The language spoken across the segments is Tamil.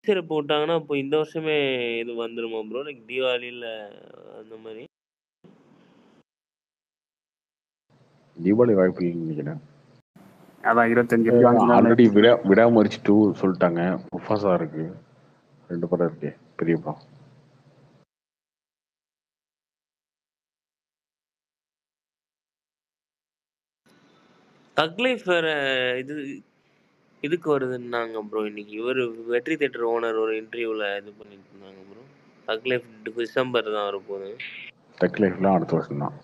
டீசர் போட்டாங்கன்னா, அப்போ இந்த வருஷமே இது வந்துருமா ப்ரோ? லைக் தீபாவளில அந்த மாரி? தீபாவளி வாய்ப்பு இல்லைன்னு நினைக்கிறேன். அதான் 25 ஆல்ரெடி விடாமுயற்சி 2 சொல்லிட்டாங்க. முஃபாசா இருக்கு, 2 படம் இருக்கு, பெரிய படம். தக் லைஃப் வேற இதுக்கு வருதுன்னாங்க ப்ரோ. இன்னைக்கு இவரு வெற்றி தியேட்டர் ஓனர் ஒரு இன்டர்வியூல இது பண்ணிட்டு இருந்தாங்க ப்ரோ. தக் லைஃப் டிசம்பர் தான் வரப்போகுது. தக் லைஃப்லாம் அடுத்த வருஷம் தான்.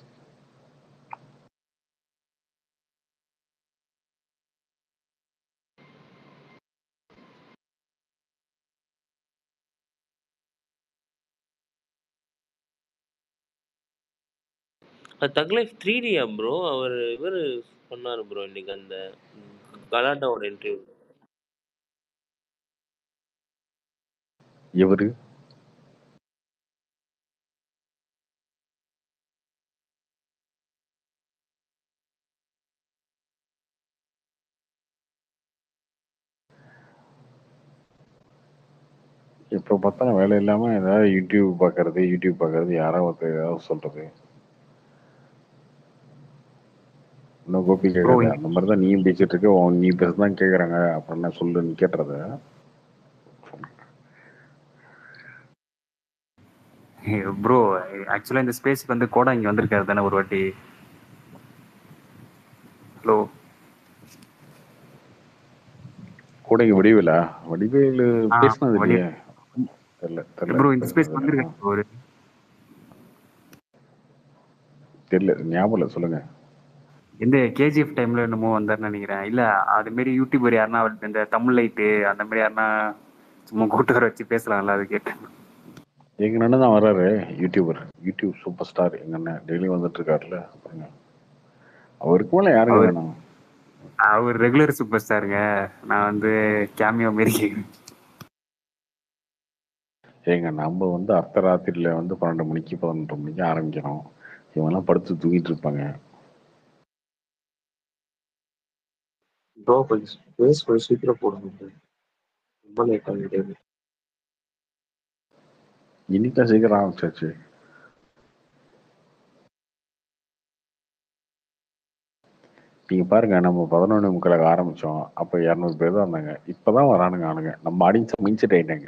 தக் லைஃப் 3Dயா ப்ரோ? இவரு சொன்னாரு ப்ரோ இன்னைக்கு அந்த கலாட்டாவோட இன்டர்வியூ. எவரு? இப்போ பார்த்தா வேலை இல்லாம ஏதாவது யூடியூப் பார்க்கறது யாராவது ஏதாவது சொல்றது. இன்னும் கோபி கேட்கறது அந்த மாதிரி தான் நீயும் பேசிட்டு இருக்க. நீ பேசதான் கேட்குறாங்க, அப்புறம் என்ன சொல்லுன்னு கேட்டுறது. ப்ரோ ஆக்சுவலா இந்த ஸ்பேஸ்க்கு வந்து கோடா இங்க வந்திருக்காரு தானே ஒரு வாட்டி? ஹலோ கூடைக்கு வடிவேலு பேசினது இல்லையே. ப்ரோ இந்த ஸ்பேஸ் வந்திருக்காரு ஒரு தெரியல, ஞாபகம் இல்லை, சொல்லுங்க. இந்த கேஜிஎஃப் டைம்ல என்னமோ வந்தாருன்னு நினைக்கிறேன். இல்ல அது மாரி யூடியூபர் யாருன்னா இந்த தமிழ் லைட்டு அந்த மாதிரி யாருன்னா சும்மா கூட்டுக்கார வச்சு பேசலாம்ல, அது கேட்டேன். எங்க அண்ணன் தான் வர்றாரு, யூடியூப் சூப்பர் ஸ்டார். எங்க அண்ணன் டெய்லி வந்துட்டு இருக்காருல்ல. அவருக்கு மேல யாருங்க வேணும்? அவர் ரெகுலர் சூப்பர் ஸ்டாருங்க. நான் வந்து கேமியோ மாரி கேட்குறேன். ஏங்க நம்ம வந்து அர்த்தராத்திரில வந்து 12 மணிக்கு 11 மணிக்கு ஆரம்பிக்கிறோம். இவங்கெல்லாம் படுத்து தூங்கிட்டு இருப்பாங்க. ப்ரோ கொஞ்சம் சீக்கிரம் போடுங்க, ரொம்ப லேட் ஆகிட்டே. இன்னைக்கு சீக்கிரம் ஆரம்பிச்சாச்சு. நீங்க பாருங்க, நம்ம 11:45 ஆரம்பிச்சோம். அப்ப 200 பேர் தான் இருந்தாங்க. இப்பதான் வரானுங்க ஆளுங்க. நம்ம ஆடியன்ஸ் மிஞ்சிட் ஆயிட்டாங்க.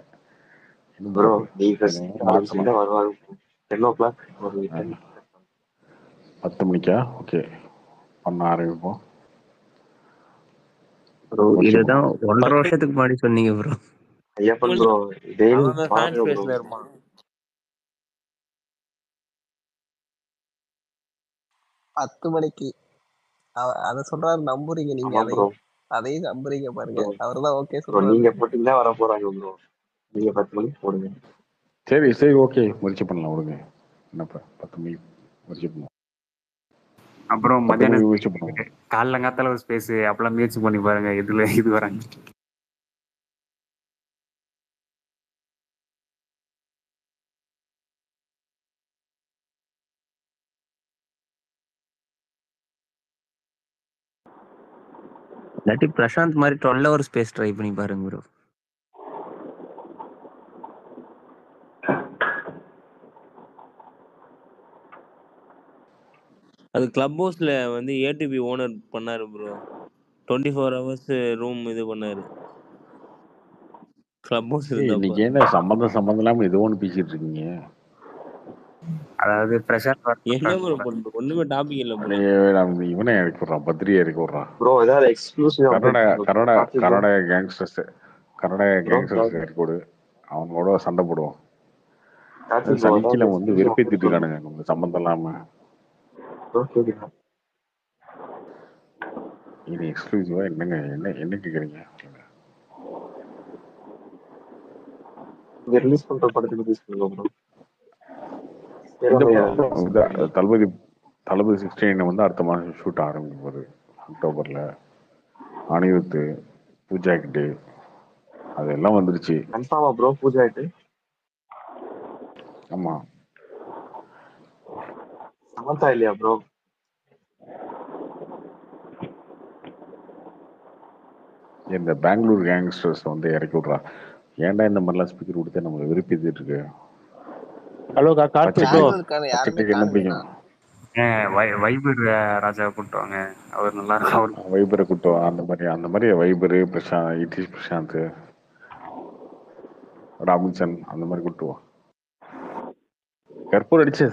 ப்ரோ நீங்க வருவாங்க 10 o'clock ஒரு 10 மணிக்கா? ஓகே, பண்ண ஆரம்பிப்போம். ப்ரோ இதுதான் 1.5 வருஷத்துக்கு முன்னாடி சொன்னீங்க bro. Ayyappan bro daily fan ஸ்பேஸ்ல இருப்பான். 10 மணிக்கு அத சொல்றாரு, நம்புறீங்க நீங்க? அதையும் நம்புறீங்க பாருங்க. அவர்தான் ஓகே சொல்றாரு. நீங்க போட்டீங்கன்னா வர போறாங்க ப்ரோ. நீங்க 10 மணிக்கு போடுங்க. சரி ஓகே, முயற்சி பண்ணலாம், விடுங்க. என்னப்பா 10 மணிக்கு முயற்சி பண்ணுவோம். அப்புறம் மத்தியானம் காலங்காத்தால ஒரு ஸ்பேஸ் அப்பெல்லாம் முயற்சி பண்ணி பாருங்க, இது வராங்க. இல்லாட்டி பிரசாந்த் மாதிரி 12 hour ஸ்பேஸ் ட்ரை பண்ணி பாருங்க ப்ரோ. அது கிளப் ஹவுஸ்ல வந்து ஏடிபி ஓனர் பண்ணாரு ப்ரோ. 24 hours ரூம் இது பண்ணாரு. கிளப் ஹவுஸ் இன்னைக்கு என்ன சம்பந்தம் இல்லாம ஏதோ ஒன்று பேசிட்டு இருக்கீங்க. அதாவது என்ன ப்ரோ பண்றோம்? ஒண்ணுமே டாபிக் இல்ல ப்ரோ. இவனே இறக்கி விடுறான், பத்திரிகை இறக்கி விடுறான். ப்ரோ ஏதாவது எக்ஸ்க்ளூசிவ் கர்நாடகா கேங்ஸ்டர்ஸ் இறக்கி விடு, அவங்களோட சண்டை போடுவோம். சனிக்கிழமை வந்து வெறுப்பேத்திட்டு இருக்கானுங்க சம்பந்தம் இல்லாம. இது எக்ஸ்க்ளூசிவா என்னங்க? என்ன கேக்குறீங்க? ரிலீஸ் பண்ற படத்துக்கு ரிலீஸ் பண்ணுங்க ப்ரோ. தளபதி 16 வந்து அடுத்த மாதம் ஷூட் ஆரம்பிக்கும் போது அக்டோபர்ல. அனிருத்து, பூஜா கிட்டு அதெல்லாம் வந்துருச்சு. கன்ஃபார்மா ப்ரோ? பூஜா கிட்டு? ஆமா. சமந்தா இல்லையா ப்ரோ? இந்த பெங்களூர் கேங்ஸ்டர்ஸ் வந்து இறக்கி விட்றா. ஏன்டா இந்த மாதிரிலாம் ஸ்பீக்கர் கொடுத்து நம்மளை விருப்பித்துட்டு இருக்கு. Hello Karthi bro. பெங்களூருக்கான யாருமே பச்சைக்கு என்ன காணுமேண்ணா. பிடிக்கும்? வைபர் ராஜாவை கூப்பிட்டு வாங்க, அவர் நல்லா இருக்கும். அவர் வைபரை கூட்டுவா அந்த மாதிரி வைபரு பிரசாந்த், இட்டிஷ் பிரசாந்த், ராபின்சன் அந்த மாதிரி கூட்டுவா. கற்பூர் அடிச்சு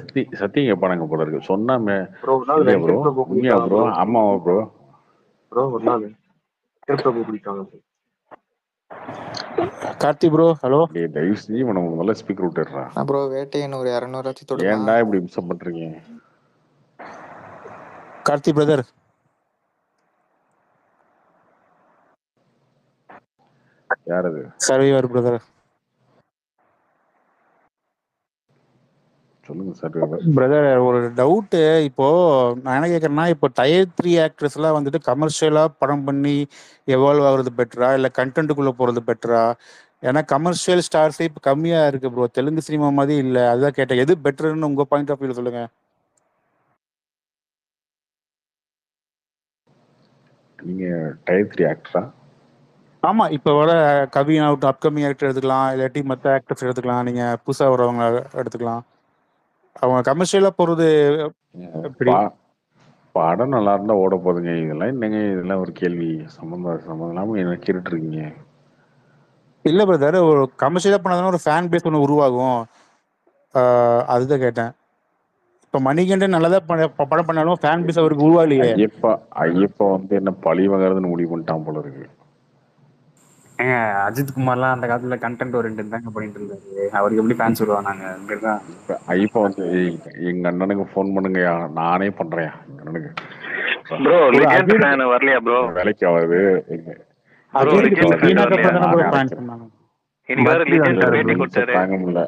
சத்தியம் கேட்பானுங்க போல இருக்கு. சொன்னாமே ப்ரோ ஒரு நாள் இல்லையா ப்ரோ, வெங்கட் பிரபு உண்மையா பிடிக்காங்க ப்ரோ, ப்ரோ. ஆமாவா ப்ரோ? ப்ரோ ஒரு நாள் வெங்கட் பிரபு பிடிக்காங்க ப்ரோ. Karthi bro hello. டேய் தயவு செஞ்சு இவனை முதல்ல ஸ்பீக்கர் விட்டுடுறா. ப்ரோ வேட்டையன் ஒரு 200 ஆச்சு தொடுமா? ஏன்டா இப்படி மிஸ் பண்றீங்க? கார்த்தி பிரதர் யார் அது? Survivor brother. சொல்லுங்க சார். பிரதர் ஒரு டவுட்டு. இப்போ நான் என்ன கேட்கறேன்னா, இப்போ டயர் 3 ஆக்ட்ரஸ் எல்லாம் வந்துட்டு கமர்ஷியலா படம் பண்ணி எவால்வ் ஆகுறது பெட்டரா இல்ல கண்டென்ட்டுக்குள்ள போறது பெட்டரா? ஏன்னா கமர்ஷியல் ஸ்டார்ஸே இப்போ கம்மியா இருக்கு ப்ரோ, தெலுங்கு சினிமா மாதிரி இல்ல. அதுதான் கேட்டேன், எது பெட்டர்னு உங்க பாயிண்ட் ஆஃப் வியூல சொல்லுங்க. நீங்க டயர் 3 ஆக்டரா? ஆமா, இப்ப வர கவின் அவுட் அப்கமிங் ஆக்டர் எடுத்துக்கலாம், இல்லாட்டி மற்ற ஆக்டர்ஸ் எடுத்துக்கலாம், நீங்க புதுசா வரவங்க எடுத்துக்கலாம். அவங்க கமர்ஷியலா போறது எப்படி? படம் நல்லா இருந்தா ஓட போதுங்க. இதெல்லாம் என்னங்க, இதெல்லாம் ஒரு கேள்வி? சம்மந்தம் இல்லாம என்ன கேட்டுட்டு இருக்கீங்க? இல்ல பிரதர், ஒரு கமர்ஷியலா பண்ணாதானே ஒரு ஃபேன் பேஸ் ஒன்று உருவாகும். அதுதான் கேட்டேன். இப்ப மணிகண்டன் நல்லதா படம் பண்ணாலும் ஃபேன் பேஸ் அவருக்கு உருவாகலையே. ஐயப்பா வந்து என்ன பழி வாங்குறதுன்னு முடிவு பண்ணிட்டான் போல இருக்கு. அஜித் குமார்லாம் அந்த காலத்துல கண்டென்ட் ஓரியன்ட் தாங்க பண்ணிட்டு இருந்தாரு. அவருக்கு எப்படி ஃபேன்ஸ் வருவாங்க? ஐயப்பா வந்து எங்க அண்ணனுக்கு ஃபோன் பண்ணுங்கயா, நானே பண்றேன் எங்க அண்ணனுக்கு. ப்ரோ லிஜெண்ட் ஃபேன் வரலையா ப்ரோ? வேலைக்கு ஆகுது. தாங்க முடியல.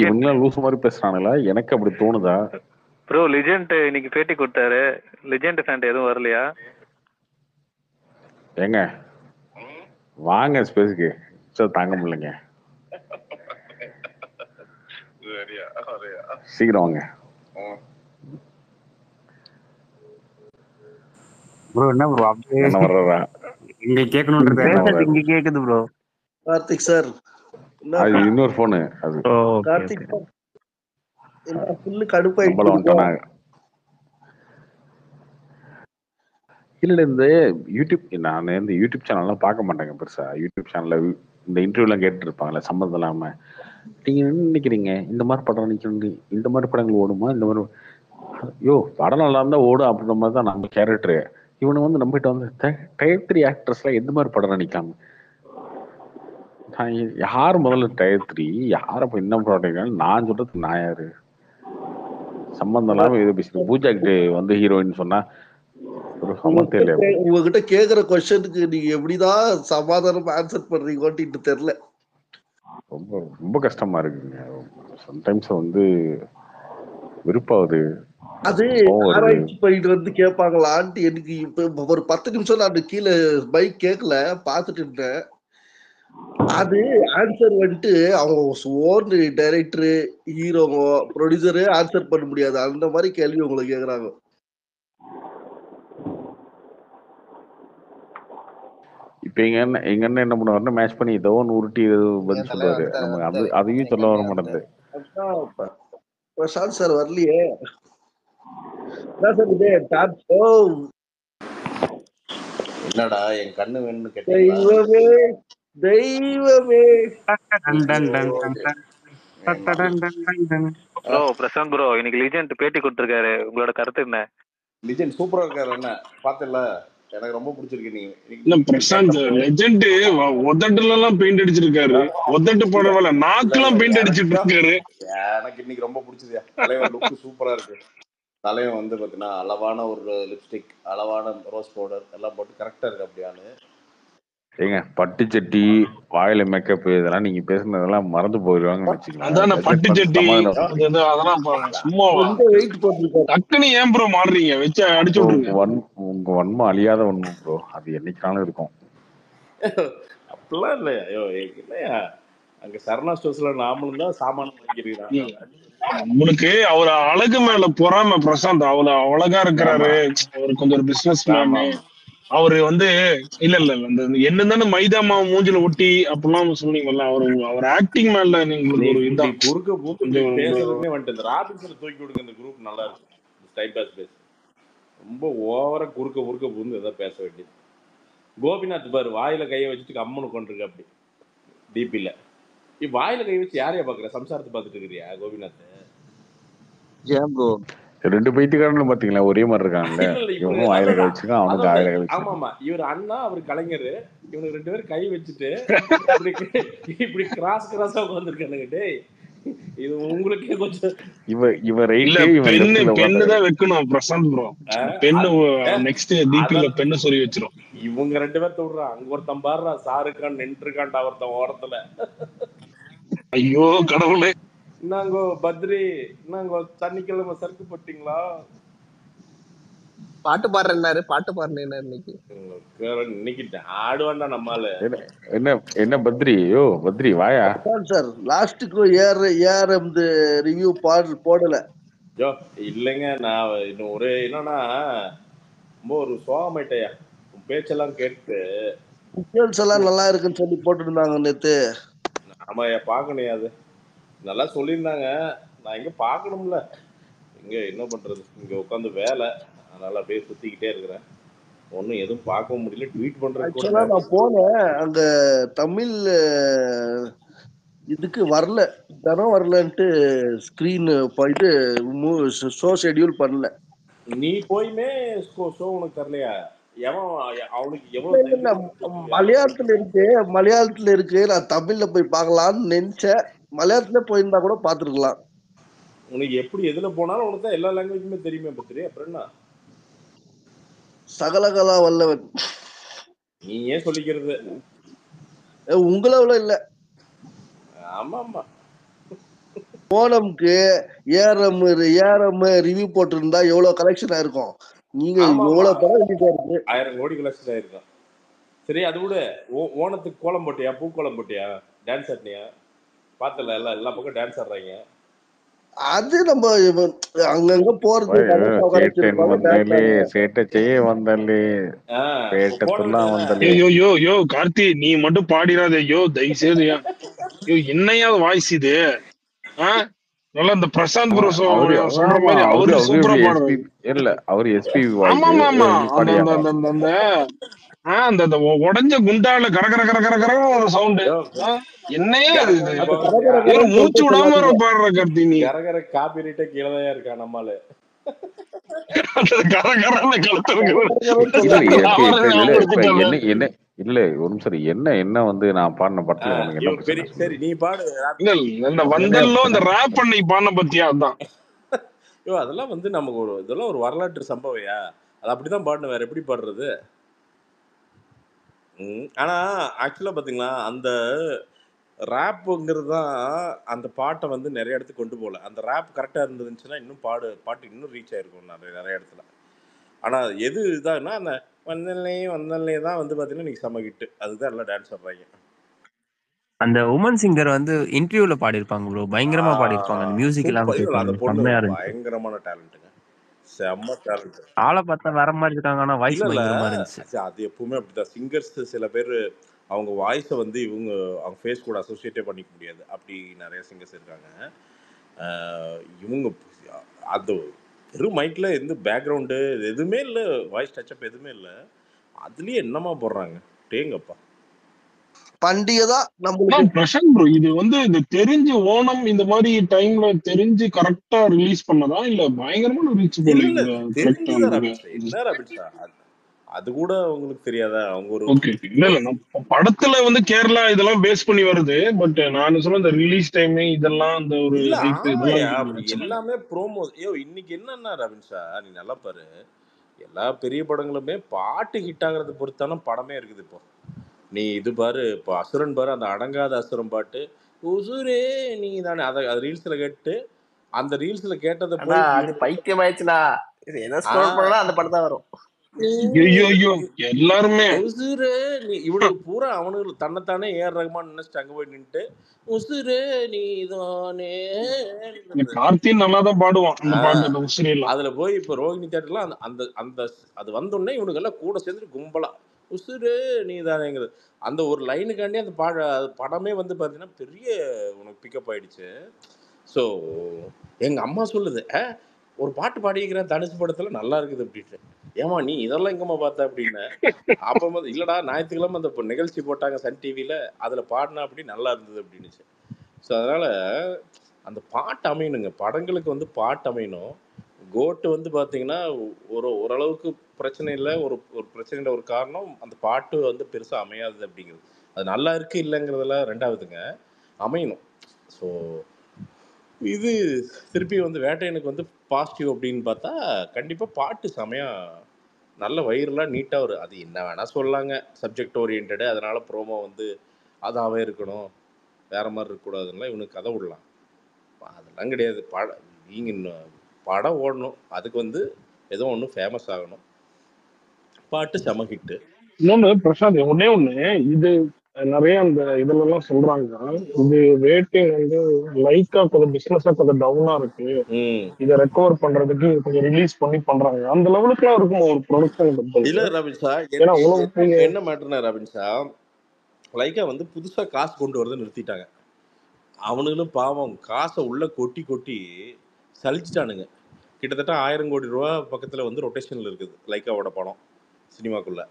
இவங்களாம் லூசு மாதிரி பேசுறானுங்களா? எனக்கு அப்படி தோணுதா? ப்ரோ லிஜெண்ட் இன்னைக்கு பேட்டி கொடுத்தாரு, லிஜெண்ட் ஃபேன் எதுவும் வரலையா? ஏங்க வாங்க ஸ்பேஸ்க்கு. தாங்க முடியலங்க, சீக்கிரம் வாங்க. ப்ரோ என்ன ப்ரோ அப்படியே என்ன வர்றா? இங்க கேட்கணும்ன்றது இங்க கேக்குது ப்ரோ. கார்த்திக் சார் அது இன்னொரு போனு. அது கார்த்திக் சார் என்ன ஃபுல்லு கடுப்பாயிட்டு வந்துட்டானா? இல்ல இந்த யூடியூப், நான் இந்த யூடியூப் சேனல்லாம் பார்க்க மாட்டேங்க பெருசா. யூடியூப் சேனல்ல இந்த இன்டர்வியூலாம் கேட்டு இருப்பாங்கல்ல சம்மந்தம் இல்லாம. நீங்க என்ன நினைக்கிறீங்க, இந்த மாதிரி படம் நினைக்கிறீங்க, இந்த மாதிரி படங்கள் ஓடுமா, இந்த மாதிரி யோ படம் நல்லா இருந்தா ஓடும் அப்படின்ற மாதிரி தான் நம்ம கேரக்டரு. இவனை வந்து நம்மகிட்ட வந்து டயர் 3 ஆக்ட்ரஸ்லாம் எந்த மாதிரி படம் நினைக்காம யாரு முதல்ல டயர் 3 யார போய் என்ன படம்? நான் சொல்றதுக்கு நான் யாரு? சம்பந்தம் இல்லாம இது பேசுறேன். பூஜா கிட்ட வந்து ஹீரோயின் சொன்னா ஒரு சமத்தே இல்லையா? உங்ககிட்ட கேக்குற கொஸ்டனுக்கு நீங்க எப்படிதான் சமாதானம் ஆன்சர் பண்றீங்கன்னு தெரியல. ரொம்ப ரொம்ப கஷ்டமா இருக்குங்க. சம்டைம்ஸ் வந்து விருப்பாவது. அது ஆராய்ச்சி பண்ணிட்டு வந்து கேட்பாங்களான்ட்டு எனக்கு இப்ப ஒரு 10 நிமிஷம் நான் கீழே பைக் கேட்கல பாத்துட்டு இருந்தேன். அது ஆன்சர் வந்துட்டு அவங்க ஓன் டைரக்டரு, ஹீரோங்க, ப்ரொடியூசரு ஆன்சர் பண்ண முடியாது. அந்த மாதிரி கேள்வி உங்களை கேக்குறாங்க. இப்ப எங்க அண்ணன் என்ன பண்ணுவாருன்னா மேட்ச் பண்ணி ஏதோ ஒன்று உருட்டி பதில் சொல்லுவாரு. நமக்கு அதையும் சொல்ல வர மாட்டேங்குது. பிரசாந்த் சார் வரலையே. என்னடா என் கண்ணு வேணும்னு தெய்வமே தெய்வமே. ப்ரோ பிரசாந்த் ப்ரோ இன்னைக்கு லிஜெண்ட் பேட்டி கொடுத்திருக்காரு, உங்களோட கருத்து என்ன? லிஜெண்ட் சூப்பரா இருக்காரு. என்ன பாத்தல, எனக்கு ரொம்ப பிடிச்சிருக்கு. நீங்க பிரசாந்த் லெஜெண்ட் ஒதட்டுல எல்லாம் பெயிண்ட் அடிச்சிருக்காரு. ஒதட்டு பரவாயில்ல, நாக்கெல்லாம் பெயிண்ட் அடிச்சிட்டு இருக்காரு. எனக்கு இன்னைக்கு ரொம்ப பிடிச்சது. தலைவன் லுக் சூப்பரா இருக்கு. தலைவன் வந்து பாத்தீங்கன்னா அளவான ஒரு லிப்ஸ்டிக், அளவான ரோஸ் பவுடர் எல்லாம் போட்டு கரெக்டா இருக்கு. அப்படியானு ஏங்க பட்டு சட்டி, வாயில மேக்கப், இதெல்லாம் நீங்க பேசுனதெல்லாம் மறந்து போயிடுவாங்கன்னு வச்சுக்கலாம். பட்டு சட்டி அதெல்லாம் சும்மா டக்குன்னு ஏன் ப்ரோ மாறுறீங்க? வச்சு அடிச்சு விடுங்க. உங்க வன்மம் அழியாத வன்மம் ப்ரோ, அது என்னைக்காலும் இருக்கும். அப்படிலாம் இல்லையா? ஐயோ இல்லையா, அங்க சரணா ஸ்டோர்ஸ்ல நாமளும் தான் சாமானம் வாங்கிருக்காங்க. உங்களுக்கு அவர் அழகு மேல பொறாம பிரசாந்த். அவ்வளவு அழகா இருக்கிறாரு. அவர் கொஞ்சம் பிசினஸ் மேன். அவரு வந்து இல்ல இல்ல இல்ல, இந்த என்னதானே மைதா மாவு மூஞ்சில ஒட்டி அப்படிலாம் சொன்னீங்கல்ல, அவர் ஆக்டிங் மேல நீ உங்களுக்கு ஒரு நீ இதான் குறுக்க பூந்து இப்படி கொஞ்சம் பேசுறதுக்குன்னே வந்துட்டு இந்த ராபின்சனை தூக்கி விடுங்க. இந்த குரூப் நல்லா இருக்கும். டைம் பாஸ் பேஸ் ரொம்ப ஓவரா குறுக்க பூந்து ஏதாவது பேச வேண்டியது. கோபிநாத் பாரு வாயில கையை வச்சுட்டு கம்முன்னு கொண்டிருக்க அப்படி டிபில. வாயில கை வச்சு யாரையா பாக்குற? சம்சாரத்தை பார்த்துட்டு இருக்கிறியா கோபிநாத்? ஏன் ப்ரோ 2 பைத்தியக்காரங்களும் பாத்தீங்களா ஒரே மாதிரி இருக்காங்கல்ல. இல்ல இல்ல இவரு இவனும் வாயில கை அதான் வச்சிருக்கான், அவனுக்கு அதான் வாயில கை ஆமா வச்சிருக்கான். ஆமா இவர் அண்ணா அவர் கலைஞர். இவனுக்கு 2 பேரும் கை வச்சுட்டு இப்படி இப்படி கிராஸா உட்காந்துருக்கானுங்க. டேய் இது உங்களுக்கே கொஞ்சம் இவ இல்ல ரைட்டு இவன் பெண்ணு லெஃப்ட்ல பெண்ணு உட்காந்து. தான் வைக்கணும் பிரசாந்த் ப்ரோ. பெண்ணு நெக்ஸ்ட் டிபில அதான் பெண்ணு சொல்லி வச்சிரும். இவங்க 2 பேர்த்த விடுறான். அங்க ஒருத்தன் பாடுறா ஷாருக்கான் நின்று இருக்கான்டா ஒருத்தன் ஓரத்துல. ஐயோ கடவுளே. என்னங்கோ பத்ரி, என்னங்கோ சனிக்கிழமை சறுக்கு போட்டீங்களா? பாட்டு பாடுறேன்னாரு, பாட்டு பாடுறேன் இன்னைக்கு. இன்னைக்கு ஆடுவான்டா நம்மால. என்ன பத்ரி? யோ பத்ரி வாயா. சார் லாஸ்ட்டுக்கு ஏர் இந்த ரிவ்யூ போடல. யோ இல்லைங்க, நான் இன்னும் ஒரு என்னன்னா ரொம்ப ஒரு சோகமாயிட்டையா பேச்செல்லாம் கேட்டு. டீட்டெயில்ஸ் எல்லாம் நல்லா இருக்குன்னு சொல்லி போட்டுருந்தாங்க நேத்து. ஆமா பாக்கணும். அது நல்லா சொல்லியிருந்தாங்க. நான் இங்க பாக்கணும்ல, இங்க என்ன பண்றது, இங்க உட்காந்து வேலை, அதனால அப்படியே சுத்திக்கிட்டே இருக்கிறேன். ஒன்னும் எதுவும் பார்க்கவும் முடியல. ட்வீட் பண்றது கூட ஆக்சுவலா நான் போனேன் அங்க தமிழ் இதுக்கு வரல, தரம் வரலன்ட்டு ஸ்கிரீன் போயிட்டு ஷோ ஷெட்யூல் பண்ணல. நீ போயுமே ஷோ உனக்கு தரலையா? எவன் அவனுக்கு எவ்வளவு மலையாளத்துல இருக்கு. நான் தமிழ்ல போய் பார்க்கலாம்னு நினைச்சேன். மலையாளத்துல போயிருந்தா கூட பாத்துருக்கலாம். உனக்கு எப்படி எதுல போனாலும் உனக்கு தான் எல்லா லாங்குவேஜுமே தெரியுமே பத்திரி. அப்புறம் என்ன சகலகலா வல்லவன் நீ ஏன் சொல்லிக்கிறது? உங்களவுல இல்ல. ஆமா ஆமா ஓணம்க்கு ஏரம் ரிவ்யூ போட்டிருந்தா எவ்வளவு கலெக்ஷன் ஆயிருக்கும். நீங்க எவ்வளவு படம் இருக்கு, 1000 கோடி கலெக்ஷன் ஆயிருக்கும். சரி அது விட ஓணத்துக்கு கோலம் போட்டியா? பூக்கோலம் போட்டியா? டான்ஸ் ஆடினியா? பார்த்தல எல்லா பக்கம் டான்ஸ் ஆடுறாங்க. அது நம்ம அங்கங்க போறது கார்த்தி நீ மட்டும் பாடிடாதே. தயவு செய்து என்னையா வாய்ஸ் இது? நல்லா இந்த பிரசாந்த் ப்ரோ சொல்ற மாதிரி அவரு சூப்பரா பாடுறாரு. இல்ல அவரு எஸ்பி ஆமா ஆமா அந்த உடஞ்ச குண்டால கரகர ஒரு சவுண்ட். என்னையா இது? மூச்சு விடாம பாடுற கார்த்தி நீ. கரகர காப்பிரைட்டே கீழதான் இருக்கா நம்மால. இல்ல ஒரு நிமிஷம் என்ன வந்து நான் பாடின படத்துல சரி நீ பாடு. வந்தல்லோ இந்த ராப் பண்ணி பாடின பத்தியா? அதான் அதெல்லாம் வந்து நமக்கு இதெல்லாம் ஒரு வரலாற்று சம்பவையா? அது அப்படிதான் பாடணும், வேற எப்படி பாடுறது? ஆனா ஆக்சுவலா பாத்தீங்களா அந்த ரேப்புங்கிறது தான் அந்த பாட்டை வந்து நிறைய இடத்துக்கு கொண்டு போகல. அந்த ரேப் கரெக்டாக இருந்துச்சுன்னா இன்னும் பாட்டு இன்னும் ரீச் ஆயிருக்கும் நிறைய இடத்துல. ஆனால் எது இதான்னா அந்த வந்தல்லே தான் வந்து பார்த்தீங்கன்னா இன்னைக்கு செம ஹிட். அதுதான் எல்லாம் டான்ஸ் ஆடுறாங்க. அந்த உமன் சிங்கர் வந்து இன்டர்வியூல பாடியிருப்பாங்க ப்ரோ, பயங்கரமா பாடியிருப்பாங்க. அந்த மியூசிக் எல்லாம் அந்த பொண்ணு பயங்கரமான டேலண்ட்டுங்க, செம்ம டேலண்ட். ஆளை பார்த்தா வேற மாதிரி இருக்காங்க, ஆனா வாய்ஸ் பயங்கரமா இருந்துச்சு. அது எப்பவுமே அப்படிதான். சிங்கர்ஸ் சில பேர் அவங்க வாய்ஸை வந்து அவங்க ஃபேஸ் கூட அசோசியேட்டே பண்ணிக்க முடியாது. அப்படி நிறைய சிங்கர்ஸ் இருக்காங்க. இவங்க அது வெறும் மைக்கில் எந்த பேக்ரவுண்டு எதுவுமே இல்லை, வாய்ஸ் டச்சப் எதுவுமே இல்லை, அதுலேயே என்னமா போடுறாங்க டேங்கப்பா. பண்டிகை தான் பிரசாந்த் ப்ரோ. இது வந்து இந்த தெரிஞ்சு ஓணம் இந்த மாதிரி டைம்ல தெரிஞ்சு கரெக்டா ரிலீஸ் பண்ணதா இல்ல பயங்கரமான ரீச் போல? அது கூட உங்களுக்கு தெரியாதா? அவங்க ஒரு இல்ல படத்துல வந்து கேரளா இதெல்லாம் பேஸ் பண்ணி வருது. பட் நான் சொல்ல இந்த ரிலீஸ் டைம் இதெல்லாம் அந்த ஒரு எல்லாமே ப்ரோமோ. இன்னைக்கு என்னன்னா ரவின்ஷா, நீ நல்லா பாரு, எல்லா பெரிய படங்களுமே பாட்டு ஹிட் ஆகுறது பொறுத்தான படமே இருக்குது. இப்போ நீ இது பாரு, இப்போ அசுரன் பாரு, அந்த அடங்காத அசுரன் பாட்டு உசுரே நீ தானே, அதை ரீல்ஸ்ல கேட்டு அந்த ரீல்ஸ்ல கேட்டதை போய் பைத்தியம் ஆயிடுச்சுனா அந்த படம் தான் வரும். ஐயோ எல்லாருமே உசுரு நீ இவனுக்கு பூரா அவனுக்கு தன்னைத்தானே ஏஆர் ரஹ்மான் நினைச்சிட்டு அங்க போய் நின்னுட்டு உசுரு நீதானே கார்த்தியும் நல்லா தான் பாடுவான் அந்த பாட்டு, அந்த உசிரியெல்லாம். அதுல போய் இப்ப ரோஹிணி தேட்டர்ல அந்த அந்த அந்த அது வந்தோடனே இவனுக்கு எல்லாம் கூட சேர்ந்து கும்பலா உசுரு நீதானேங்கிறது அந்த ஒரு லைனுக்காண்டி அந்த படமே வந்து பாத்தீங்கன்னா பெரிய உனக்கு பிக்கப் ஆயிடுச்சு. ஸோ எங்க அம்மா சொல்லுது ஒரு பாட்டு பாடிக்கிறேன் தனுசு படத்துல நல்லா இருக்குது அப்படின்ட்டு. ஏமா நீ இதெல்லாம் எங்கம்மா பார்த்த அப்படின்னு. அப்போ வந்து இல்லடா ஞாயிற்றுக்கிழமை அந்த நிகழ்ச்சி போட்டாங்க சன் டிவியில அதுல பாடினா அப்படி நல்லா இருந்தது அப்படின்னுச்சு. ஸோ அதனால அந்த பாட்டு அமையணுங்க, படங்களுக்கு வந்து பாட்டு அமையணும். கோட்டு வந்து பார்த்தீங்கன்னா ஓரளவுக்கு பிரச்சனை இல்லை, ஒரு பிரச்சனையில் ஒரு காரணம் அந்த பாட்டு வந்து பெருசாக அமையாது அப்படிங்கிறது. அது நல்லா இருக்கு இல்லைங்கிறதுல ரெண்டாவதுங்க, அமையணும். ஸோ இது திருப்பி வந்து வேட்டையனுக்கு வந்து பாசிட்டிவ் அப்படின்னு பார்த்தா கண்டிப்பாக பாட்டு செமையாக நல்ல வைரலாக நீட்டாக வரும். அது என்ன வேணால் சொல்லலாங்க, சப்ஜெக்ட் ஓரியன்டு, அதனால் ப்ரோமோ வந்து அதாவே இருக்கணும் வேற மாதிரி இருக்கக்கூடாதுன்னா இவனுக்கு கதை விடலாம். அதெல்லாம் கிடையாது. நீங்கள் படம் ஓடணும், அதுக்கு வந்து ஏதோ ஒன்று ஃபேமஸ் ஆகணும், பாட்டு செம ஹிட்டு. இன்னொன்னு பிரசாந்த், ஒன்னே ஒண்ணு, இது நிறைய அந்த இதுல எல்லாம் சொல்றாங்க, இது ரேட்டிங் வந்து லைக்கா கொஞ்சம் பிசினஸா கொஞ்சம் டவுனா இருக்கு, இதை ரெக்கவர் பண்றதுக்கு கொஞ்சம் ரிலீஸ் பண்ணி பண்றாங்க, அந்த லெவலுக்கு எல்லாம் இருக்கும் ஒரு ப்ரொடக்ஷன். இல்ல ரபின்ஷா, என்ன மேட்டர்னா ரபின்ஷா, லைக்கா வந்து புதுசா காசு கொண்டு வரதை நிறுத்திட்டாங்க. அவனுங்களும் பாவம் காசை உள்ள கொட்டி கொட்டி சலிச்சிட்டானுங்க. கிட்டத்தட்ட 1000 கோடி ரூபா பக்கத்தில் வந்து ரொட்டேஷனில் இருக்குது லைக்காவோட படம் சினிமாக்குள்ள.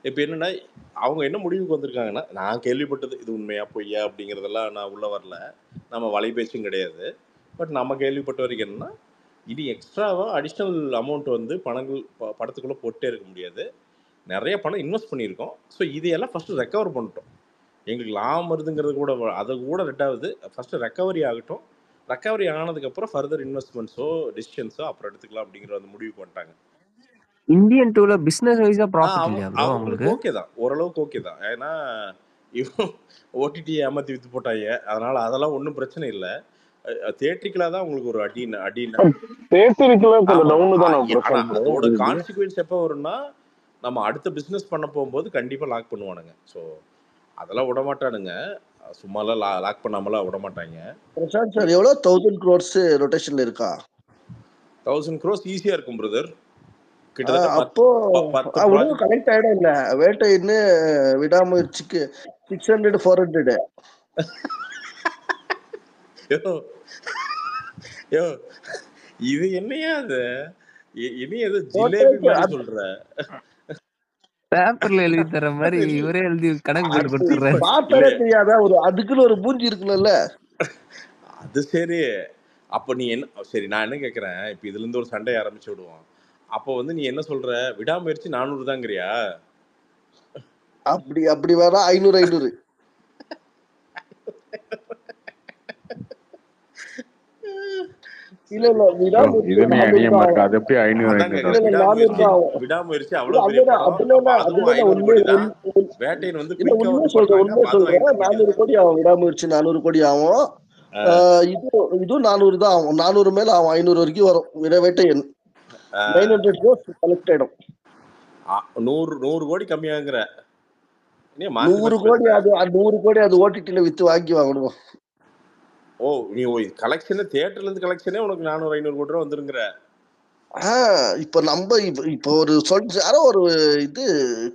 இப்போ என்னென்னா அவங்க என்ன முடிவுக்கு வந்திருக்காங்கன்னா, நான் கேள்விப்பட்டது, இது உண்மையா பொய்யா அப்படிங்கிறதெல்லாம் நான் உள்ளே வரல, நம்ம வலைபேச்சும் கிடையாது, பட் நம்ம கேள்விப்பட்ட வரைக்கும் என்னென்னா, இனி எக்ஸ்ட்ராவாக அடிஷ்னல் அமௌண்ட் வந்து படத்துக்குள்ளே போட்டே இருக்க முடியாது. நிறைய பணம் இன்வெஸ்ட் பண்ணியிருக்கோம். ஸோ இதையெல்லாம் ஃபஸ்ட்டு ரெக்கவர் பண்ணிட்டோம். எங்களுக்கு லாபம் வருதுங்கிறது கூட அது கூட ரெண்டாவது, ஃபஸ்ட்டு ரெக்கவரி ஆகட்டும், ரெக்கவரி ஆனதுக்கப்புறம் ஃபர்தர் இன்வெஸ்ட்மெண்ட்ஸோ டிசிஷன்ஸோ அப்புறம் எடுத்துக்கலாம் அப்படிங்கிற அந்த முடிவுக்கு வந்துட்டாங்க. இந்தியன் டூல பிசினஸ் வைஸா ப்ராஃபிட் இல்லையா ப்ரோ அவங்களுக்கு? ஓகே தான், ஓரளவுக்கு ஓகே தான். ஏன்னா இவன் ஓடிடி ஏமாற்றி வித்து போட்டாங்க, அதனால அதெல்லாம் ஒன்றும் பிரச்சனை இல்லை. தியேட்ரிக்கலா தான் உங்களுக்கு ஒரு அதோட கான்சிக்வன்ஸ் எப்போ வரும்னா, நம்ம அடுத்த பிஸ்னஸ் பண்ண போகும்போது கண்டிப்பாக லாக் பண்ணுவானுங்க. ஸோ அதெல்லாம் விட மாட்டானுங்க, சும்மாலாம் லாக் பண்ணாமலாம் விட மாட்டாங்க. பிரசாந்த் சார், எவ்வளோ 1000 crores ரொட்டேஷன்ல இருக்கா? 1000 crores ஈஸியா இருக்கும் பிரதர். அப்போ அவ்வளவு கனெக்ட் ஆயிடும் இல்ல, வேட்டைன்னு விடாமுயற்சிக்கு 600 400. இது என்னையா அது, இனி எது ஜிலேபி மாதிரி சொல்ற, பேப்பர்ல எழுதி தர மாதிரி இவரே எழுதி கணக்கு போட்டு கொடுத்துறாரு. பாத்தரே தெரியாதா, ஒரு அதுக்குன்னு ஒரு மூஞ்சி இருக்குல்ல. அது சரி, அப்ப நீ என்ன, சரி நான் என்ன கேக்குறேன், இப்ப இதுல இருந்து ஒரு சண்டை ஆரம்பிச்சு விடுவோம். அப்போ வந்து நீ என்ன சொல்ற, விடாமுயற்சி 400 தாங்கறியா? அப்படி வேற 500 இல்ல இல்ல, விடாமுயற்சி அவ்வளவு பெரிய படம். வேட்டையன் வந்து உண்மை சொல்றேன் 400 கோடி ஆகும் விடாமுயற்சி, 400 கோடி ஆகும். இதுவும் 400 தான் ஆகும், 400 மேல ஆகும், 500 வரைக்கும் வரும். வேட்டையன் 900 crores கலெக்ட் ஆயிடும். 100 கோடி கம்மியாங்கிற, 100 கோடி அது 100 கோடி அது ஓடிடில வித்து வாங்கி வாங்கணும். ஓ, நீ கலெக்ஷன் தியேட்டர்ல இருந்து கலெக்ஷனே உனக்கு 400 500 கோடி ரூபா வந்துருங்கிற. இப்ப நம்ம இப்ப ஒரு யாரோ ஒரு இது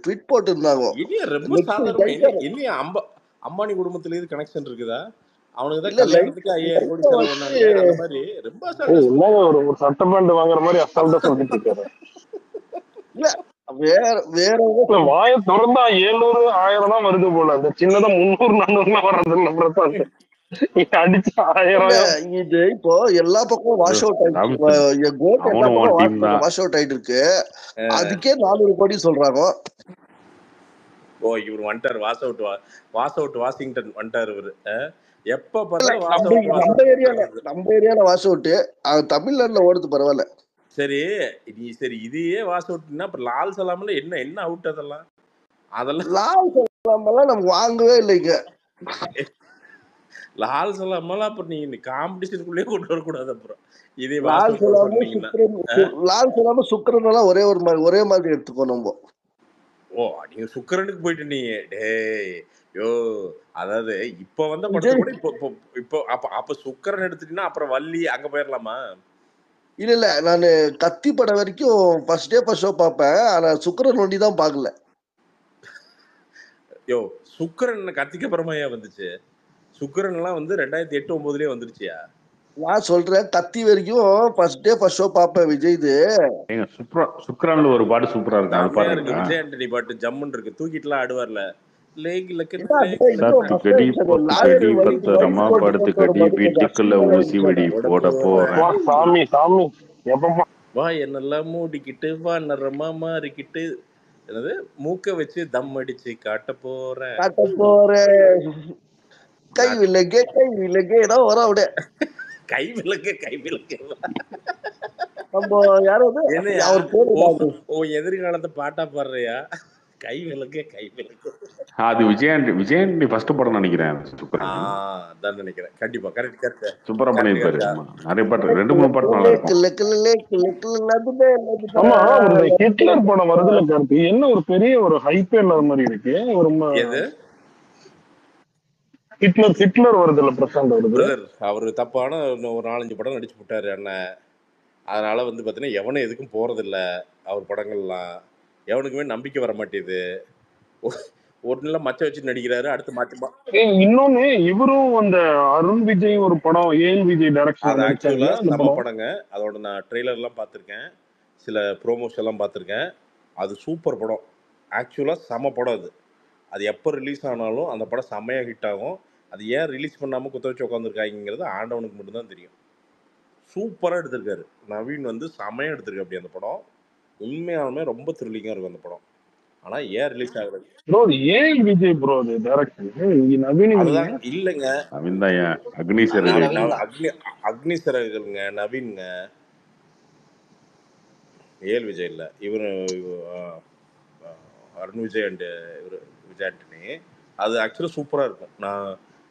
ட்வீட் போட்டு இருந்தாங்க. ரொம்ப சாதாரண அம்பானி குடும்பத்துல இது கனெக்ஷன் இருக்குதா? அவனுக்கு தான் கல்யாணத்துக்கு 5000 கோடி செலவு பண்ணாங்க, அந்த மாதிரி ரொம்ப ஒரு சட்டமன்ற வாங்குற மாதிரி அசால்ட்டா சொல்லிட்டு இருக்காரு. இல்ல வேற வாய திறந்தா 700 1000 தான் வருது போல, அந்த சின்னதா 300 400 வர்றது இல்ல பிரசாந்த். அடிச்சு 1000. இது இப்போ எல்லா பக்கமும் வாஷ் அவுட் ஆயிட்டு இருக்கு, அதுக்கே 400 கோடி சொல்றாங்க. ஓ, இவர் வந்துட்டாரு, வாஷ் அவுட் வாஷிங்டன் வந்துட்டாரு இவரு. எப்ப பார்த்தாலும் நம்ம ஏரியால வாஷ் அவுட், தமிழ்நாட்டுல ஓடுது பரவாயில்ல. சரி இதையே வாஷ் அவுட்னா அப்புறம் லால் சலாம்ல என்ன அவுட்? அதெல்லாம் லால் சலாமெல்லாம் நம்ம வாங்கவே இல்லைங்க. லால் சலாமெல்லாம் அப்புறம் நீங்க காம்படிஷனுக்குள்ளேயே கொண்டு வரக்கூடாது. அப்புறம் இதே லால் வாசல் கூட சலாமும் சொன்னீங்கன்னா லால் சலாமும் சுக்கரன் எல்லாம் ஒரே மாதிரி எடுத்துக்கோ நம்ம. ஓ நீங்க சுக்கரனுக்கு போயிட்டு நீங்க டேய் யோ அதாவது இப்ப வந்த படத்தை கூட இப்போ அப்ப சுக்கரன் எடுத்துட்டீங்கன்னா அப்புறம் வள்ளி அங்க போயிடலாமா? இல்ல நானு கத்தி படம் வரைக்கும் ஃபர்ஸ்ட் டே ஃபர்ஸ்ட் ஷோ பார்ப்பேன். ஆனா சுக்கரன் ஒண்டி தான் பார்க்கல. யோ சுக்கரன் கத்திக்கு அப்புறமா ஏன் வந்துச்சு? சுக்கரன் எல்லாம் வந்து 2008, 2009 வந்துருச்சியா? நான் சொல்றேன் கத்தி வரைக்கும் ஃபர்ஸ்ட் டே ஃபர்ஸ்ட் ஷோ பார்ப்பேன் விஜய்து. சுக்ரான்ல ஒரு பாட்டு சூப்பரா இருக்கு, அது செம்மையா இருக்கு. பாருங்க. விஜய் ஆண்டனி பாட்டு ஜம்முன்னு இருக்கு. தூக்கிட்டுலாம் ஆடுவார்ல. கடி பத்திரமா படுத்து கடி வீட்டுக்குள்ள ஊசி வெடி போட போறேன். சாமி சாமி எப்பமா வா என்னெல்லாம் மூடிக்கிட்டு வா நரமா மாறிக்கிட்டு என்னது மூக்க வச்சு தம் அடிச்சு காட்ட போறேன். கை விலகே தான் வரும் அப்படியே. கை விலக்கு நம்ம யாராவது எதிர்காலத்தை பாட்டா பாடுறியா? கை விலக்கு அது விஜயாண்டி ஃபர்ஸ்ட் படம் நினைக்கிறேன். அதான் நினைக்கிறேன். கண்டிப்பா கரெக்ட் சூப்பரா பண்ணிருப்பாரு. நிறைய பாட்டு 2-3 பாட்டு நல்லா இருக்கும். ஆமா ஒரு ஹிட்லர் படம் வருதுல கார்த்தி, என்ன ஒரு பெரிய ஒரு ஹைப்பே இல்லாத மாதிரி இருக்கு. ஒரு ஹிட்லர் வருதுல்ல பிரசாந்த் வருது. அவரு தப்பான ஒரு 4-5 படம் நடிச்சு விட்டாரு அண்ணன். அதனால வந்து பாத்தீங்கன்னா எவனும் எதுக்கும் போறதில்ல. அவர் படங்கள்லாம் எவனுக்குமே நம்பிக்கை வர மாட்டேது. ஒன்னுல மச்ச வச்சு நடிக்கிறாரு, அடுத்து மாத்தி. இன்னொன்னு இவரும் அந்த அருண் விஜய் ஒரு படம் ஏஎல் விஜய் டைரக்ஷன் ஆக்சுவலா நம்ம படங்க. அதோட நான் ட்ரெய்லர் எல்லாம் பார்த்திருக்கேன், சில ப்ரோமோஸ் எல்லாம் பார்த்திருக்கேன். அது சூப்பர் படம். ஆக்சுவலா செம படம் அது. அது எப்போ ரிலீஸ் ஆனாலும் அந்த படம் செம்மையா ஹிட் ஆகும். அது ஏன் ரிலீஸ் பண்ணாம குத்த வச்சு உட்காந்துருக்காங்கிறது ஆண்டவனுக்கு மட்டும்தான் தெரியும். சூப்பரா எடுத்திருக்காரு நவீன், வந்து செம்மையா எடுத்திருக்கு அப்படி அந்த படம். உண்மையாலுமே ரொம்ப த்ரில்லிங்கா இருக்கும் அந்த படம். ஆனா ஏன் ரிலீஸ் ஆகுது ப்ரோ? ஏஎல் விஜய் ப்ரோ அது டைரக்ஷன். நவீன் இல்லங்க, நவீன் தான். அக்னி சிறகுங்க நவீன்ங்க, ஏஎல் விஜய் இல்ல. இவரு அருண் விஜய் அண்ட் இவரு விஜய் ஆண்டனி. அது ஆக்சுவலா சூப்பரா இருக்கும். நான்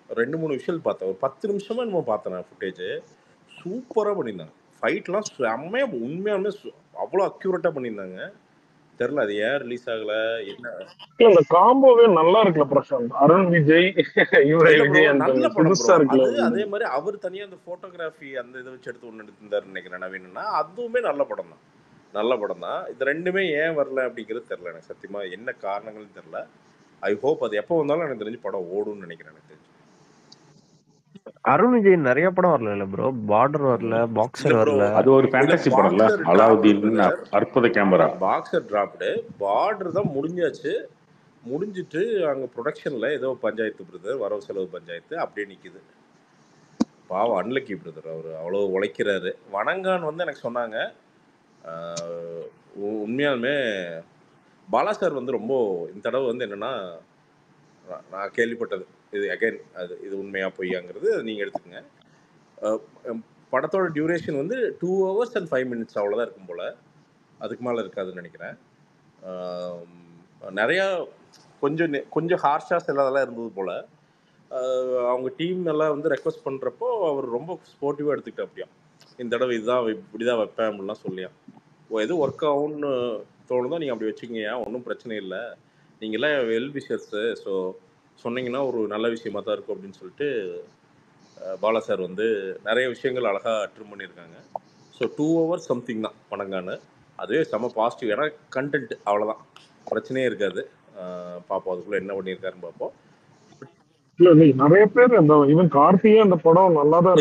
2-3 விஷயம் பார்த்தேன். ஒரு 10 நிமிஷமா என்னமோ பார்த்தேன் நான் ஃபுட்டேஜ். சூப்பரா பண்ணியிருந்தாங்க. ஃபைட்லாம் செம்மையா, உண்மையாலுமே அவ்வளோ அக்யூரேட்டா பண்ணியிருந்தாங்க. தெரியல அது ஏன் ரிலீஸ் ஆகல என்ன. இந்த காம்போவே நல்லா இருக்குல்ல பிரசாந்த், அருண் விஜய் நல்ல படம். அதே மாதிரி அவர் தனியா அந்த போட்டோகிராஃபி அந்த இதை வச்சு எடுத்து ஒன்று எடுத்திருந்தாரு நினைக்கிறேன் நவீனா. அதுவுமே நல்ல படம் தான், நல்ல படம் தான். இது ரெண்டுமே ஏன் வரல அப்படிங்கிறது தெரியல எனக்கு சத்தியமா, என்ன காரணங்கள்னு தெரியல. ஐ ஹோப் அது எப்போ வந்தாலும் எனக்கு தெரிஞ்சு படம் ஓடும்னு நினைக்கிறேன். எனக்கு தெரிஞ்சு அருண் விஜய் நிறைய படம் வரல ப்ரோ. பார்டர் வரல, பாக்ஸர் வரல. அது ஒரு ஃபேண்டசி படம்ல, அலாவுதீன், அற்புத கேமரா. பாக்ஸர் டிராப்டு, பார்டர் தான் முடிஞ்சாச்சு. முடிஞ்சிட்டு அங்கே ப்ரொடக்ஷனில் ஏதோ பஞ்சாயத்து பிரதர், வரவு செலவு பஞ்சாயத்து அப்படியே நிற்கிது. பாவம் அன்லக்கி பிரதர், அவர் அவ்வளோ உழைக்கிறாரு. வணங்கான் வந்து எனக்கு சொன்னாங்க, உண்மையாலுமே பாலா சார் வந்து ரொம்ப இந்த தடவை வந்து என்னென்னா, நான் கேள்விப்பட்டது இது அகைன், இது உண்மையாக பொய்யாங்கிறது நீங்கள் எடுத்துக்கங்க. படத்தோட டியூரேஷன் வந்து 2 hours and 5 minutes அவ்வளோதான் இருக்கும் போல், அதுக்கு மேலே இருக்காதுன்னு நினைக்கிறேன். நிறையா கொஞ்சம் ஹார்ஷாக சிலதெல்லாம் இருந்தது போல். அவங்க டீம் எல்லாம் வந்து ரெக்வஸ்ட் பண்ணுறப்போ அவர் ரொம்ப ஸ்போர்ட்டிவாக எடுத்துக்கிட்டு அப்படியா, இந்த தடவை இதுதான் இப்படி தான் வைப்பேன் அப்படின்லாம் சொல்லியா. எதுவும் ஒர்க் ஆகும்னு தோணுதோ நீங்கள் அப்படி வச்சுக்கங்கயா, ஒன்றும் பிரச்சனை இல்லை, நீங்களாம் வெல் விஷர்ஸு, ஸோ சொன்னீங்கன்னா ஒரு நல்ல விஷயமா தான் இருக்கும் அப்படின்னு சொல்லிட்டு பாலா சார் வந்து நிறைய விஷயங்கள் அழகாக ட்ரிம் பண்ணியிருக்காங்க. ஸோ 2 hours சம்திங் தான் வணங்கான்னு. அதுவே செம்ம பாசிட்டிவ். ஏன்னா கண்டென்ட் அவ்வளோதான், பிரச்சனையே இருக்காது. பார்ப்போம் அதுக்குள்ளே என்ன பண்ணியிருக்காருன்னு பார்ப்போம். நிறைய பேர் ஈவன் கார்த்திகே அந்த படம் நல்லா தான்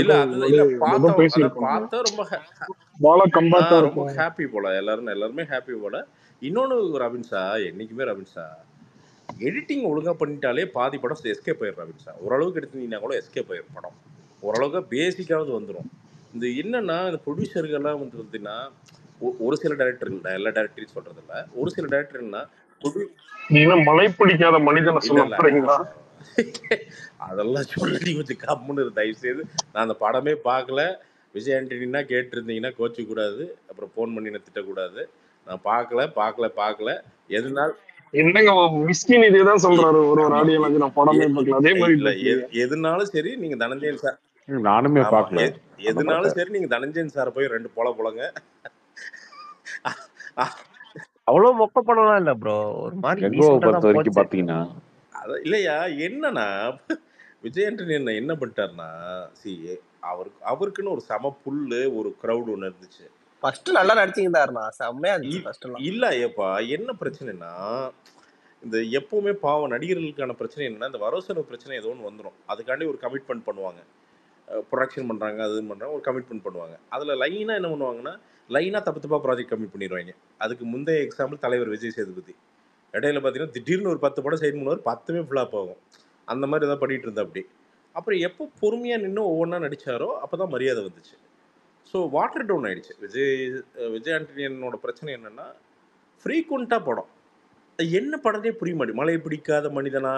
பார்த்தா ரொம்ப ஹாப்பி போல, எல்லாருமே ஹாப்பி போல. இன்னொன்று ரவின்சா, என்னைக்குமே ரவின்சா எடிட்டிங் ஒழுங்காக பண்ணிட்டாலே பாதி படம் எஸ்கேப் ஆயிடும். ரவின்சா ஓரளவுக்கு எடுத்துட்டீங்கன்னா கூட எஸ்கேப் ஆயிடும் படம், ஓரளவுக்கு பேசிக்காவது வந்துடும். இந்த என்னன்னா இந்த ப்ரொடியூசர்கள்லாம் வந்து பார்த்தீங்கன்னா, ஒரு சில டைரக்டர்கள், நான் எல்லா டைரக்டரையும் சொல்றது இல்லை, ஒரு சில டைரக்டர்னா மழை பிடிக்காத மனிதனை சொல்றீங்களா? அதெல்லாம் சொல்லி கொஞ்சம் கம்முன்னு தயவு செய்து. நான் அந்த படமே பார்க்கல. விஜய் ஆண்டனின்னா கேட்டிருந்தீங்கன்னா கோச்சிக்கூடாது, அப்புறம் ஃபோன் பண்ணி திட்டக்கூடாது. நான் பார்க்கல. எதுனால என்னங்க மிஸ்கின் இதேதான் சொல்றாரு ஒரு ஆடியோ லான்ச், நான் படமே பார்க்கல. அதே மாதிரி இல்ல பேசுறீங்க. எதுனாலும் சரி நீங்க தனஞ்சயன் சார் நானுமே ஆமா பார்க்கல அந்த எதுனாலும் படத்தை. சரி நீங்க தனஞ்சயன் சார் போய் 2 போலங்க. அவ்வளவு மொக்க படம்லாம் இல்ல ப்ரோ, ஒரு மாதிரி கெங்கோவை டீசெண்டா பொறுத்த தான் வரைக்கும் போச்சு. பாத்தீங்கன்னா இல்லையா என்னன்னா விஜய் ஆண்டனி என்ன பண்ணிட்டாருன்னா அவருக்குன்னு ஒரு சம புல்லு ஒரு கிரௌட் ஒண்ணு இருந்துச்சு. ஃபர்ஸ்ட் நல்லா நடிச்சிருந்தாருண்ணா, செம்மையா இருந்துச்சு ஃபர்ஸ்ட் எல்லாம். இல்ல ஏப்பா என்ன பிரச்சனைனா இந்த எப்பவுமே பாவம் நடிகர்களுக்கான பிரச்சனை என்னன்னா இந்த வரவு செலவு பிரச்சனை ஏதோ ஒன்று வந்துடும். அதுக்காண்டி ஒரு கமிட்மெண்ட் பண்ணுவாங்க, ப்ரொடக்ஷன் பண்ணுறாங்க, அது பண்ணுறாங்க, ஒரு கமிட்மெண்ட் பண்ணுவாங்க. அதில் லைனாக என்ன பண்ணுவாங்கன்னா லைனாக தப்பாக ப்ராஜெக்ட் கமிட் பண்ணிடுவாங்க. அதுக்கு முந்தைய எக்ஸாம்பிள் தலைவர் விஜய் சேதுபதி. இடையில பார்த்தீங்கன்னா திடீர்னு ஒரு 10 படம் சைன் பண்ணுவார், 10மே ஃப்ளாப் ஆகும். அந்த மாதிரி தான் பண்ணிட்டு இருந்தா அப்படி. அப்புறம் எப்போ பொறுமையாக நின்று ஒவ்வொன்றா நடித்தாரோ அப்போ தான் மரியாதை வந்துச்சு. ஸோ வாட்டர் டவுன் ஆயிடுச்சு. விஜய் ஆண்டனியனோட பிரச்சனை என்னென்னா ஃப்ரீக்வெண்ட்டாக படம், என்ன படத்தையே புரிய மாட்டேங்குது. மழை பிடிக்காத மனிதனா,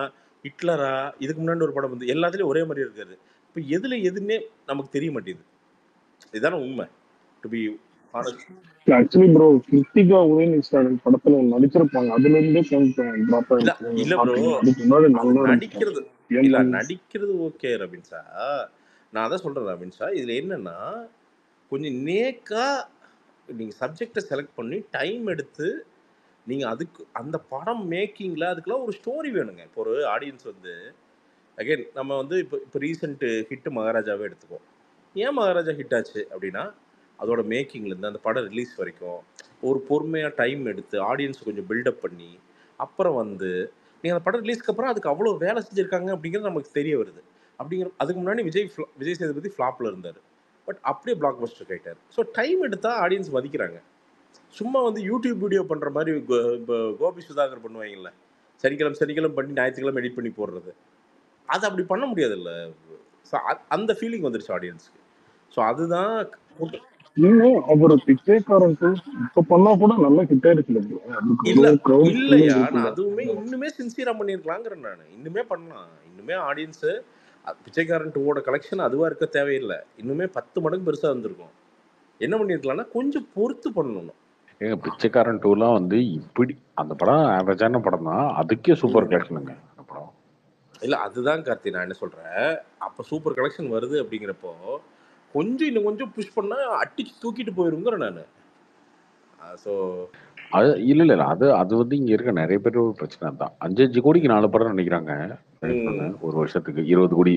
ஹிட்லரா, இதுக்கு முன்னாடி ஒரு படம் வந்து எல்லாத்துலேயும் ஒரே மாதிரி இருக்காது. இப்போ எதில் எதுன்னே நமக்கு தெரிய மாட்டேங்குது. இதுதானே உண்மை. To be actually bro Kiruthiga Udhayanidhi படத்துல நடிச்சிருப்பாங்க, அதுல இருந்தே கொஞ்சம் டிராப் ஆயிடுச்சு. இல்ல ப்ரோ, அதுக்கு முன்னாடி நல்லா நடிக்கிறது இல்ல நடிக்கிறது ஓகே ரபின் சார், நான் அதான் சொல்றேன் ரபின் சார். இதுல என்னன்னா கொஞ்சம் நேக்கா நீங்க சப்ஜெக்டை செலக்ட் பண்ணி டைம் எடுத்து நீங்க அதுக்கு அந்த படம் மேக்கிங்ல அதுக்கெல்லாம் ஒரு ஸ்டோரி வேணுங்க. இப்போ ஒரு ஆடியன்ஸ் வந்து அகைன் நம்ம வந்து இப்போ ரீசெண்ட் ஹிட் மகாராஜாவே எடுத்துக்குவோம். ஏன் மகாராஜா ஹிட் ஆச்சு அப்படின்னா அதோட மேக்கிங்லேருந்து அந்த படம் ரிலீஸ் வரைக்கும் ஒரு பொறுமையாக டைம் எடுத்து ஆடியன்ஸ் கொஞ்சம் பில்டப் பண்ணி அப்புறம் வந்து நீங்கள் அந்த படம் ரிலீஸ்க்கு அப்புறம் அதுக்கு அவ்வளோ வேலை செஞ்சுருக்காங்க அப்படிங்கிறது நமக்கு தெரிய வருது. அதுக்கு முன்னாடி விஜய் சேதுபதி ஃப்ளாப்பில் இருந்தார், பட் அப்படியே பிளாக் பஸ்டர் ஆகிட்டார். ஸோ டைம் எடுத்தால் ஆடியன்ஸ் மதிக்கிறாங்க. சும்மா வந்து யூடியூப் வீடியோ பண்ணுற மாதிரி இப்போ கோபி சுதாகர் பண்ணுவாங்கல்ல, சனிக்கிழமை பண்ணி ஞாயிற்றுக்கிழமை எடிட் பண்ணி போடுறது, அது அப்படி பண்ண முடியாதுல்ல. ஸோ அந்த ஃபீலிங் வந்துருச்சு ஆடியன்ஸ்க்கு. ஸோ அதுதான் இன்னும் அவர் பிச்சைக்காரன் இப்ப பண்ணா கூட நல்ல ஹிட் ஆயிடுச்சு. இல்லையா, நான் அதுவுமே இன்னுமே சின்சியரா பண்ணிருக்கலாங்கிறேன். நான் இன்னுமே பண்ணலாம். இன்னுமே ஆடியன்ஸ் பிச்சைக்காரன் 2ஓட கலெக்ஷன் அதுவா இருக்க தேவையில்லை, இன்னுமே 10 மடங்கு பெருசா வந்திருக்கும். என்ன பண்ணிருக்கலாம்னா கொஞ்சம் பொறுத்து பண்ணணும். ஏங்க பிச்சைக்காரன் 2லாம் வந்து இப்படி அந்த படம் ஆவரேஜான படம் தான், அதுக்கே சூப்பர் கலெக்ஷனுங்க படம். இல்ல அதுதான் கார்த்தி, நான் என்ன சொல்றேன், அப்ப சூப்பர் கலெக்ஷன் வருது அப்படிங்கிறப்போ கொஞ்சம் இன்னும் கொஞ்சம் புஷ் பண்ணா அட்டிச்சு தூக்கிட்டு போயிருங்கிற நான். ஸோ அது இல்ல அது அது வந்து இங்க இருக்க நிறைய பேர் ஒரு பிரச்சனை தான். 5 கோடிக்கு 4 படம் நினைக்கிறாங்க ஒரு வருஷத்துக்கு 20 கோடி.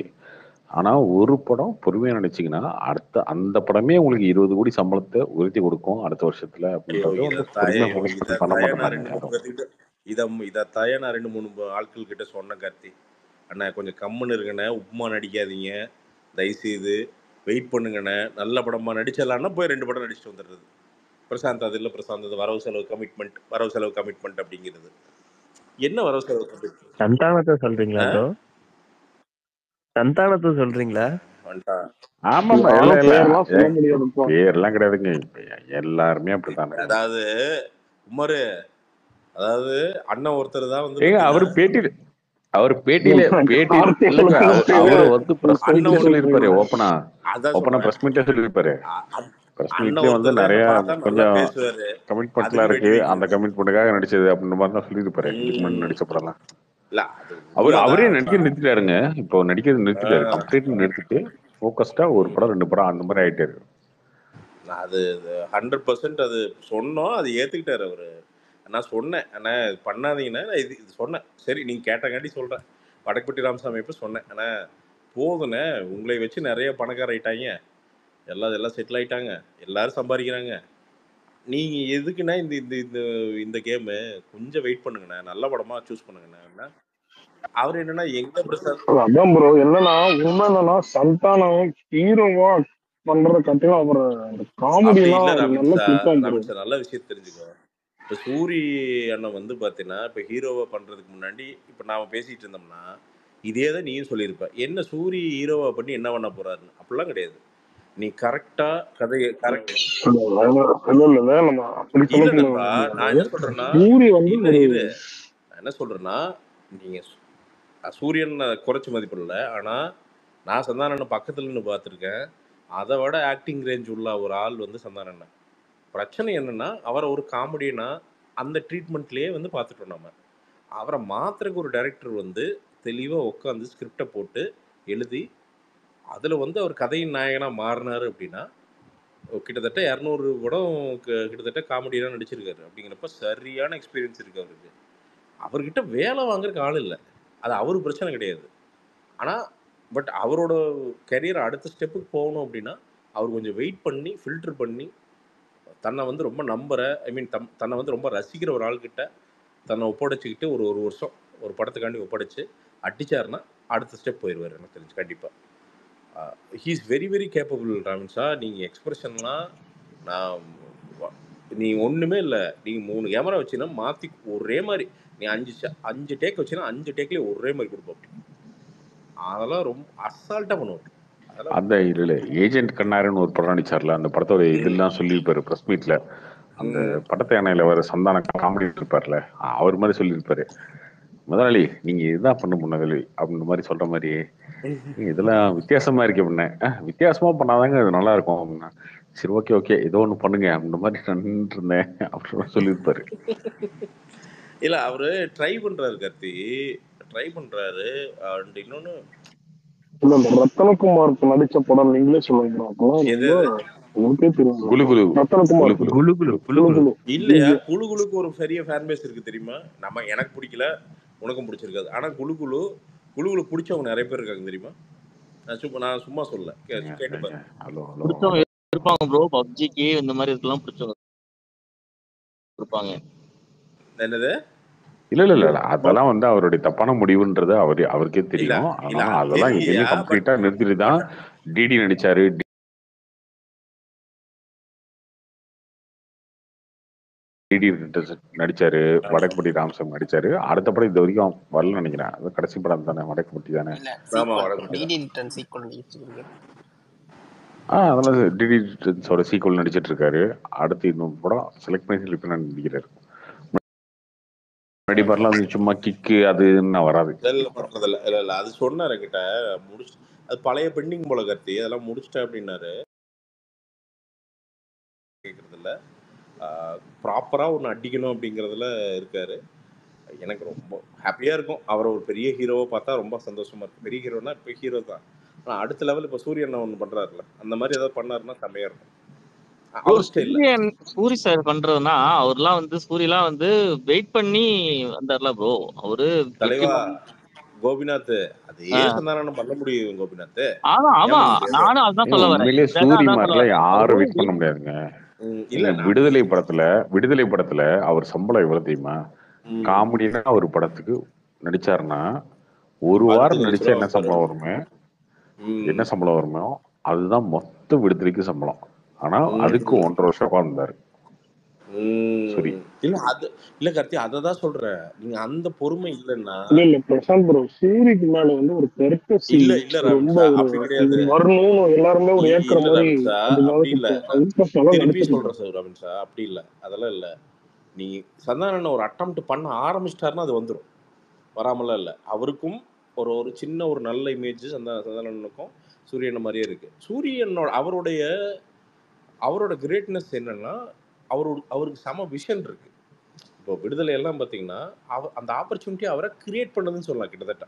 ஆனா ஒரு படம் பொறுமையா நினைச்சீங்கன்னா அடுத்த அந்த படமே உங்களுக்கு 20 கோடி சம்பளத்தை உயர்த்தி கொடுக்கும் அடுத்த வருஷத்துல அப்படின்றது வந்து பொறுமையா பண்ண மாட்டாங்க. இதைத்தாயே நான் 2-3 ஆட்கள் கிட்ட சொன்னேன் கார்த்தி, அண்ணா கொஞ்சம் கம்முன்னு இருக்குண்ணே, உப்புமா நடிக்காதீங்க தயவுசெய்து, வெயிட் பண்ணுங்கண்ணே, நல்ல படமா நடிச்சிடலான்னா போய் 2 படம் நடிச்சுட்டு வந்துடுறது. பிரசாந்த் அது இல்லை, பிரசாந்த் அது வரவு செலவு கமிட்மெண்ட் அப்படிங்கிறது என்ன? வரவு செலவு கமிட்மெண்ட் சந்தானத்தை சொல்றீங்களா ப்ரோ? சந்தானத்தை சொல்றீங்களா? ஆமாமா, பேர்லாம் கிடையாதுங்க, எல்லாருமே அப்படித்தானே. அதாவது உமரு, அதாவது அண்ணன் ஒருத்தர் தான் வந்து அவர் பேட்டியில அவர் வந்து பிரஸ் மீட்ல சொல்லியிருப்பாரு, ஓப்பனா பிரஸ் மீட்ல சொல்லியிருப்பாரு. பிரஸ் மீட்லயே வந்து நிறைய கொஞ்சம் கமிட்மெண்ட்லாம் இருக்கு, அந்த கமிட்மெண்ட்டுக்காக நடிச்சது அப்படின்ற மாதிரி தான் சொல்லியிருப்பாரு. இதுக்கு முன்னாடி நடிச்ச படம்லாம் அவரே நடிக்க நிறுத்திட்டாருங்க. இப்போ நடிக்கிறது நிறுத்திட்டாரு, கம்ப்ளீட் நிறுத்திட்டு ஃபோக்கஸ்டா ஒரு படம் 2 படம் அந்த மாதிரி ஆயிட்டாரு. அது 100% அது சொன்னோம், அது ஏத்துக்கிட்டாரு அவரு. நான் சொன்னேன், அண்ணா பண்ணாதீங்கன்னா இது சொன்னேன். சரி நீங்க கேட்டங்காட்டி சொல்றேன். வடக்குப்பட்டி ராமசாமி இப்போ சொன்னேன், அண்ணா போதுண்ணே, உங்களை வச்சு நிறைய பணக்கார ஆயிட்டாங்க, எல்லாம் செட்டில் ஆயிட்டாங்க, எல்லாரும் சம்பாதிக்கிறாங்க, நீங்க எதுக்குன்னா இந்த இந்த இந்த இந்த கேமு கொஞ்சம் வெயிட் பண்ணுங்கண்ணா, நல்ல படமா சூஸ் பண்ணுங்கண்ணா. அவர் என்னன்னா எங்க பிரசாத் அதான் ப்ரோ என்னன்னா உண்மை என்னன்னா சந்தானம் ஹீரோவா பண்றத கட்டிலும் அவர் காமெடி நல்ல விஷயம் தெரிஞ்சுக்கோ. இப்போ சூரி அண்ணன் வந்து பார்த்தீங்கன்னா இப்போ ஹீரோவை பண்ணுறதுக்கு முன்னாடி இப்போ நாம் பேசிகிட்டு இருந்தோம்னா இதே தான் நீயும் சொல்லியிருப்ப, என்ன சூரி ஹீரோவை பண்ணி என்ன பண்ண போறாருன்னு. அப்படிலாம் கிடையாது, நீ கரெக்டாக கதையை கரெக்ட். நான் என்ன சொல்றேன்னா என்ன சொல்றேன்னா நீங்கள் சூரியன் குறைச்சி மதிப்பிடல, ஆனால் நான் சந்தானண்ணன் பக்கத்துல நின்று பார்த்துருக்கேன். அதை விட ஆக்டிங் ரேஞ்ச் உள்ள ஒரு ஆள் வந்து சந்தானண்ணன். பிரச்சனை என்னன்னா அவரை ஒரு காமெடினா அந்த ட்ரீட்மெண்ட்லேயே வந்து பார்த்துட்டோம் நம்ம. அவரை மாத்துறதுக்கு ஒரு டைரக்டர் வந்து தெளிவாக உட்காந்து ஸ்கிரிப்டை போட்டு எழுதி அதில் வந்து அவர் கதையின் நாயகனாக மாறினார் அப்படின்னா கிட்டத்தட்ட 200 படம் கிட்டத்தட்ட காமெடியெலாம் நடிச்சிருக்காரு. அப்படிங்கிறப்ப சரியான எக்ஸ்பீரியன்ஸ் இருக்குது அவருக்கு. அவர்கிட்ட வேலை வாங்குறதுக்கு ஆள் இல்லை, அது அவர் பிரச்சனை கிடையாது. ஆனால் பட் அவரோட கெரியர் அடுத்த ஸ்டெப்புக்கு போகணும் அப்படின்னா அவர் கொஞ்சம் வெயிட் பண்ணி ஃபில்டர் பண்ணி தன்னை வந்து ரொம்ப நம்புகிற தன்னை வந்து ரொம்ப ரசிக்கிற ஒரு ஆள்கிட்ட தன்னை ஒப்படைச்சிக்கிட்டு ஒரு வருஷம் ஒரு படத்துக்காண்டி ஒப்படைச்சு அடிச்சாருன்னா அடுத்த ஸ்டெப் போயிடுவார் எனக்கு தெரிஞ்சு கண்டிப்பாக. He is very very capable ராமின்ஸா. நீங்கள் எக்ஸ்பிரஷன்லாம் நீ ஒன்றுமே இல்லை, நீங்கள் 3 கேமரா வச்சுன்னா மாற்றி ஒரே மாதிரி நீ 5 டேக் வச்சுன்னா 5 டேக்லேயே ஒரே மாதிரி கொடுப்போம். அதெல்லாம் ரொம்ப அசால்ட்டாக பண்ணுவார். அந்த இதுல ஏஜென்ட் கண்ணாருன்னு ஒரு படம் நடிச்சார்ல, அந்த படத்தோட இதெல்லாம் சொல்லியிருப்பாரு ப்ரெஸ் மீட்ல. அந்த படத்தை யானையில வர சந்தான காமெடி இருப்பார்ல, அவர் மாதிரி சொல்லியிருப்பாரு, முதலாளி நீங்க இதுதான் பண்ண முதலாளி அப்படின்ற மாதிரி சொல்ற மாதிரி இதெல்லாம் வித்தியாசமா இருக்கு அப்படின்னா, வித்தியாசமா பண்ணாதாங்க அது நல்லா இருக்கும் அப்படின்னா, சரி ஓகே ஓகே ஏதோ ஒண்ணு பண்ணுங்க அப்படின்ற மாதிரி நின்று இருந்தேன் அப்படின்னு சொல்லியிருப்பாரு. இல்ல அவரு ட்ரை பண்றாரு கார்த்தி, ட்ரை பண்றாரு. அண்ட் இன்னொன்னு இல்ல இந்த ரத்தனகுமார் நடிச்ச படம் நீங்களே சொல்லுங்க. உங்களுக்கே தெரியும் ரத்தனகுமார் இல்லையா? குழுகுலுக்கு ஒரு பெரிய ஃபேன் பேஸ் இருக்கு தெரியுமா? எனக்கு பிடிக்கல, உனக்கும் பிடிச்சிருக்காது. ஆனா குழுகுலு பிடிச்சவங்க நிறைய பேர் இருக்காங்க தெரியுமா? நான் சும்மா சொல்ல, கேட்டு பாருங்க. பிடிச்சவங்க இருப்பாங்க ப்ரோ. பப்ஜிக்கு இந்த மாதிரி இதெல்லாம் பிடிச்சவங்க இருப்பாங்க. என்னது? இல்ல அதெல்லாம் வந்து அவருடைய தப்பான முடிவுன்றது அவருக்கே தெரியும். அதனால அதெல்லாம் எங்கேயுமே கம்ப்ளீட்டா நிறுத்திட்டு தான் டிடி நடிச்சாரு. டிடி நடிச்சாரு, வடக்குப்பட்டி ராமசாமி நடிச்சாரு. அடுத்த படம் இது வரைக்கும் வரல நினைக்கிறேன். அது கடைசி படம் தானே, வடக்குப்பட்டி தானே. அதெல்லாம் டிடி ரிட்டர்ன்ஸோட சீக்வல் நடிச்சிட்டு இருக்காரு. அடுத்து இன்னொரு படம் செலக்ட் பண்ணி இப்ப நடிக்கிறாரு. முன்னாடி மாதிரிலாம் வந்து சும்மா கிக்கு அது வராது. இல்ல அது சொன்னாரு கிட்ட முடிச்சு, அது பழைய பெண்டிங் போல கத்தி அதெல்லாம் முடிச்சிட்டேன் அப்படின்னாரு. கேட்கறது இல்ல, ப்ராப்பரா ஒன்று அடிக்கணும் அப்படிங்கிறதுல இருக்காரு. எனக்கு ரொம்ப ஹாப்பியா இருக்கும். அவரை ஒரு பெரிய ஹீரோவை பார்த்தா ரொம்ப சந்தோஷமா இருக்கும். பெரிய ஹீரோனா இப்போ ஹீரோ தான், ஆனால் அடுத்த லெவல் இப்போ சூரியன் ஒன்று பண்றாருல, அந்த மாதிரி ஏதாவது பண்ணாருன்னா செம்மையா இருக்கும். சூரி சார் பண்றதுன்னா அவர்லாம் வந்து சூரியலாம் வந்து வெயிட் பண்ணி வந்தார்ல ப்ரோ. அவரு தலைவா கோபிநாத், அதே சந்தானம் பண்ண முடியும் கோபிநாத். நானும் அதான் சொல்ல வரேன். உண்மையிலே சூரி மாதிரில யாரும் வெயிட் பண்ண முடியாதுங்க. இல்ல விடுதலை படத்துல அவர் சம்பளம் எவ்வளவு தெரியுமா? காமெடினா ஒரு படத்துக்கு நடிச்சாருன்னா ஒரு வாரம் நடிச்சா என்ன சம்பளம் வருமோ அதுதான் மொத்த விடுதலைக்கு சம்பளம். ஆனா அதுக்கு 1.5 வருஷம் உட்கார்ந்தாரு. சரி இல்ல கார்த்தி, அததான் சொல்றேன். நீங்க அந்த பொறுமை இல்லன்னா இல்ல பிரசாந்த் ப்ரோ, சூரிக்கு மேல வந்து ஒரு கரெக்டசி இல்ல ரொம்ப அப்படி கிடையாது. வரணும், எல்லாருமே ஒரு ஏற்கிற மாதிரி. அப்படி இல்ல, திருப்பி சொல்றேன் சார் ரவின் சார், அப்படி இல்ல, அதெல்லாம் இல்ல. நீ சந்தானன் ஒரு அட்டெம்ப்ட் பண்ண ஆரம்பிச்சிட்டாருன்னா அது வந்துடும், வராமலாம் இல்லை. அவருக்கும் ஒரு சின்ன ஒரு நல்ல இமேஜ் சந்தானனுக்கும் சூரியன் மாதிரியே இருக்கு. சூரியனோட அவரோட கிரேட்னஸ் என்னன்னா அவருக்கு சம விஷன் இருக்கு. இப்போ விடுதலை எல்லாம் பார்த்தீங்கன்னா அந்த ஆப்பர்ச்சுனிட்டி அவரை கிரியேட் பண்ணதுன்னு சொல்லலாம் கிட்டத்தட்ட.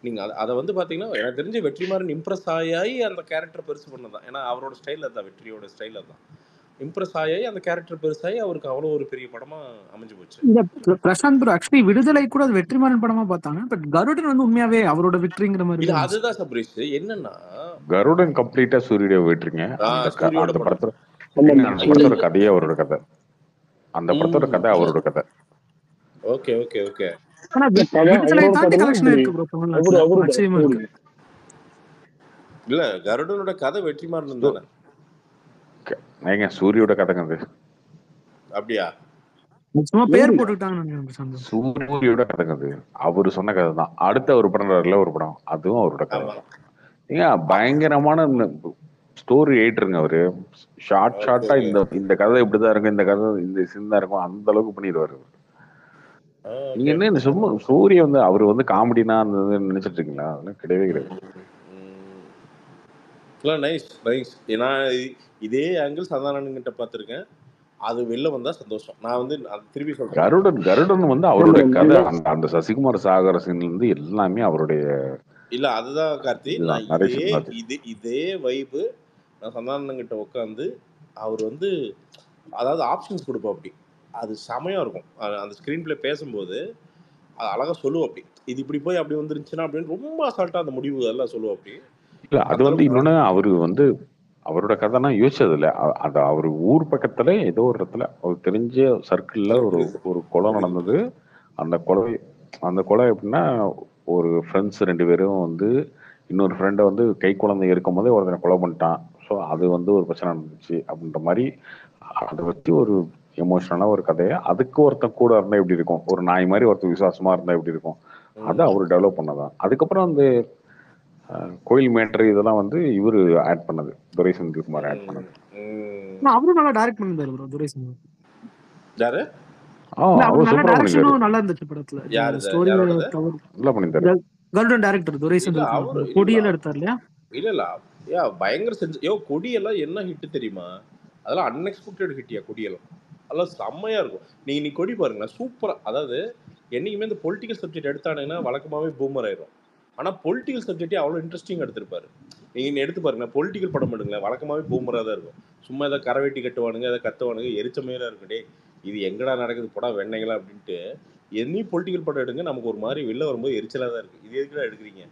நீங்கள் அதை வந்து பார்த்தீங்கன்னா எனக்கு தெரிஞ்ச வெற்றிமாறன் இம்ப்ரெஸ் ஆகி அந்த கேரக்டர் பெருசு பண்ணதான். ஏன்னா அவரோட ஸ்டைலில் தான், வெற்றியோட ஸ்டைலில் தான் இம்ப்ரெஸ் ஆகி அந்த கேரக்டர் பெருசாகி அவருக்கு அவ்வளோ ஒரு பெரிய படமா அமைஞ்சு போச்சு. இந்த பிரசாந்த் ப்ரோ ஆக்சுவலி விடுதலை கூட அது வெற்றிமாறன் படமா பார்த்தாங்க. பட் கருடன் வந்து உண்மையாவே அவரோட வெற்றிங்கிற மாதிரி இல்ல. அதுதான் சப்ரீஷ், என்னன்னா கருடன் கம்ப்ளீட்டா சூரிய வெற்றிங்க. அந்த படத்தோட கதையே அவரோட கதை. அந்த படத்தோட கதை அவரோட கதை. Okay okay okay. இல்ல கருடனோட கதை வெற்றிமாறன் தானே. ஏங்க சூரியோட கதைங்க அது. அப்படியா? பேர் போட்டுட்டாங்க. சூரியோட கதைங்க அது. அவரு சொன்ன கதை தான். அடுத்த ஒரு படம் ஒரு படம், அதுவும் அவரோட கதை தான். ஏங்க பயங்கரமான ஸ்டோரி ரைட்டருங்க அவரு. ஷார்ட்டா இந்த கதை இப்படிதான் இருக்கும், இந்த கதை இந்த சீன் தான் இருக்கும், அந்த அளவுக்கு பண்ணிடுவாரு. நீங்க என்ன சும்மா சூரிய வந்து அவரு வந்து காமெடினா அந்த நினைச்சிட்டு இருக்கீங்களா? அதெல்லாம் கிடையவே கிடையாது. Nice nice. ஏன்னா இதே ஆங்கிள் சந்தானன் கிட்ட பார்த்துருக்கேன். அது வெளில வந்தா சந்தோஷம். நான் வந்து திருப்பி சொல்றேன். கருடன் வந்து அவருடைய கதை அந்த சசிகுமார் சாகர சீன்ல இருந்து எல்லாமே அவருடைய இல்ல அதுதான் கார்த்தி. நான் இதே வைபு நான் சந்தானங்கிட்ட உட்காந்து அவர் வந்து அதாவது ஆப்ஷன்ஸ் கொடுப்போம் அப்படி அது செமையா இருக்கும். அந்த ஸ்கிரீன் பிளே பேசும்போது அது அழகா சொல்லுவோம் அப்படி இது இப்படி போய் அப்படி வந்துருந்துச்சுன்னா அப்படின்னு ரொம்ப அசால்ட்டா அந்த முடிவு எல்லாம் சொல்லுவோம் அப்படி. இல்ல அது வந்து இன்னொன்னு அவரு வந்து அவரோட கதைனா யோசிச்சது இல்லை. அது அவர் ஊர் பக்கத்துல ஏதோ ஒரு இடத்துல அவர் தெரிஞ்ச சர்க்கிள்ல ஒரு கொலை நடந்தது. அந்த கொலை எப்படின்னா ஒரு ஃப்ரெண்ட்ஸ் 2 பேரும் வந்து இன்னொரு ஃப்ரெண்டை வந்து கை குழந்தை இருக்கும் போதே ஒருத்தனை கொலை பண்ணிட்டான். ஸோ அது வந்து ஒரு பிரச்சனை நடந்துச்சு அப்படின்ற மாதிரி அதை வச்சு ஒரு எமோஷனலா ஒரு கதையை அதுக்கு ஒருத்தன் கூட இருந்தா எப்படி இருக்கும், ஒரு நாய் மாதிரி ஒருத்தர் விசுவாசமா இருந்தா எப்படி இருக்கும், அதை அவர் டெவலப் பண்ணதான். அதுக்கப்புறம் அந்த கோயில் மேட்ரு இதெல்லாம் வந்து இவரு ஆட் பண்ணது, துரை செந்தில்குமார் ஆட் பண்ணது. அவரும் நல்லா டைரக்ட் பண்ணிருந்தாரு ப்ரோ துரை செந்தில்குமார். யாரு? அவர் நல்ல டைரக்ஷனும் நல்லா இருந்துச்சு படத்துல. ஸ்டோரி நல்லா பண்ணிருந்தாரு. கருடன் டைரக்டர் துரை செந்தில்குமார் கொடியெல்லாம் எடுத்தார் இல்லையா? இல்ல பயங்கர செஞ்சு கொடியெல்லாம் என்ன ஹிட் தெரியுமா? அதெல்லாம் அன்எக்ஸ்பெக்டட் ஹிட்யா கொடியெல்லாம். அதெல்லாம் செம்மையா இருக்கும். நீ கொடி பாருங்க சூப்பரா. அதாவது என்னைக்குமே இந்த பொலிட்டிக்கல் சப்ஜெக்ட் எடுத்தானுங்கன்னா வழக்கமாவே பூமர் ஆயிரும். ஆனா பொலிட்டிக்கல் சப்ஜெக்டே அவ்வளவு இன்ட்ரெஸ்டிங் எடுத்திருப்பாரு. நீங்க எடுத்து பாருங்க பொலிட்டிக்கல் படம் பண்ணுங்களேன் வழக்கமாவே பூமரா தான் இருக்கும். சும்மா ஏதாவது கரவேட்டி கட்டுவானுங்க ஏதாவது கத்துவானுங்க எரிச்சமையா இருக்குடே இது எங்கடா நடக்குது போடா வெண்ணைங்களா அப்படின்ட்டு. என்னையும் பொலிட்டிக்கல் படம் எடுங்க நமக்கு ஒரு மாதிரி வெளில வரும்போது எரிச்சலா தான் இருக்கு. இது எதுக்குடா எடுக்கிறீங்க?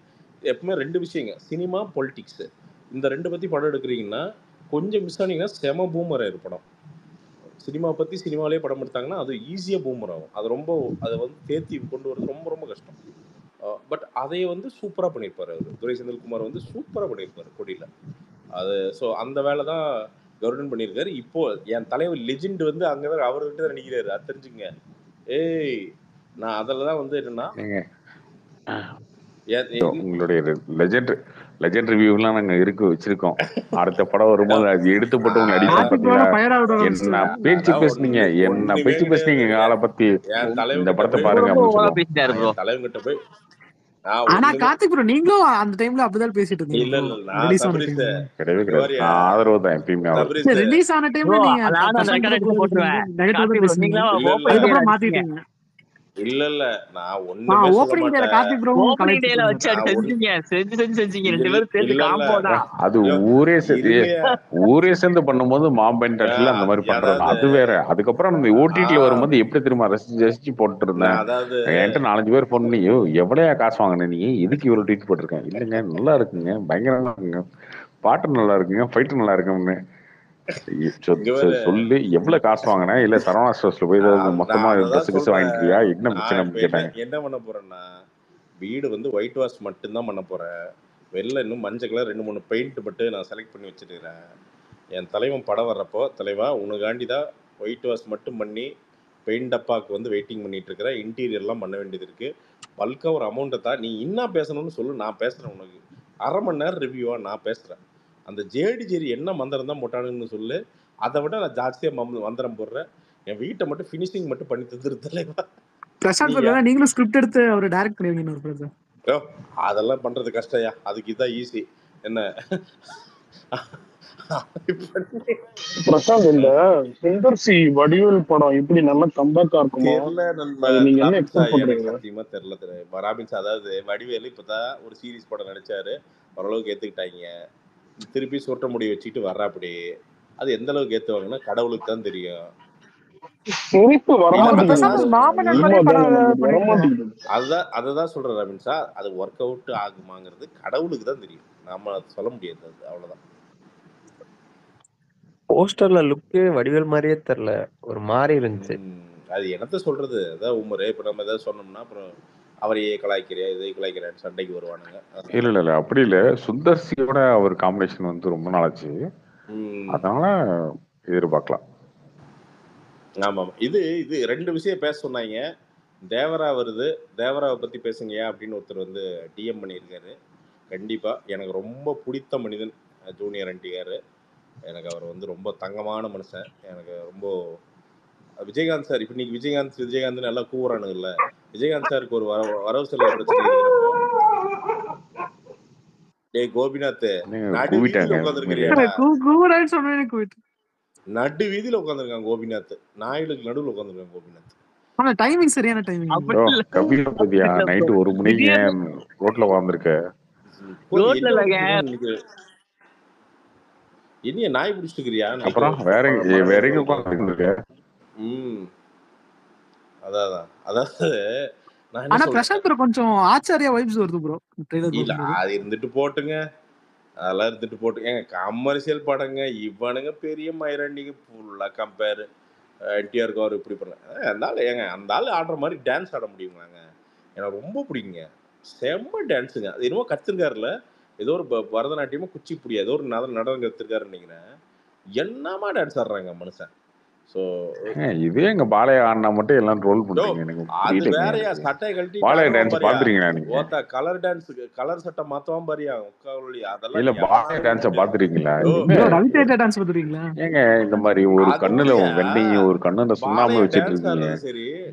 எப்பவுமே 2 விஷயங்க சினிமா பொலிட்டிக்ஸ் இந்த 2 பத்தி படம் எடுக்கிறீங்கன்னா கொஞ்சம் மிஸ் ஆனீங்கன்னா செம பூமர் ஆயிரும் படம். சினிமா பத்தி சினிமாலே படம் எடுத்தாங்கன்னா அது ஈஸியா பூமர் ஆகும். அது ரொம்ப அதை வந்து தேர்த்தி கொண்டு வரது ரொம்ப ரொம்ப கஷ்டம். பட் அதை வந்து சூப்பரா பண்ணியிருப்பாரு அவர். துரை செந்தில்குமார் வந்து சூப்பரா பண்ணியிருப்பாரு கொடியில. அது ஸோ அந்த வேலை தான் கருடன் பண்ணியிருக்காரு. இப்போ என் தலைவர் லெஜெண்ட் வந்து அங்கதான் அவர்கிட்ட தான் நினைக்கிறாரு. அது தெரிஞ்சுங்க. ஏய் நான் அதில் தான் வந்து என்னன்னா உங்களுடைய லெஜெண்ட் ரிவ்யூலாம் நாங்க வச்சிருக்கோம். அடுத்த படம் வரும்போது அது எடுத்து போட்டு உங்க அடிப்பா என்ன பேச்சு பேசுனீங்க எங்க ஆளை பத்தி இந்த படத்தை பாருங்க அப்படின்னு தலைவர்கிட்ட போய் ஆனா கார்த்திக் ப்ரோ நீங்களும் அந்த டைம்ல அப்படிதான் பேசிட்டு இருந்தீங்க. ஆதரவு தான் எப்பயுமே ரிலீஸ் ஆன டைம்ல நீங்க அதுக்கப்புறம் மாத்திட்டீங்க. இல்ல நான் ஒண்ணுமே சொல்ல மாட்டேன். அது ஊரே சேர்ந்து பண்ணும்போது மாம்பென்டர்ல அந்த மாதிரி பண்றது அது வேற. அதுக்கப்புறம் நம்ம ஓடிடில வரும்போது எப்படி திரும்ப ரசிச்சு போட்டு இருந்தேன். என்கிட்ட 4-5 பேர் போன் பண்ணி எவ்வளவு காசு வாங்கின நீ எதுக்கு இவ்வளவு ட்வீட் போட்டிருக்கேன். இல்லைங்க நல்லா இருக்குங்க பயங்கரமா இருக்குங்க பாட்டு நல்லா இருக்குங்க ஃபைட்டு நல்லா இருக்குன்னு சொல்லி எவ்வளவு காசு வாங்கினேன். இல்ல சரவணா ஸ்டோர்ஸ்ல போய் மொத்தமா ட்ரெஸ் வாங்கிட்டியா என்ன பிரச்சனை கேட்டாங்க. என்ன பண்ண போறேன்னா வீடு வந்து ஒயிட் வாஷ் மட்டும்தான் பண்ண போறேன். வெளில இன்னும் மஞ்சள் கலர் 2-3 பெயிண்ட் மட்டும் நான் செலக்ட் பண்ணி வச்சிருக்கிறேன். என் தலைவன் படம் வர்றப்போ தலைவா உனக்காண்டி தான் ஒயிட் வாஷ் மட்டும் பண்ணி பெயிண்ட் டப்பாக்கு வந்து வெயிட்டிங் பண்ணிட்டு இருக்கிறேன். இன்டீரியர்லாம் பண்ண வேண்டியது இருக்கு. பல்கா ஒரு அமௌண்ட்டை தான் நீ என்ன பேசணும்னு சொல்லு நான் பேசுறேன். உனக்கு 1/2 மணி நேரம் ரிவ்யூவா நான் பேசுறேன். அந்த ஜேடி என்ன மந்திரம் தான் போட்டானுன்னு சொல்லு. அதை விட நான் ஜாஸ்தியா மந்திரம் போடுறேன். என் வீட்டை மட்டும் ஃபினிஷிங் மட்டும் பண்ணி தந்துரு தலைவா. பிரசாந்த் நீங்களும் ஸ்கிரிப்ட் எடுத்து அவர் டைரக்ட் பண்ணுவீங்க. அதெல்லாம் பண்றது கஷ்டயா. அதுக்கு இதான் ஈஸி. என்ன பிரசாந்த் இந்த சுந்தர்சி வடிவேல் படம் இப்படி நல்ல கம்பேக்கா இருக்குமா? நீங்க என்ன எக்ஸ்பெக்ட் பண்றீங்க? சத்தியமா தெரியல. ராபின்ஸ் அதாவது வடிவேலு இப்பதான் ஒரு சீரிஸ் படம் நடிச்சாரு. ஓரளவுக்கு ஏத்துக்கிட்டாங்க. திருப்பி சுருட்ட முடி வச்சுட்டு வர்றா அப்படி. அது எந்த அளவுக்கு ஏத்துவாங்கன்னா கடவுளுக்கு தான் தெரியும். அததான் சொல்றேன் ராபின்ஸா. அது ஒர்க் அவுட் ஆகுமாங்கிறது கடவுளுக்கு தான் தெரியும். நாம சொல்ல முடியாது. அது அவ்வளவுதான். போஸ்டர்ல லுக்கு வடிவேல் மாதிரியே தெரியல, ஒரு மாதிரி இருந்துச்சு. அது என்னத்த சொல்றது. அதான் உமரே இப்ப நம்ம ஏதாவது சொன்னோம்னா அப்புறம் அவரையே கலாய்க்கிறியா இதை கலாய்க்கிறான்னு சண்டைக்கு வருவானுங்க. இல்ல அப்படி இல்ல. சுந்தர்சியோட அவர் காம்பினேஷன் வந்து ரொம்ப நாளாச்சு. அதனால எதிர்பார்க்கலாம். ஆமா இது 2 விஷயம் பேச சொன்னாங்க. தேவரா வருது, தேவராவை பத்தி பேசுங்கயா அப்படின்னு ஒருத்தர் வந்து டிஎம் பண்ணியிருக்காரு. கண்டிப்பா எனக்கு ரொம்ப பிடித்த மனிதன் ஜூனியர் NTR. எனக்கு அவர் வந்து ரொம்ப தங்கமான மனுஷன். எனக்கு ரொம்ப விஜயகாந்த் சார். இப்ப இன்னைக்கு விஜயகாந்த் நல்லா கூவுறானுங்கல்ல. விஜயகாந்த் சாருக்கு ஒரு வரவு செலவு பிரச்சனை இருக்கிறப்போ கோபிநாத் நடு வீதியில உட்காந்துருக்கான் கோபிநாத். நாயுடுக்கு நடுவில் உட்காந்துருக்கான் கோபிநாத். ஆனா டைமிங் சரியான டைமிங். அப்படி இல்ல கபில பத்தியா அப்படி இல்ல bro. நைட்டு 1 மணிக்கு திடீர்னு ரோட்ல உட்காந்துருக்க. ரோட்ல இல்லைங்க. என்ன நாய் பிடிச்சிருக்கிறியா? அப்புறம் வேற வேற எங்க உட்காந்துருக்க? அதாவது நான் என்ன ஆனா சொல்றேன், பிரசாந்த் கொஞ்சம் ஆச்சாரியா வைப்ஸ் வருது ப்ரோ ட்ரெய்லர் இல்ல பார்க்கும்போது. அது இருந்துட்டு போட்டுங்க, அதெல்லாம் இருந்துட்டு போட்டுங்க. கமர்ஷியல் படங்க இவனுங்க பெரிய மயிரண்டிங்க ஃபுல்லா கம்பேர் என்டிஆருக்கு அவர் இப்படி பண்ண அந்த ஆள் அந்த ஆள் ஆடுற மாதிரி டான்ஸ் ஆட முடியுங்களாங்க? எனக்கு ரொம்ப பிடிக்குங்க. செம்ம டான்ஸுங்க. அது என்னமோ கற்றுருக்காருல, ஏதோ ஒரு பரதநாட்டியமோ குச்சிப்புடி ஏதோ ஒரு நடனம் கற்றுருக்காருன்னு நினைக்கிறேன். என்னமா டான்ஸ் ஆடுறாங்க மனுஷன். ஸோ இதே எங்க பாலையா ஆடினா மட்டும் எல்லாம் ட்ரோல் பண்றீங்க. எனக்கு அது புரியலங்க. வேறையா, எனக்கு சட்டையை கழட்டி பாலையா டான்ஸ் பாத்துறீங்களா நீங்க? ஓத்தா கலர் டான்ஸுக்கு கலர் சட்டை மாத்தவும் பாரியா அதெல்லாம் இல்ல பாலையா டான்ஸ பாத்துறீங்களா? ரவி தேட்டர் டான்ஸ் பாத்துறீங்களா? ஏங்க இந்த மாதிரி ஒரு கண்ணுல வெண்ணையும் ஒரு கண்ணுல சுண்ணாம்பு வச்சிட்டு இருக்கீங்க.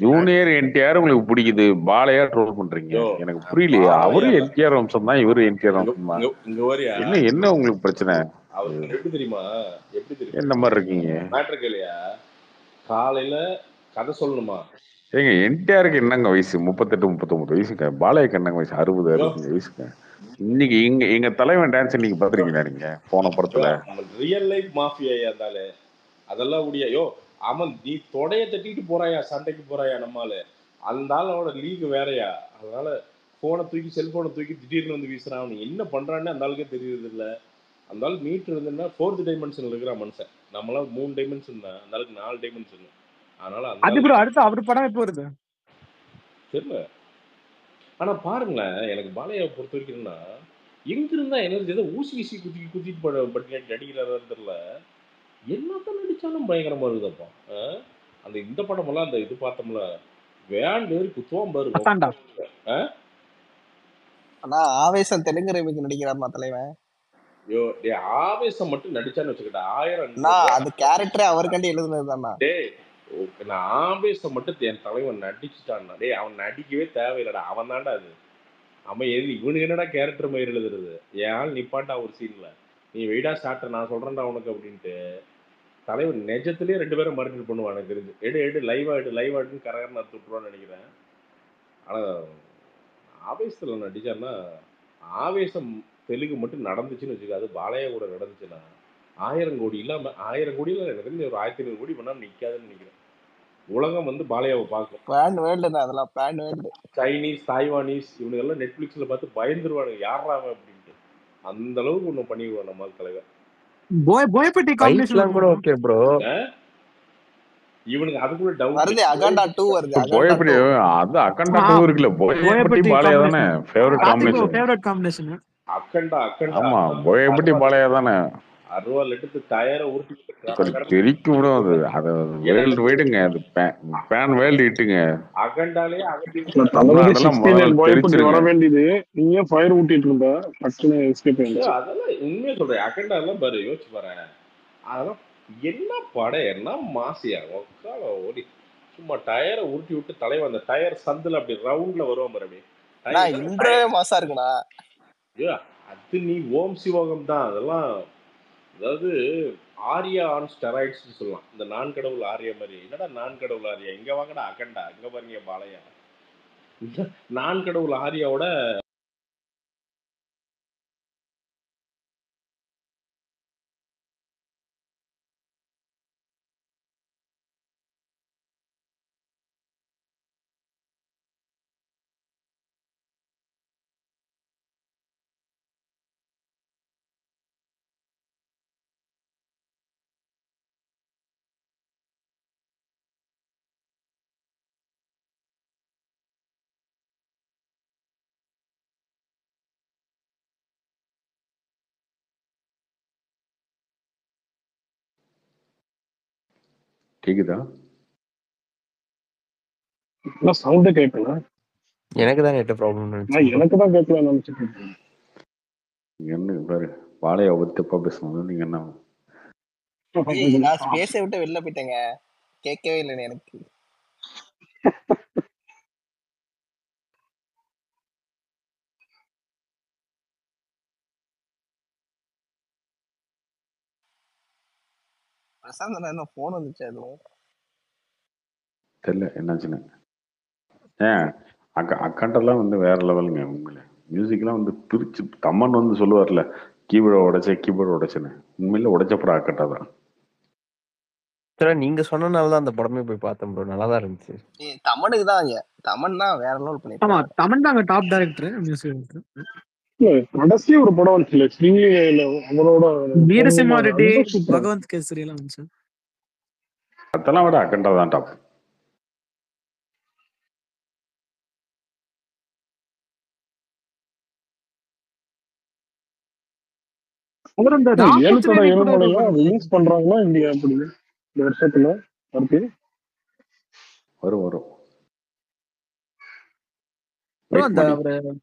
ஜூனியர் என்டிஆர் உங்களுக்கு பிடிக்குது, பாலையா ட்ரோல் பண்றீங்க. எனக்கு புரியலையே. அவரு என்டிஆர் வம்சம் தான், இவரு என்டிஆர் வம்சம் தான். என்ன உங்களுக்கு பிரச்சனை? எப்படி தெரியுமா? என்ன மாதிரி இருக்கீங்க? மேட்ரு கேளியா, காலையில கதை சொல்லணுமா? ஏங்க என்டிஆருக்கு என்னங்க வயசு? 38 39 வயசுங்க. பாலையாக்கு என்னங்க வயசு? 60 65 வயசுங்க. இன்னைக்கு எங்க தலைவன் டான்ஸ் இன்னைக்கு பாத்துறீங்களா நீங்க போன படத்துல? ரியல் லைஃப் மாஃபியா இருந்தாலே அதெல்லாம் முடியாயோ. அவன் நீ தொடைய தட்டிட்டு போறாயா, சண்டைக்கு போறாயா நம்மால. அந்த ஆளோட லீக் வேறையா. அதனால போனை தூக்கி செல்போனை தூக்கி திடீர்னு வந்து வீசுறான். அவன் என்ன பண்றான்னு அந்த ஆளுக்கே தெரியுது இல்ல. அந்த ஆள் மீட்டர் இருந்துன்னா 4th டைமென்ஷன்ல இருக்கிற மனுஷன். நம்மளால 3 டைமென்ஷன் தான், அந்த ஆளுக்கு 4 டைமென்ஷன். அதனால அது ப்ரோ அடுத்து அவர் படம் எப்போ வருது தெரியல. ஆனா பாருங்களேன், எனக்கு பாலையாவை பொறுத்த வரைக்கும் என்னன்னா, எங்க இருந்தா எனர்ஜி ஏதோ ஊசி ஊசி குத்திட்டு நடிக்கிறாரு தெரியல. என்னத்தான் நடிச்சாலும் பயங்கரமா இருக்குதப்பா. அந்த இந்த படமெல்லாம் அந்த இது பார்த்தோம்ல, வேன் ஏறி குத்துவான் பாரு. ஆனா ஆவேசம் தெலுங்கு ரீமேக் நடிக்கிறாருமா தலைவன். ஆவேசம் மட்டும் நடிச்சான்னு வச்சுக்கிட்டா 1000 அது கேரக்டரே அவருக்காண்டி எழுதுனது தானா? டேய் நான் ஆவேசம் மட்டும் என் தலைவன் நடிச்சுட்டான்னா, டேய் அவன் நடிக்கவே தேவையில்லடா. அவன் தான்டா அது. அவன் இவனுக்கு என்னடா கேரக்டர் மயிர் எழுதுறது? என் ஆள் நிப்பாட்டா ஒரு சீன்ல, நீ வெயிடா ஸ்டார்டர் நான் சொல்றேன்டா உனக்கு அப்படின்ட்டு தலைவன் நெஜத்திலேயே 2 பேரும் மர்டர் பண்ணுவான் எனக்கு தெரிஞ்சு. எடு லைவ் ஆடுன்னு கரகரன்னு நான் விட்டுருவான்னு நினைக்கிறேன். ஆனால் ஆவேசத்தில் நடிச்சான்னா, ஆவேசம் தெலுங்கு மட்டும் நடந்துச்சுன்னு வச்சுக்க, அது பாலையா கூட நடந்துச்சுன்னா 1000 கோடி இல்லாமல் 1000 கோடியில் எனக்கு தெரிஞ்சு ஒரு 1500 கோடி பண்ணாமல் நிற்காதுன்னு நினைக்கிறேன். உலகம் வந்து பாலையாவை பார்க்கும். பேன் வேர்ல்டு தான் அதெல்லாம், பேன் வேர்ல்டு. சைனீஸ், தாய்வானீஸ் இவனுங்கெல்லாம் நெட்ஃப்ளிக்ஸில் பார்த்து பயந்துருவானுங்க, யாராங்க அப்படின்ட்டு. அந்த அளவுக்கு ஒன்று பண்ணிடுவான் நம்ம தலைவர். போயப்பட்டி காம்பினேஷன் கூட ஓகே ப்ரோ. இவனுக்கு அது கூட டவுட் வருது. அகண்டா 2 வருது. போயப்பட்டி அது அகண்டா 2 இருக்குல்ல. போயப்பட்டி பாலையா தானே ஃபேவரட் காம்பினேஷன். அகண்டா ஆமா, போயப்பட்டி பாலையா தானே. 60 லிட்டருக்கு டயரை ஊட்டி தெரிக்க விடும் அது. அது வேர்ல்டு வைடுங்க. அது பேன் வேர்ல்டு இட்டுங்க. அகண்டாலே வர வேண்டியது. நீங்க ஃபயர் ஊட்டிட்டு இருந்த டக்குனு எஸ்கேப் ஆயிடுச்சு. அதெல்லாம் உண்மையா சொல்றேன். அகண்டா எல்லாம் பாரு, யோசிச்சு பாரு. அதெல்லாம் என்ன படம், என்ன மாசியா உக்கால ஓடி சும்மா டயரை உருட்டி விட்டு தலைவன் அந்த டயர் சந்தில் அப்படி ரவுண்ட்ல வருவான் பாரு. அப்படியே மாசா இருக்குண்ணா. அது நீ ஓம் சிவோகம் தான். அதெல்லாம் அதாவது ஆரியா ஆன் ஸ்டெராய்ட்ஸ் சொல்லலாம். இந்த நான் கடவுள் ஆரியா மாதிரி. என்னடா நான் கடவுள் ஆரியா, இங்க வாங்கடா அகண்டா, இங்க பாருங்க பாலையா. நான் கடவுள் ஆரியாவோட கேக்குதா? சவுண்டே கேட்கல. எனக்கு தான் நெட் ப்ராப்ளம். எனக்கு தான் கேட்கல நினைச்சிட்டு. என்ன பாரு, பாலையா ஒத்தப்பா பேசணும். நீங்க என்ன நான் ஸ்பேஸை விட்டு வெளில போயிட்டேங்க, கேட்கவே இல்லைன்னு எனக்கு. பிரசாந்த் அண்ணா என்ன போன் வந்துச்சு அதுவும் தெரியல என்னாச்சுன்னு. ஏன் அக்கண்டெல்லாம் வந்து வேற லெவலுங்க உண்மையில. மியூசிக்லாம் வந்து பிரிச்சு தமன் வந்து சொல்லுவார்ல, கீபோர்டு உடைச்சேன்னு. உண்மையில உடைச்சப்பட அக்கண்டா தான். நீங்க சொன்னனால தான் அந்த படமே போய் பார்த்தேன் ப்ரோ. நல்லா தான் இருந்துச்சு. தமனுக்கு தான் தமன் தான் வேற லெவல் ஆமா பண்ணிருக்காங்க. தமன் தான் டாப் டைரக்டர் மியூசிக் டைரக்டர். கடைசி ஒரு படம் வந்துச்சுல ஸ்ரீலீலையில அவரோட வீரசிம்மா ரெட்டி, அதுதான் சூப்பரா பகவந்த் கேசரி எல்லாம் வந்துச்சு. அதெல்லாம் விட அக்கண்டா தான் டாப். அவர் அந்த ஏழு கடை ராமச்சந்திரன் கூட ஏதோ ஏழுமலையா படம் ரிலீஸ் பண்றாங்களா இல்லையா அப்படி இந்த வருஷத்துல அடுத்து வரும் bro, வெயிட் அந்த பண்ணி. அவரு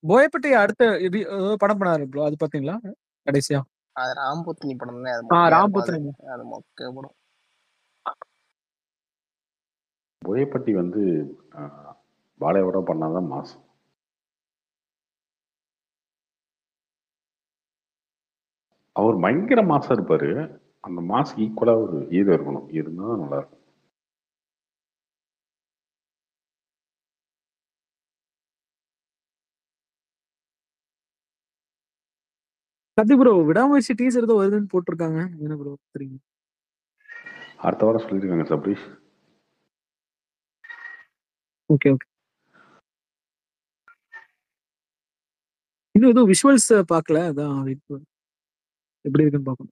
போயப்பட்டி அடுத்த ஏதோ படம் பண்ணாரு ப்ரோ, அது பாத்தீங்களா கடைசியா? அது ராம்புத்தினி படம் தானே, அது ஆ மொக்கையா இருக்கும். ராம்புத்தினி. அது மொக்க படம். போயப்பட்டி வந்து பாலையோட பண்ணாதான் மாசம். அவர் பயங்கர மாசம் இருப்பாரு. அந்த மாசுக்கு ஈக்குவலா ஒரு ஹீரோ இருக்கணும், இருந்தா நல்லா இருக்கும். கத்தி ப்ரோ விடாமுயற்சி டீசர் ஏதோ வருதுன்னு போட்டிருக்காங்க, என்ன ப்ரோ தெரியும்? அடுத்த வாரம் சொல்லிருக்காங்க சபரீஷ். Okay okay. இன்னும் ஏதோ விஷுவல்ஸ் பார்க்கல, அதான் எப்படி இருக்குன்னு பார்க்கணும்.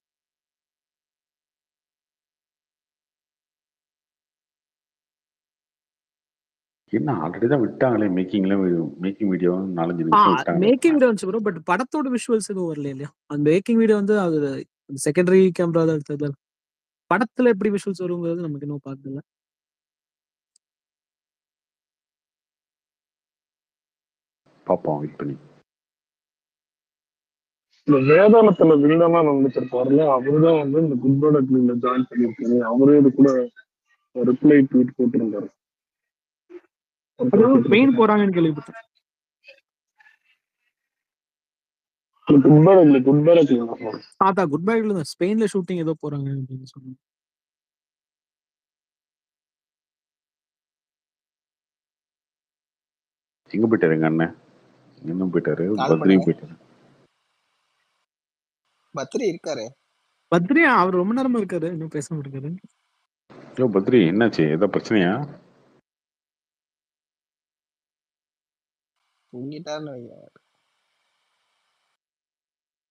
என்ன ஆல்ரெடி தான் விட்டாங்களே மேக்கிங் வீடியோ 4-5 நிமிஷம் விட்டாங்க. மேக்கிங் வீடியோ வந்துச்சு ப்ரோ, பட் படத்தோட விஷுவல்ஸ் எதுவும் வரல இல்லையா? அந்த மேக்கிங் வீடியோ வந்து அது செகண்டரி கேமரா தான் எடுத்தது. படத்துல எப்படி விஷுவல்ஸ் வருங்கிறது நமக்கு இன்னும் பார்க்கல. பாப்போம் வெயிட் பண்ணி. இந்த வேதாளத்துல வில்லனா நடந்துருப்பாருல, அவருதான் வந்து இந்த குட் ப்ராடக்ட்ல ஜாயின் பண்ணிருக்காரு. அவரே இது கூட ரிப்ளை ட்வீட் போட்டிருந்தாரு. ஸ்பெயின் போறாங்கன்னு கேள்விப்பட்டேன். குட் ப்ராடக்ட்ல அதான் குட் பேக்ல தான் ஸ்பெயின்ல ஷூட்டிங் ஏதோ போறாங்க அப்படின்னு சொன்னாங்க. எங்க போயிட்டாரு எங்க அண்ணன்? இன்னும் போயிட்டாரு, பத்ரி போயிட்டாரு. பத்ரி இருக்காரு. பத்ரி அவர் ரொம்ப நேரமா இருக்காரு, இன்னும் பேசாம இருக்காரு. யோ பத்ரி என்னாச்சு, ஏதோ பிரச்சனையா? தூங்கிட்டாருன்னு வைக்கிறேன்.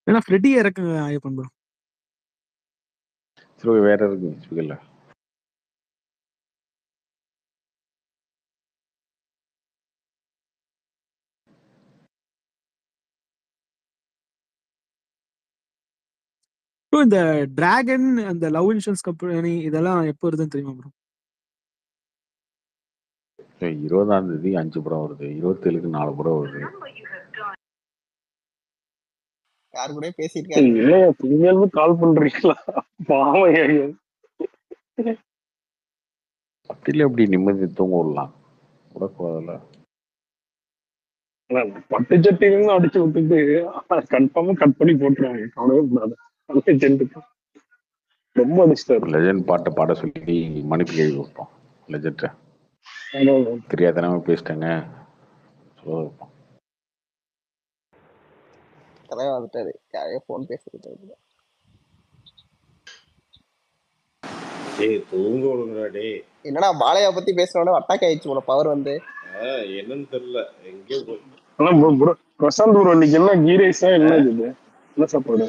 ஏன்னா ஃப்ரெடி இறக்குங்க ஐயப்பன் ப்ரோ. சரி வேற இருக்கு ஸ்பீக்கர்ல. ப்ரோ இந்த டிராகன் அந்த லவ் இன்சூரன்ஸ் கம்பெனி இதெல்லாம் எப்போ வருதுன்னு தெரியுமா ப்ரோ? 20ஆம் தேதி 5 படம் வருது, 27க்கு 4 படம் வருது. யாரு கூட பேசிருக்காரு? இல்லையா கால் பண்றீங்களா? பாவம் அப்படி எப்படி நிம்மதி தூங்க விடலாம் கூடாதுல. பட்டு சட்டின்னு அடிச்சு விட்டுட்டு கன்ஃபார்மா கட் பண்ணி போட்டுருவாங்க. கவலையே கூடாது. ரொம்ப அடிச்சிட்டாரு. லெஜெண்ட் பாட்டை பாட சொல்லி மன்னிப்பு கேள்வி வைப்போம். லெஜெண்ட் தெரியாதனமா பேசிட்டாங்க சொல்ல வைப்போம். தலைவன் வந்துட்டாரு, யாரையோ போன் பேசிட்டு. தூங்க விடுங்கடா டே. என்னடா பாலையா பத்தி பேசுறோட அட்டாக் ஆயிடுச்சு போல பவர் வந்து. என்னன்னு தெரியல எங்கேயோ போய். பிரசாந்த் ப்ரோ இன்னைக்கு என்ன கீ ரைஸா என்ன இது? என்ன சாப்பாடு?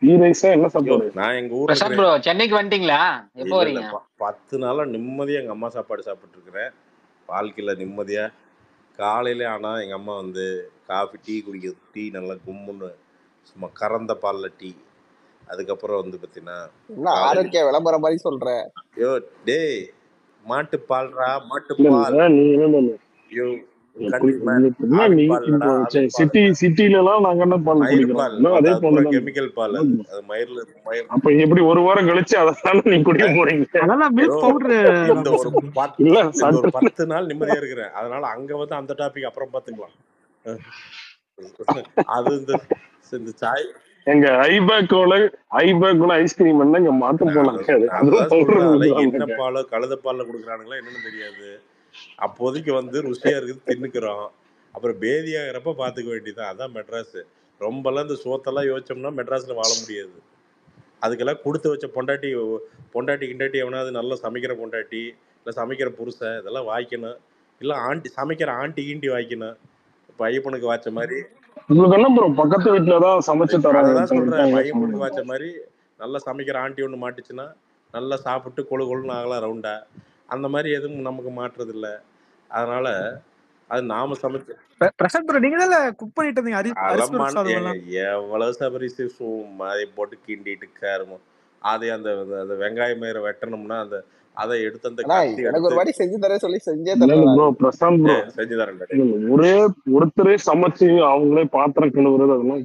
கீ ரைஸா என்ன சாப்பாடு? நான் எங்க ஊர்ல பிரசாந்த் ப்ரோ சென்னைக்கு வந்துட்டீங்களா? எப்போ வரீங்க? 10 நாளா நிம்மதியா எங்க அம்மா சாப்பாடு சாப்பிட்டு இருக்கிறேன். வாழ்க்கையில நிம்மதியா. காலையில ஆனா எங்க அம்மா வந்து காஃபி டீ குடிக்கிறது. டீ நல்லா கும்முன்னு சும்மா கறந்த பால்ல டீ. அதுக்கப்புறம் வந்து பார்த்தீங்கன்னா ஆரோக்கிய விளம்பரம் மாதிரி சொல்ற. யோ டேய் மாட்டு பால்ரா, மாட்டு பால். யோ கெமிக்கல் பால். அது மயிர்ல அப்ப எப்படி ஒரு வாரம் கழிச்சு அதான் நீ குடிக்க போறீங்க? இந்த ஒரு 10 நாள் நிம்மதியா இருக்கிறேன். அதனால அங்க வந்து அந்த டாபிக் அப்புறம் பாத்துக்கலாம். அது இந்த சாய் எங்க ஐபேக்கோட ஐஸ்கிரீம் என்ன இங்க மாத்த போனாங்க. அதுதான் சொல்றேன். அதெல்லாம் என்ன பாலோ கழுத பால்ல கொடுக்குறானுங்களா என்னன்னு தெரியாது. அப்போதைக்கு வந்து ருசியா இருக்குது தின்னுக்கிறோம். அப்புறம் பேதியாகிறப்ப பார்த்துக்க வேண்டியதான். அதான் மெட்ராஸ். ரொம்பலாம் இந்த சோத்தெல்லாம் யோசிச்சோம்னா மெட்ராஸ்ல வாழ முடியாது. அதுக்கெல்லாம் கொடுத்து வச்ச பொண்டாட்டி கிண்டாட்டி எவனாவது நல்லா சமைக்கிற பொண்டாட்டி இல்லை சமைக்கிற புருஷன் இதெல்லாம் வாய்க்கணும். இல்லை சமைக்கிற ஆண்டி கீண்டி வாய்க்கணும். இப்போ ஐயப்பனுக்கு வாய்ச்ச மாதிரி உங்களுக்கு என்ன ப்ரோ பக்கத்து வீட்டுல தான் சமைச்சு தராங்க. அதான் சொல்றேன். ஐயப்பனுக்கு வாய்ச்ச மாதிரி நல்லா சமைக்கிற ஆண்டி ஒன்று மாட்டுச்சுன்னா நல்லா சாப்பிட்டு கொழுன்னு ஆகலாம் ரவுண்டா. அந்த மாதிரி எதுவும் நமக்கு மாற்றுறது இல்லை. அதனால அது நாம சமைச்சு பிரசாந்த் ப்ரோ நீங்க தான் குக் பண்ணிட்டு இருந்தீங்க. எவ்வளவு சபரிசு அதை போட்டு கிண்டிட்டு காரமோ அதை அந்த அந்த வெங்காயம் மேல வெட்டணும்னா அந்த அதை எடுத்து அந்த எனக்கு ஒரு வாட்டி செஞ்சு தர சொல்லி செஞ்சே பிரசாந்த் ப்ரோ செஞ்சு தரேன். ஒருத்தரே சமைச்சு அவங்களே பாத்திரம் கழுவுறது அதெல்லாம்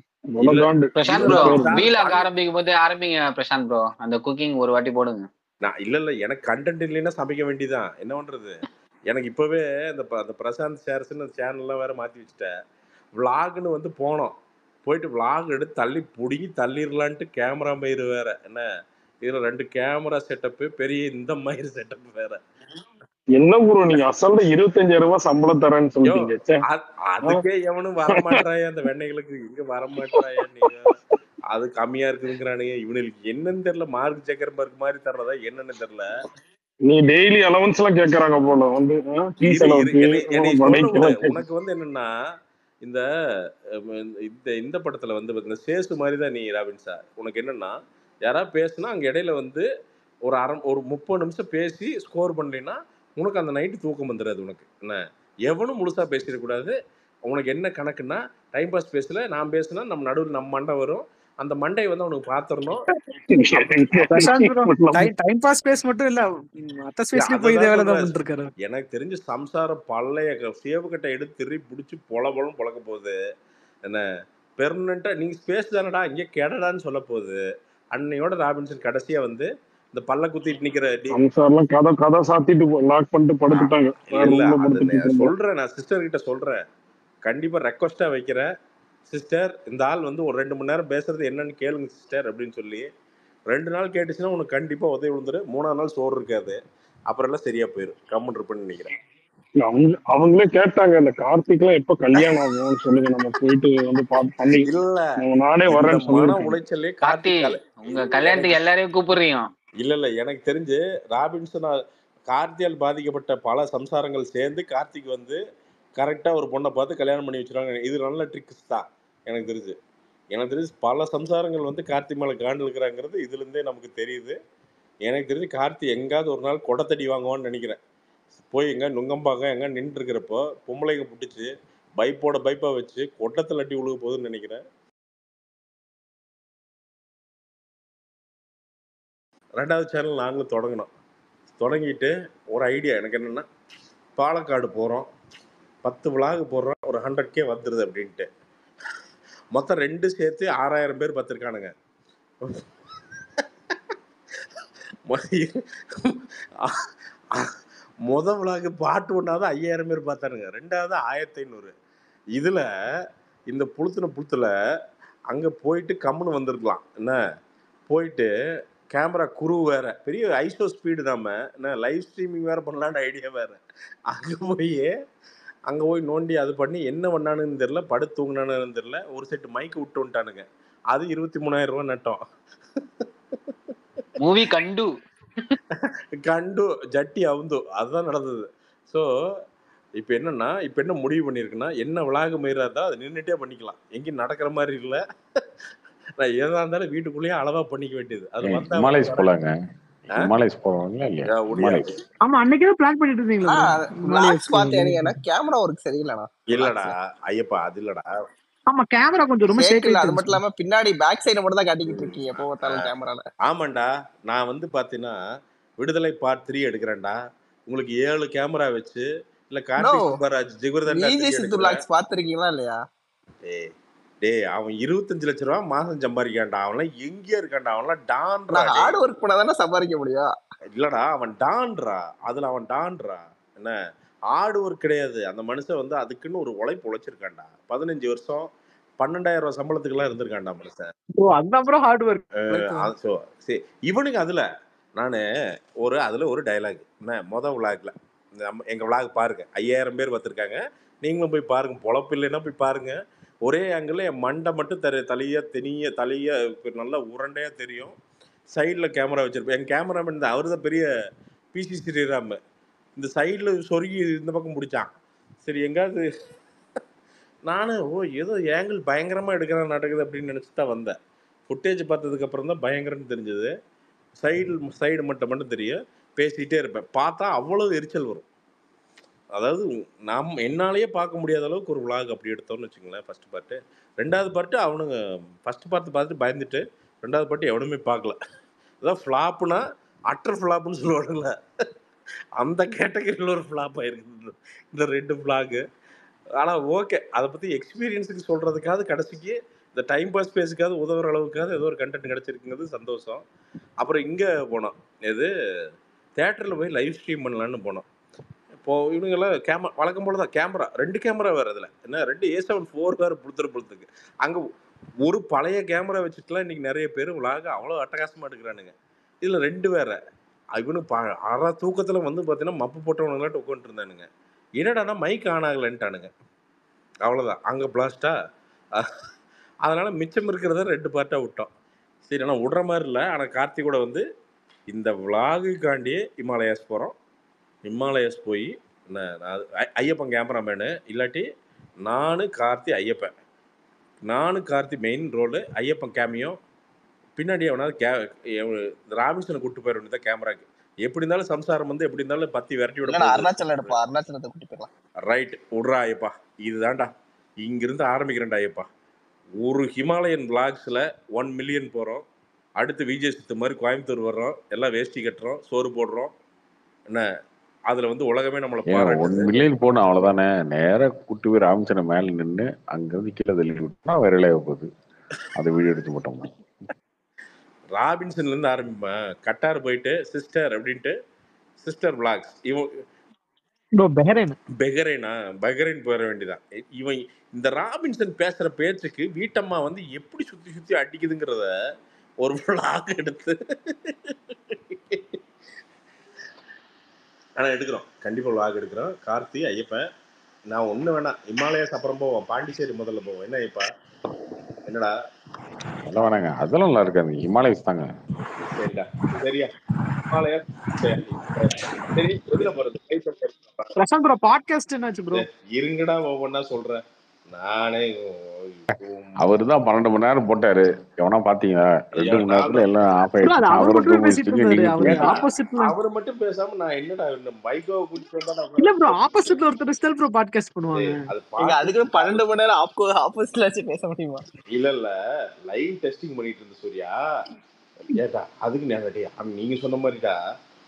பிரசாந்த் ப்ரோ வீலாக் ஆரம்பிக்கும் போது ஆரம்பிங்க பிரசாந்த் ப்ரோ. அந்த குக்கிங் ஒரு வாட்டி போடுங்க. நான் இல்ல எனக்கு கண்டென்ட் இல்லைன்னா சமைக்க வேண்டியதான். என்ன பண்றது? எனக்கு இப்பவே அந்த பிரசாந்த் ஷேர்ஸ்ன்னு சேனல்லாம் வேற மாத்தி வச்சுட்டேன். விளாக்னு வந்து போயிட்டு விளாக் எடுத்து தள்ளி பிடிங்கி தள்ளிடலான்ட்டு கேமரா மயிறு வேற என்ன இதுல 2 கேமரா செட்டப்பு பெரிய இந்த மயிறு செட்டப் வேற. என்ன ப்ரோ நீங்க அசல்ல 25,000 ரூபாய் சம்பளம் தரேன்னு சொல்லிட்டீங்க. அதுக்கே எவனும் வரமாட்டாயா அந்த வெண்ணைகளுக்கு இங்க வரமாட்டாயா நீங்க அது கம்மியா இருக்குங்கிறானுங்க. இவனுக்கு என்னன்னு தெரியல. மார்க் ஜக்கர்பர்க் மாதிரி தர்றதா என்னன்னு தெரியல. நீ டெய்லி அலவன்ஸ் எல்லாம் கேக்குறாங்க போல வந்து உனக்கு வந்து என்னன்னா இந்த இந்த படத்துல வந்து இந்த சேசு மாதிரி தான் நீ ராபின்ஸா. உனக்கு என்னன்னா யாராவது பேசுனா அங்க இடையில வந்து ஒரு 30 நிமிஷம் பேசி ஸ்கோர் பண்ணலைன்னா உனக்கு அந்த நைட்டு தூக்கம் வந்துடாது. உனக்கு என்ன எவனும் முழுசா பேசிடக்கூடாது. உனக்கு என்ன கணக்குன்னா டைம் பாஸ் பேசல நான் பேசுனா நம்ம நடுவில் நம்ம மண்டை வரும். அந்த மண்டையை வந்து அவனுக்கு பாத்திரணும். டைம் பாஸ் பேஸ் மட்டும் இல்ல எனக்கு தெரிஞ்சு சம்சாரம் பழைய சேவுக்கட்டை எடுத்து திரி பிடிச்சி பொலபொலம் பொழக்க போகுது. என்ன பெர்மனண்டா நீங்க ஸ்பேஸ் தானடா இங்கே கெடடான்னு சொல்ல போகுது. அன்னையோட ராபின்சன் கடைசியா வந்து இந்த பல்ல குத்திட்டு நிக்கிற கதை சாத்திட்டு லாக் பண்ணிட்டு படுத்துட்டாங்க. சொல்றேன் நான் சிஸ்டர் கிட்ட சொல்றேன். கண்டிப்பா ரெக்வஸ்டா வைக்கிறேன். சிஸ்டர் இந்த ஆள் வந்து ஒரு 2 மணி நேரம் பேசுறது என்னன்னு கேளுங்க சிஸ்டர் அப்படின்னு சொல்லி 2 நாள் கேட்டுச்சுன்னா உனக்கு கண்டிப்பா உதவி விழுந்துரு. 3ஆவது நாள் சோறு இருக்காது. அப்புறம் எல்லாம் சரியா போயிடும். கம்மன் இருப்பேன்னு நினைக்கிறேன். அவங்களே கேட்டாங்க இந்த கார்த்திக்லாம் எப்ப கல்யாணம் ஆகும் சொல்லுங்க நம்ம போயிட்டு வந்து பண்ணி நானே வரேன்னு மன உளைச்சலே கார்த்திக் உங்க கல்யாணத்துக்கு எல்லாரையும் கூப்பிடுறீங்க. இல்ல எனக்கு தெரிஞ்சு ராபின்சன் கார்த்தியால் பாதிக்கப்பட்ட பல சம்சாரங்கள் சேர்ந்து கார்த்திக் வந்து கரெக்டா ஒரு பொண்ணை பார்த்து கல்யாணம் பண்ணி வச்சிருவாங்க. இது நல்ல ட்ரிக்ஸ் தான் எனக்கு தெரிஞ்சு பல சம்சாரங்கள் வந்து கார்த்திக் மேல காண்டு இருக்கிறாங்கிறது இதுல இருந்தே நமக்கு தெரியுது. எனக்கு தெரிஞ்சு கார்த்தி எங்காவது ஒரு நாள் கொடத்தடி வாங்குவான்னு நினைக்கிறேன். போய் எங்க நுங்கம்பாங்க எங்க நின்று இருக்கிறப்போ பொம்பளைங்க பிடிச்சி பைப்பா வச்சு கொட்டத்தில் அட்டி உழுக போகுதுன்னு நினைக்கிறேன். 2வது சேனல் நாங்களும் தொடங்கிட்டு ஒரு ஐடியா எனக்கு என்னன்னா பாலக்காடு போகிறோம் 10 விளாக் போடுறோம் ஒரு 100K வந்துடுது அப்படின்ட்டு மொத்தம் 2 சேர்த்து 6000 பேர் பார்த்துருக்கானுங்க. முதல் விளாக் பாட்டு 1வது 5000 பேர் பார்த்தானுங்க. 2வது 1500. இதில் இந்த புளுத்துல அங்கே போயிட்டு கம்முன்னு வந்திருக்கலாம். என்ன போயிட்டு கேமரா குரு வேற பெரிய ஐசோ ஸ்பீடு நாம என்ன லைவ் ஸ்ட்ரீமிங் வேற பண்ணலான்னு ஐடியா வேற. அங்கே போய் நோண்டி அது பண்ணி என்ன பண்ணானுன்னு தெரியல. படுத்து தூங்கினானு தெரியல. ஒரு செட்டு மைக்கு விட்டு வந்துட்டானுங்க. அது 23,000 ரூபா நட்டோம். மூவி கண்டு ஜட்டி அவுந்து அதுதான் நடந்தது. ஸோ இப்போ என்ன முடிவு பண்ணியிருக்குன்னா என்ன விளாக மயிரா இருந்தால் அதை நின்றுட்டே பண்ணிக்கலாம். எங்கேயும் நடக்கிற மாதிரி இல்லை. நான் எதா இருந்தாலும் வீட்டுக்குள்ளேயே அளவா பண்ணிக்க வேண்டியது. அது ஹிமாலயஸ் போலாங்க. ஹிமாலயஸ் போவாங்களா இல்லையா? ஆமா அன்னைக்கு தான் பிளான் பண்ணிட்டு இருந்தீங்களா? ஹிமாலயஸ் பார்த்தேனா கேமரா ஒர்க் சரியில்லடா. இல்லடா ஐயப்பா அது இல்லடா. ஆமா கேமரா கொஞ்சம் ரொம்ப ஷேக் இல்ல. அது மட்டும் இல்லாம பின்னாடி பேக் சைடு மட்டும் தான் காட்டிக்கிட்டு இருக்கீங்க எப்போ பார்த்தாலும் கேமரால. ஆமாண்டா நான் வந்து பாத்தீங்கன்னா விடுதலை பார்ட் 3 எடுக்கிறேன்டா. உங்களுக்கு 7 கேமரா வச்சு இல்ல கார்த்திக் சுப்பராஜ் ஜிகுர்தண்டா விளாக்ஸ் பாத்துருக்கீங்களா இல்லையா? டேய் அவன் 25 லட்சம் ரூபா மாசம் சம்பாதிக்கான்டா. அவன்லாம் எங்கேயே இருக்கான்டா. அவன்லாம் டான்ரா. ஹார்ட் ஒர்க் பண்ணாதானே சம்பாதிக்க முடியும். இல்லடா அவன் டான்ரா. அதுல அவன் டான்ரா. என்ன ஹார்ட் ஒர்க் கிடையாது. அந்த மனுஷன் வந்து அதுக்குன்னு ஒரு உழைப்பு உழைச்சிருக்கான்டா. 15 வருஷம் 12,000 சம்பளத்துக்குலாம் இருந்திருக்கான்டா மனுஷன். ப்ரோ அதான் ப்ரோ ஹார்ட் ஒர்க். ஸோ சரி இவனுக்கு நான் அதில் ஒரு டைலாக் என்ன விளாக்ல எங்கள் விளாக் பாருங்க 5000 பேர் பார்த்துருக்காங்க, நீங்களும் போய் பாருங்க, பொழப்பு இல்லைன்னா போய் பாருங்க. ஒரே ஆங்கிள் என் மண்டை மட்டும் தலையாக நல்லா உருண்டையாக தெரியும். சைடில் கேமரா வச்சிருப்பேன். என் கேமராமேன் தான், அவர் தான் பெரிய பிசி ஸ்ரீராம். இந்த சைடில் சொருகி இந்த பக்கம் பிடிச்சான். சரி எங்காவது நானும் ஏதோ ஆங்கிள் பயங்கரமாக எடுக்கிறான் நடக்குது அப்படின்னு நினச்சி தான் வந்தேன். ஃபுட்டேஜ் பார்த்ததுக்கப்புறம் தான் பயங்கரம்னு தெரிஞ்சது. சைடு மட்டும் தெரியும். பேசிகிட்டே இருப்பேன். பார்த்தா அவ்வளோ எரிச்சல் வரும். அதாவது என்னாலேயே பார்க்க முடியாத அளவுக்கு ஒரு விளாக் அப்படி எடுத்தோம்னு வச்சுங்களேன். First part. 2வது பார்ட்டு அவனுங்க ஃபஸ்ட்டு பார்த்துட்டு பயந்துட்டு 2வது பார்ட்டு எவனுமே பார்க்கல. அதான் ஃப்ளாப்புனா அட்டர் ஃப்ளாப்புன்னு சொல்லுவானுங்கள, அந்த கேட்டகரியில் ஒரு ஃப்ளாப் ஆகிருக்கு இந்த 2 விளாகு. ஆனால் ஓகே, அதை பற்றி எக்ஸ்பீரியன்ஸுக்கு சொல்கிறதுக்காவது கடைசிக்கு இந்த டைம் பாஸ் பேஸுக்காவது உதவுற அளவுக்காவது ஏதோ ஒரு கண்டென்ட் கிடச்சிருக்குங்கிறது சந்தோஷம். அப்புறம் இங்கே போனோம், தேட்டரில் போய் லைவ் ஸ்ட்ரீம் பண்ணலான்னு போனோம். இப்போது இவனுங்கெல்லாம் வழக்கம் போல தான் கேமரா 2 கேமரா வேறு, அதில் என்ன 2 A7 IV வேறு புளுத்துறதுக்கு. அங்கே ஒரு பழைய கேமரா வச்சுட்டுலாம் இன்றைக்கி நிறைய பேர் விளாக அவ்வளோ அட்டகாசமாக எடுக்கிறானுங்க. இதில் 2 வேறு. இவனு அரை தூக்கத்தில் பார்த்தீங்கன்னா மப்பு போட்டவனுங்களாட்டு உட்காந்துட்டு இருந்தானுங்க. என்னடானா மைக் ஆன் ஆகலைன்ட்டானுங்க. அவ்வளோதான், அங்கே பிளாஸ்டா. அதனால் மிச்சம் இருக்கிறத 2 பார்ட்டாக விட்டோம். சரி, ஆனால் விடுற மாதிரி இல்லை. ஆனால் கார்த்தி கூட இந்த விளாகுக்காண்டியே ஹிமாலயாஸ் போகிறோம். ஹிமாலயாஸ் போய் ஐயப்பன் கேமராமேனு, இல்லாட்டி Karthi Ayyappan, Karthi main role, Ayyappan cameo, பின்னாடி அவனாவது ராபின்சனை கூப்பிட்டு போயிட வேண்டியதான் கேமராக்கு. எப்படி இருந்தாலும் சம்சாரம் எப்படி இருந்தாலும் பத்தி விரட்டி விட அருணாச்சலத்தை கூட்டி போயிடலாம். ரைட், விட்றா ஐயப்பா, இதுதான்டா இங்கிருந்து ஆரம்பிக்கிறேன்டா ஐயப்பா. ஒரு ஹிமாலயன் விளாக்ஸில் 1 மில்லியன் போகிறோம். அடுத்து விஜய் சித்து மாதிரி கோயம்புத்தூர் வர்றோம், எல்லாம் வேஷ்டி கட்டுறோம், சோறு போடுறோம். என்ன அதில் உலகமே நம்மளை 1 மில்லியன் போன அவ்வளோதானே. நேராக கூட்டு போய் ராமச்சந்திரன் மேலே நின்று அங்கேருந்து கீழே தள்ளி விட்டோம்னா வைரலாக போகுது. அதை வீடியோ எடுத்து போட்டோம்னா ராபின்சன்லேருந்து ஆரம்பிப்பேன். கட்டார் போயிட்டு சிஸ்டர் அப்படின்ட்டு சிஸ்டர் விளாக்ஸ். பஹ்ரைன் போயிட வேண்டியதான். இவன் இந்த ராபின்சன் பேசுகிற பேச்சுக்கு வீட்டம்மா எப்படி சுற்றி சுற்றி அடிக்குதுங்கிறத ஒரு விளாக் எடுத்து ஆனால் எடுக்கிறோம், கண்டிப்பாக விளாக் எடுக்கிறோம். கார்த்தி ஐயப்பன் நான் ஒன்று வேணாம், ஹிமாலயாஸ் அப்புறம் போவோம், பாண்டிச்சேரி முதல்ல போவோம். என்ன ஐயப்பா, என்னடா அதெல்லாம் வேணாங்க, அதெல்லாம் நல்லா இருக்காது, ஹிமாலயஸ் தாங்க. சரிடா, சரியா ஹிமாலயாஸ். சரி, எதுல போறது? பிரசாந்த் ப்ரோ பாட்காஸ்ட் என்னாச்சு ப்ரோ? இருங்கடா ஒவ்வொன்றா சொல்றேன். நானே அவரு தான் 12 மணி நேரம் போட்டாரு. எவனா பாத்தீங்களா? 2 மணி நேரத்துல எல்லாம் ஆஃப் ஆயிடுச்சு. அவரு மட்டும் பேசாம நான் என்னடா மைக்கோ குடிச்சு வந்தா இல்ல ப்ரோ, ஆப்போசிட்ல ஒருத்தர் ஸ்டெல் ப்ரோ பாட்காஸ்ட் பண்ணுவாங்க. அதுக்கு 12 மணி நேரம் ஆப்போசிட்ல வச்சு பேச முடியுமா? இல்ல லைவ் டெஸ்டிங் பண்ணிட்டு இருந்த சூர்யா ஏடா, அதுக்கு நேரடி நீங்க சொன்ன மாதிரிடா.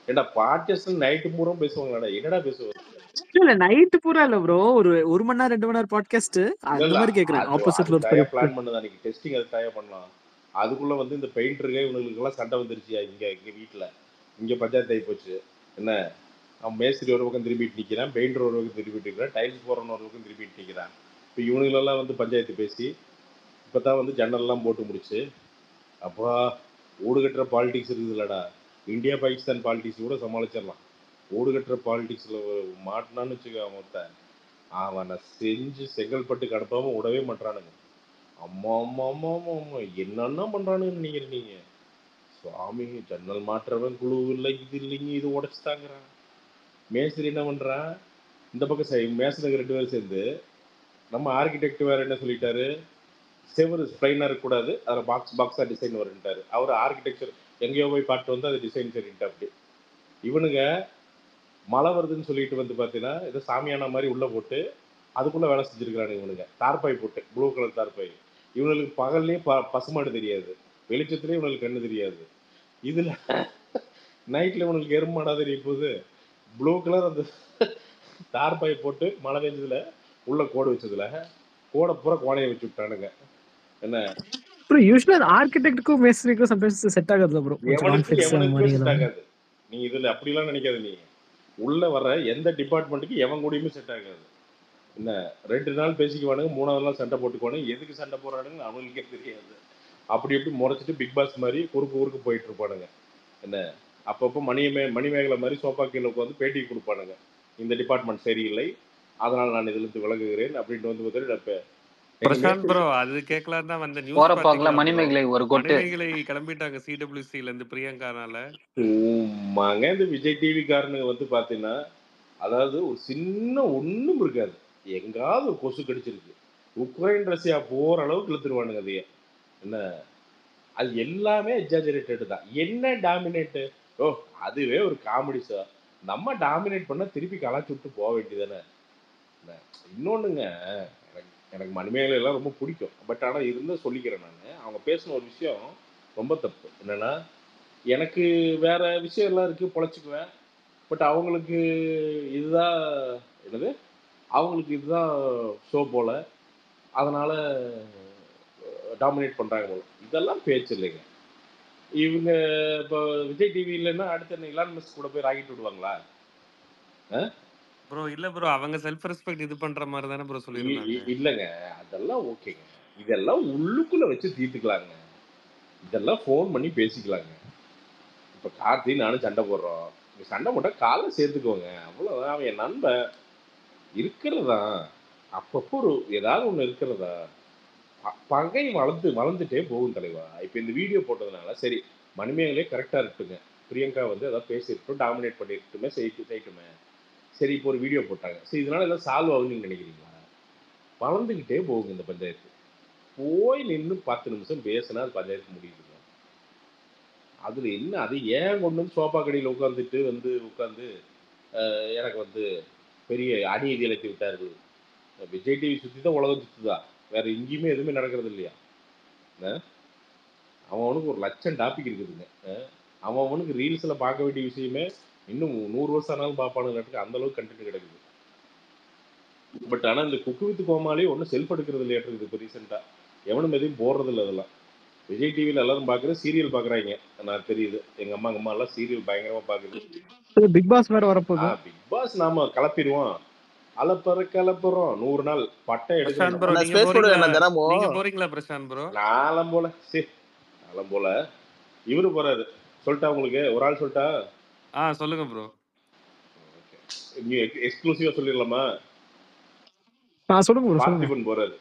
ஏடா பாட்காஸ்ட் நைட்டு பூரா பேசுவாங்கடா, என்னடா பேசுவாங்க? இல்ல நைட் பூரா இல்ல ப்ரோ, ஒரு 1 மணி நேரம் 2 மணி நேரம் பாட்காஸ்ட் அந்த மாதிரி கேக்குறேன். ஆப்போசிட்ல ஒரு பிளான் பண்ணதா நீங்க டெஸ்டிங் அது தயார் பண்ணலாம். அதுக்குள்ள இந்த பெயிண்டருக்கு இவங்களுக்கு எல்லாம் சண்டை வந்துருச்சு. இங்க வீட்டுல இங்க பஞ்சாயத்து ஆகி போச்சு. என்ன அவன் மேஸ்திரி ஒரு பக்கம் திரும்பிட்டு நிக்கிறான், பெயிண்டர் ஒரு பக்கம் திரும்பிட்டு இருக்கிறான், டைல்ஸ் போறவன் ஒரு பக்கம் திரும்பிட்டு நிக்கிறான். இப்போ இவனுங்களெல்லாம் பஞ்சாயத்து பேசி இப்பதான் ஜன்னல்லாம் போட்டு முடிச்சு. அப்பா ஓடு கட்டுற பாலிடிக்ஸ் இருக்குது இல்லடா. இந்தியா பாகிஸ்தான் பாலிடிக்ஸ் கூட சமாளிச்சிடலாம். ஓடு கட்டுற பாலிடிக்ஸில் மாட்டினான்னு வச்சுக்க, அவனை செஞ்சு செங்கல்பட்டுக்கு அனுப்பாமல் விடவே மாட்டானுங்க. அம்மா அம்மா அம்மா அம்மா அம்மா என்னென்ன பண்ணுறானுங்கன்னு நினைக்கிறீங்க? சுவாமி, ஜன்னல் மாற்றவன் குழு இல்லை, இது இல்லைங்க, இது உடச்சி தாங்கிறான். மேஸ்திரி என்ன பண்ணுறான், இந்த பக்கம் மேஸ்திரிக்கு 2 பேரும் சேர்ந்து நம்ம ஆர்கிடெக்ட் வேறு என்ன சொல்லிட்டாரு, செவரு ஸ்ப்ளைனாக இருக்கக்கூடாது, அதில் பாக்ஸாக டிசைன் வருன்ட்டார். அவர் ஆர்கிடெக்சர் எங்கேயோ போய் பார்த்து அது டிசைன் சரின்ட்டு. அப்படி இவனுங்க மழை வருதுன்னு சொல்லிட்டு பார்த்தீங்கன்னா ஏதோ சாமியான மாதிரி உள்ளே போட்டு அதுக்குள்ளே வேலை செஞ்சுருக்கிறானுங்க. இவனுங்க தார்பாய் போட்டு ப்ளூ கலர் தார்பாய். இவனுக்கு பகல்லையும் பசுமாடு தெரியாது, வெளிச்சத்துலேயும் இவனுக்கு கண்ணு தெரியாது. இதில் நைட்டில் இவனுக்கு எருமாடாக தெரிய போகுது. ப்ளூ கலர் அந்த தார்பாய் போட்டு மழை பெஞ்சதில் உள்ள கோடு வச்சதுல கோடை பூரா கோடையை வச்சு விட்டானுங்க. என்ன ப்ரோ, யூசுவலா ஆர்கிடெக்ட்டுக்கும் மேஸ்திரிக்கும் சம்டைம்ஸ் செட் ஆகாது ப்ரோ. எவனுக்கு செட் ஆகாது. நீ இதில் அப்படிலாம் நினைக்காது. நீ உள்ள வர எந்த டிபார்ட்மெண்ட்டுக்கு எவன் கூடயுமே செட் ஆகாது. என்ன 2 நாள் பேசிக்குவானுங்க, 3வது நாள் சண்டை போட்டுக்குவானுங்க. எதுக்கு சண்டை போடுறானுங்கன்னு அவனுங்களுக்கே தெரியாது. அப்படி இப்படி முறைச்சிட்டு பிக் பாஸ் மாதிரி குறுக்கு ஊருக்கு போயிட்டு இருப்பானுங்க. என்ன அப்பப்போ மணிமேகலை மாதிரி சோஃபா கீழே உட்காந்து பேட்டி கொடுப்பானுங்க. இந்த டிபார்ட்மெண்ட் சரியில்லை, அதனால் நான் இதிலிருந்து விலகுகிறேன் அப்படின்ட்டு வந்து பார்த்துட்டு எங்க பிரசாந்த் நேத்து ப்ரோ அது கேட்கலாம் தான் வந்த நியூஸ் போற போக்குல பாத்தீங்களா ப்ரோ? மணிமேகலை ஒரு கொட்டு. மணிமேகலை கிளம்பிட்டாங்க சிடபிள்யூசில இருந்து பிரியங்கானால. சும்மாங்க இந்த விஜய் டிவி காரனுங்க வந்து பார்த்தீங்கன்னா, அதாவது ஒரு சின்ன ஒண்ணும் இருக்காது. எங்காவது ஒரு கொசு கடிச்சிருக்கு. உக்ரைன் ரஷ்யா போற அளவுக்கு இழுத்துருவானுங்க அதைய. என்ன அது எல்லாமே எக்ஸாஜரேட்டட் தான். என்ன டாமினேட்? ஓ அதுவே ஒரு காமெடி சார். நம்ம டாமினேட் பண்ணா திருப்பி கலாச்சி விட்டு போக வேண்டியதானே. இன்னொன்னுங்க, எனக்கு மணிமேகலை எல்லாம் ரொம்ப பிடிக்கும். பட் ஆனால் இருந்தால் சொல்லிக்கிறேன் நான். அவங்க பேசின ஒரு விஷயம் ரொம்ப தப்பு. என்னன்னா, எனக்கு வேற விஷயம் எல்லாம் இருக்கு, பொழைச்சிக்குவேன். பட் அவங்களுக்கு இதுதான் என்னது, அவங்களுக்கு இதுதான் ஷோ போல, அதனால டாமினேட் பண்றாங்க போல. இதெல்லாம் பேச்சு இல்லைங்க. இவங்க இப்போ விஜய் டிவி இல்லைன்னா அடுத்து என்ன இலான் மஸ்க் கூட போய் ராக்கெட் விடுவாங்களா? ப்ரோ இல்ல ப்ரோ, அவங்க செல்ஃப் ரெஸ்பெக்ட் இது பண்ற மாதிரி தானே ப்ரோ சொல்லியிருந்தாங்க. இல்லைங்க, அதெல்லாம் ஓகேங்க. இதெல்லாம் உள்ளுக்குள்ள வச்சு தீர்த்துக்கலாங்க. இதெல்லாம் ஃபோன் பண்ணி பேசிக்கலாங்க. இப்போ கார்த்தி நானும் சண்டை போடுறோம். நீங்க சண்டை போட்டா காலைல சேர்த்துக்கோங்க, அவ்வளோதான். அவன் என் நண்பன் இருக்கிறதா, அப்பப்போ ஒரு ஏதாவது ஒன்று இருக்கிறதா. பகை வளர்ந்துட்டே போகும் தலைவா. இப்போ இந்த வீடியோ போட்டதுனால சரி மணிமேகலே கரெக்டாக இருக்கட்டுங்க, பிரியங்கா வந்து ஏதாவது பேசியிருக்கட்டும், டாமினேட் பண்ணிருக்கட்டுமே, செய்யட்டுமே. சரி இப்போ ஒரு வீடியோ போட்டாங்க, சரி இதனால ஏதாவது சால்வ் ஆகுன்னு நினைக்கிறீங்களா? வளர்ந்துக்கிட்டே போகுங்க இந்த பஞ்சாயத்து. போய் நின்று 10 நிமிஷம் பேசினா அது பஞ்சாயத்து முடியுதுங்க. அதில் என்ன, அது ஏன் கொண்டு வந்து சோஃபா கடையில் உட்காந்து எனக்கு வந்து பெரிய அநீதி இழைத்து விட்டார்கள். விஜய் டிவி சுற்றி தான் உலகம் சுற்றுதா, வேற எங்கேயுமே எதுவுமே நடக்கிறது இல்லையா? அவனுக்கு ஒரு லட்சம் டாபிக் இருக்குதுங்க. அவனுக்கு ரீல்ஸில் பார்க்க வேண்டிய விஷயமே இன்னும் 100 வருஷம் ஆனாலும் பார்ப்பானுங்கிறதுக்கு அந்த அளவுக்கு கண்டென்ட் கிடக்குது. பட் ஆனால் இந்த குக்கு வித் கோமாலே ஒன்றும் செல்ஃப் எடுக்கிறது இல்லையாட்டு இப்போ ரீசெண்டாக எவனும் எதையும் போடுறது இல்லை. அதெல்லாம் விஜய் டிவியில் எல்லாரும் பார்க்குற சீரியல் பார்க்குறாங்க. நான் தெரியுது, எங்கள் அம்மா எல்லாம் சீரியல் பயங்கரமாக பார்க்குது. பிக் பாஸ் வேற வரப்போகுது. பிக் பாஸ் நாம கலப்பிடுவோம், கலப்புறோம் 100 நாள் பட்டம் பிரசாந்த் ப்ரோ எடுக்கணும். நீங்க போறீங்களா பிரசாந்த் ப்ரோ? நாளம் போல இவரு போறாரு. சொல்லிட்டா உங்களுக்கு ஒரு ஆள் சொல்லிட்டா? சொல்லுங்க ப்ரோ. நீ எக்ஸ்க்ளூசிவா சொல்லிடலாமா? சொல்லுங்க ப்ரோ. பார்த்திபன் போறாரு.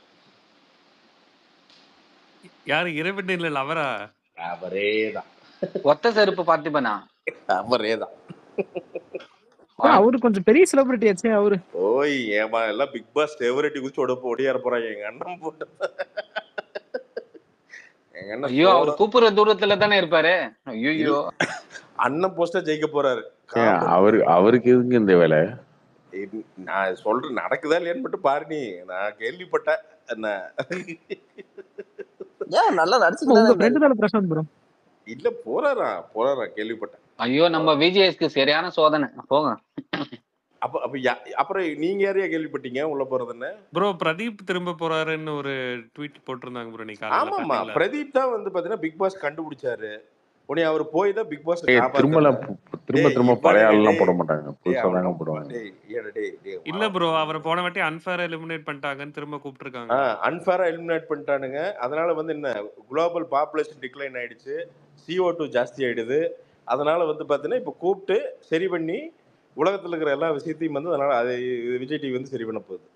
யாரு இறைவன் அவரா? அவரேதான். ஒத்த செருப்பு பார்த்திபனா? அவரேதான். அவரு கொஞ்சம் பெரிய செலிபிரிட்டி ஆச்சு அவரு. ஓய் ஏமா எல்லாம் பிக் பாஸ் ஃபேவரட் குச்சி ஓடியார போறாங்க. எங்க அண்ணன் போட்டு ஐயோ அவர் கூப்பிடுற தூரத்துல தானே இருப்பாரு. ஐயோ அண்ணன் போஸ்டா ஜெயிக்க போறாரு. அவருக்கு எதுங்க இந்த வேலை? நான் சொல்றேன் நடக்குதா இல்லையான்னு மட்டும் பாரு. நீ நான் கேள்விப்பட்டேன். என்ன நல்லா நடிச்சுட்டாரு பிரசாந்த் ப்ரோ. இல்ல போறாரா கேள்விப்பட்டேன். ஐயோ நம்ம விஜிஎஸ்க்கு சரியான சோதனை போங்க. அப்புறம் நீங்க யாரையா கேள்விப்பட்டீங்க உள்ள போறதுன்னு? ப்ரோ பிரதீப் திரும்ப போறாருன்னு ஒரு ட்வீட் போட்டிருந்தாங்க ப்ரோ. நீங்க ஆமாமா, பிரதீப் தான் வந்து பாத்தீங்கன்னா பிக் பாஸ் கண்டுபிடிச்சாரு. உடனே அவர் போய் தான் பிக் பாஸ் திரும்ப பழைய ஆளெல்லாம் போட மாட்டாங்க, புதுசா தாங்க போடுவாங்க. இல்ல ப்ரோ, அவரை போன வாட்டி அன்ஃபேரா எலிமினேட் பண்ணிட்டாங்கன்னு திரும்ப கூப்பிட்டுருக்காங்க. அன்ஃபேரா எலிமினேட் பண்ணிட்டானுங்க. அதனால வந்து என்ன குளோபல் பாப்புலேஷன் டிக்ளைன் ஆயிடுச்சு, CO2 ஜாஸ்தி ஆயிடுது. அதனால வந்து பாத்தீங்கன்னா இப்ப கூப்பிட்டு சரி பண்ணி உலகத்துல இருக்கிற எல்லா விஷயத்தையும் வந்து அதனால அது விஜய் டிவி வந்து சரி பண்ண போகுது.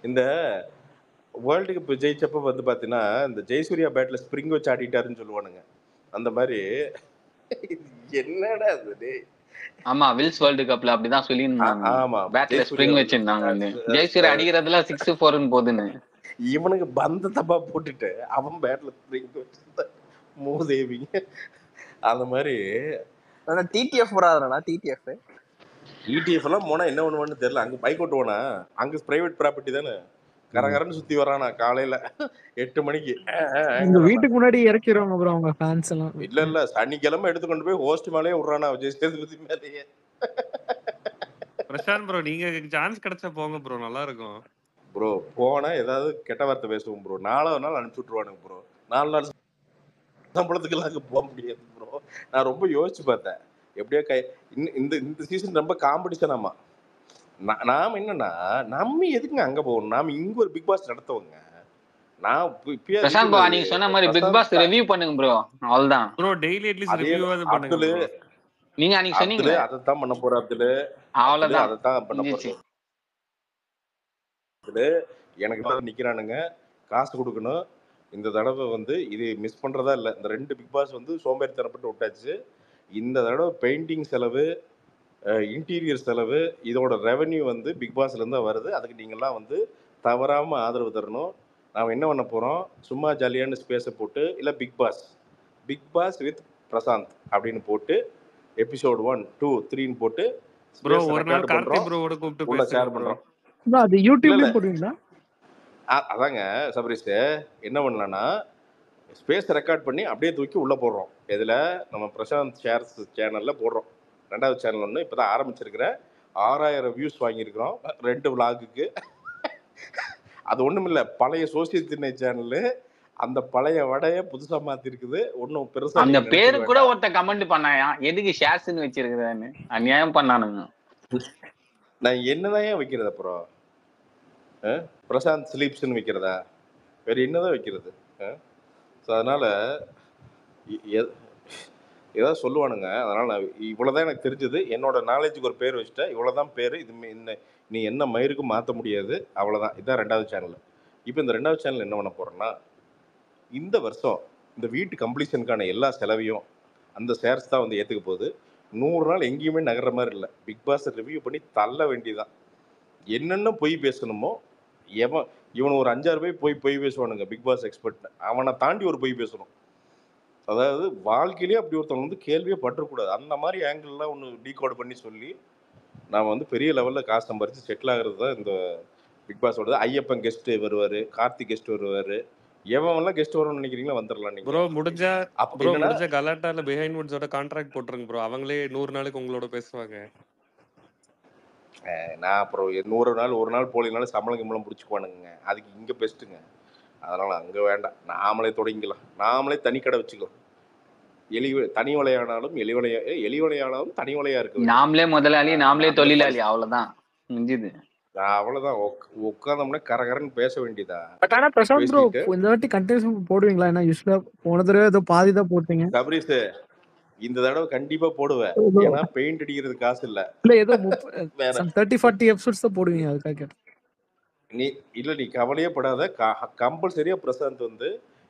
இந்த வேர்ல்டு கப் ஜெயிச்சப்ப வந்து பாத்தீங்கன்னா இந்த ஜெயசூர்யா பேட்ல ஸ்ப்ரிங் வச்சு ஆடிட்டாருன்னு சொல்லுவானுங்க. அந்த மாதிரி என்னடா அது? ஆமா வில்ஸ் வேர்ல்டு கப்ல அப்படிதான் சொல்லியிருந்தாங்க. ஆமா பேட்ல ஸ்ப்ரிங் வச்சிருந்தாங்க. ஜெயசூர்யா அடிக்கிறதுல 6-4 போதுன்னு இவனுக்கு பந்த தப்பா போட்டுட்டு அவன் பேட்ல ஸ்ப்ரிங் வச்சிருந்த மூதேவிங்க. அந்த மாதிரி டிடிஎஃப் போறாருடா. டிடிஎஃப் எல்லாம் போனா என்ன பண்ணுவான்னு தெரியல. அங்க பைக் ஓட்டுவானா? அங்க பிரைவேட் ப்ராப்பர்ட்டி தானே. கரகரன்னு சுத்தி வரானா காலையில 8 மணிக்கு. இந்த வீட்டுக்கு முன்னாடி இறக்கிடுவாங்க ப்ரோ அவங்க ஃபேன்ஸ் எல்லாம். இல்ல சனிக்கிழமை எடுத்து கொண்டு போய் ஹோஸ்ட் மேலேயே விடுறானா விஜய் சேதுபதி மேலேயே. பிரசாந்த் ப்ரோ நீங்க சான்ஸ் கிடைச்சா போங்க ப்ரோ, நல்லா இருக்கும் ப்ரோ. போனா ஏதாவது கெட்ட வார்த்தை பேசுவோம் ப்ரோ. 4வது நாள் அனுப்பிச்சு விட்டுருவானுங்க ப்ரோ. 4 நாள் சம்பளத்துக்கெல்லாம் அங்கே போக முடியாது ப்ரோ. நான் ரொம்ப யோசிச்சு பார்த்தேன். எப்படியோ இந்த சீசன் ரொம்ப காம்படிஷன். ஆமா நாம என்னன்னா நம்ம எதுக்குங்க அங்க போகணும்? நாம இங்க ஒரு பிக் பாஸ் நடத்துவோங்க. நான் பிரசாந்த் ப்ரோ நீங்க சொன்ன மாதிரி பிக் பாஸ் ரிவ்யூ பண்ணுங்க ப்ரோ. அவ்வளவுதான் ப்ரோ. டெய்லி அட்லீஸ்ட் அதே ரிவ்யூவாவது பண்ணுங்க அப்துல் ப்ரோ. நீங்க அன்னைக்கு சொன்னீங்களே அதைத்தான் பண்ண போற அப்துல். அவ்வளவுதான் அதைத்தான் பண்ண முடிஞ்சிச்சு. போறது. எனக்கு நிக்கிறானுங்க, காசு கொடுக்கணும். இந்த தடவை வந்து இது மிஸ் பண்றதா இல்லை. இந்த 2 பிக் பாஸ் வந்து சோம்பேறித்தனப்பட்டு விட்டாச்சு. இந்த தடவை பெயிண்டிங் செலவு, இன்டீரியர் செலவு, இதோட ரெவன்யூ வந்து பிக் பாஸ்ல இருந்து வருது. அதுக்கு நீங்கள்லாம் வந்து தவறாம ஆதரவு தரணும். நாம் என்ன பண்ண போறோம்? சும்மா ஜாலியான ஸ்பேஸை போட்டு இல்லை பிக் பாஸ் வித் பிரசாந்த் அப்படின்னு போட்டு எபிசோட் 1, 2, 3ன்னு போட்டு ப்ரோ ஸ்பேஸ் ஒரு நாள் ரெக்கார்ட் கார்த்தி பண்றோம், ப்ரோவோட கூப்பிட்டு உள்ள பேசுங்க ஷேர் ப்ரோ. பண்றோம். அது இல்ல யூடியூப்லயே போடுவீங்களா? அதாங்க சபரிஸ் என்ன பண்ணலாம்னா ஸ்பேஸ் ரெக்கார்ட் பண்ணி அப்படியே தூக்கி உள்ள போடுறோம். இதுல நம்ம பிரசாந்த் ஷேர்ஸ் சேனல்ல போடுறோம். 2வது சேனல் ஒன்று இப்பதான் ஆரம்பிச்சிருக்கிறேன். 6000 வியூஸ் வாங்கியிருக்கிறோம் 2 விளாகுக்கு. அது ஒண்ணும் இல்லை, பழைய சோசியல் திண்ணை சேனலு. அந்த பழைய வடைய புதுசா மாத்திருக்குது. ஒன்னும் பெருசா அந்த நீங்க பேரு நினைச்சுக்க கூட வேண்டாம். ஒருத்த கமெண்ட் பண்ணாயா, எதுக்கு ஷேர்ஸ்ன்னு வச்சிருக்கிறேன்னு அநியாயம் பண்ணானுங்க. நான் என்னதான் வைக்கிறது அப்புறம்? பிரசாந்த் ஸ்லீப்ஸ்ன்னு வைக்கிறதா? வேற என்னதான் வைக்கிறது? ஸோ அதனால ஏதாவது சொல்லுவானுங்க. அதனால நான் இவ்வளவுதான் எனக்கு தெரிஞ்சது. என்னோட நாலேஜுக்கு ஒரு பேர் வச்சுட்டேன். இவ்வளவுதான் பேரு. இது நீ என்ன மயிருக்கும் மாற்ற முடியாது. அவ்வளவுதான். இதான் 2வது சேனல். இப்போ இந்த 2வது சேனல் என்ன பண்ண போறேன்னா, இந்த வருஷம் இந்த வீட்டு கம்ப்ளீஷனுக்கான எல்லா செலவையும் அந்த ஷேர்ஸ் தான் வந்து ஏற்றுக்க போகுது. 100 நாள் எங்கேயுமே நகர்ற மாதிரி இல்லை. பிக் பாஸ் ரிவ்யூ பண்ணி தள்ள வேண்டியதான். என்னென்ன பொய் பேசணுமோ இவன் ஒரு 5-6 பேர் பொய் பேசுவானுங்க. பிக் பாஸ் எக்ஸ்பர்ட் அவனை தாண்டி ஒரு பொய் பேசணும். அதாவது வாழ்க்கையிலேயே அப்படி ஒருத்தவங்க வந்து கேள்வியே பற்றக்கூடாது. அந்த மாதிரி ஆங்கிள்லாம் ஒன்று டீகோட் பண்ணி சொல்லி நாம் வந்து பெரிய லெவலில் காசு சம்பாரித்து செட்டில் ஆகிறது தான் இந்த பிக் பாஸோட. ஐயப்பன் கெஸ்ட்டு வருவார், கார்த்திக் கெஸ்ட் வருவார். எவன்லாம் கெஸ்ட் வரும்னு நினைக்கிறீங்களா வந்துடலாம் ப்ரோ. நீங்கள். முடிஞ்சா அப்போ ப்ரோ என்னன்னா முடிஞ்ச கலாட்டால பிஹைண்ட் வுட்ஸோட கான்ட்ராக்ட் போட்டுருங்க ப்ரோ. அவங்களே 100 நாளைக்கு உங்களோட பேசுவாங்க. நான் அப்புறம் 100 நாள் ஒரு நாள் போலினாலும் சம்பளம் கிம்பளம் பிடிச்சிக்குவானுங்க. அதுக்கு இங்கே பெஸ்ட்டுங்க. அதனால் அங்கே வேண்டாம். நாமளே தொடங்கிக்கலாம். நாமளே தனி கடை வச்சுக்கலாம். தனி வலையானாலும் எலி வலையானாலும் தனி வலையா இருக்கு. நாமளே முதலாளி, நாமளே தொழிலாளி. அவ்வளவுதான் முடிஞ்சுது. அவ்வளவுதான். உட்காந்தோம்னா கரகரன்னு பேச வேண்டியதா. பட் ஆனா பிரசாந்த் ப்ரோ பேசிட்டு இந்த வாட்டி கண்டினியூஸ் போடுவீங்களா? ஏன்னா யூஸ்வலா போன தடவை ஏதோ பாதி தான் போட்டீங்க. சபரிஸ் இந்த தடவை கண்டிப்பா போடுவேன். ஏன்னா பெயிண்ட் அடிக்கிறது காசு இல்ல. இல்ல ஏதோ வேற 30-40 எபிசோட்ஸ் தான் போடுவீங்க, அதுக்காக கேட்டேன். நீ கவலையே படாத. கம்பல்சரியா பிரசாந்த் வந்து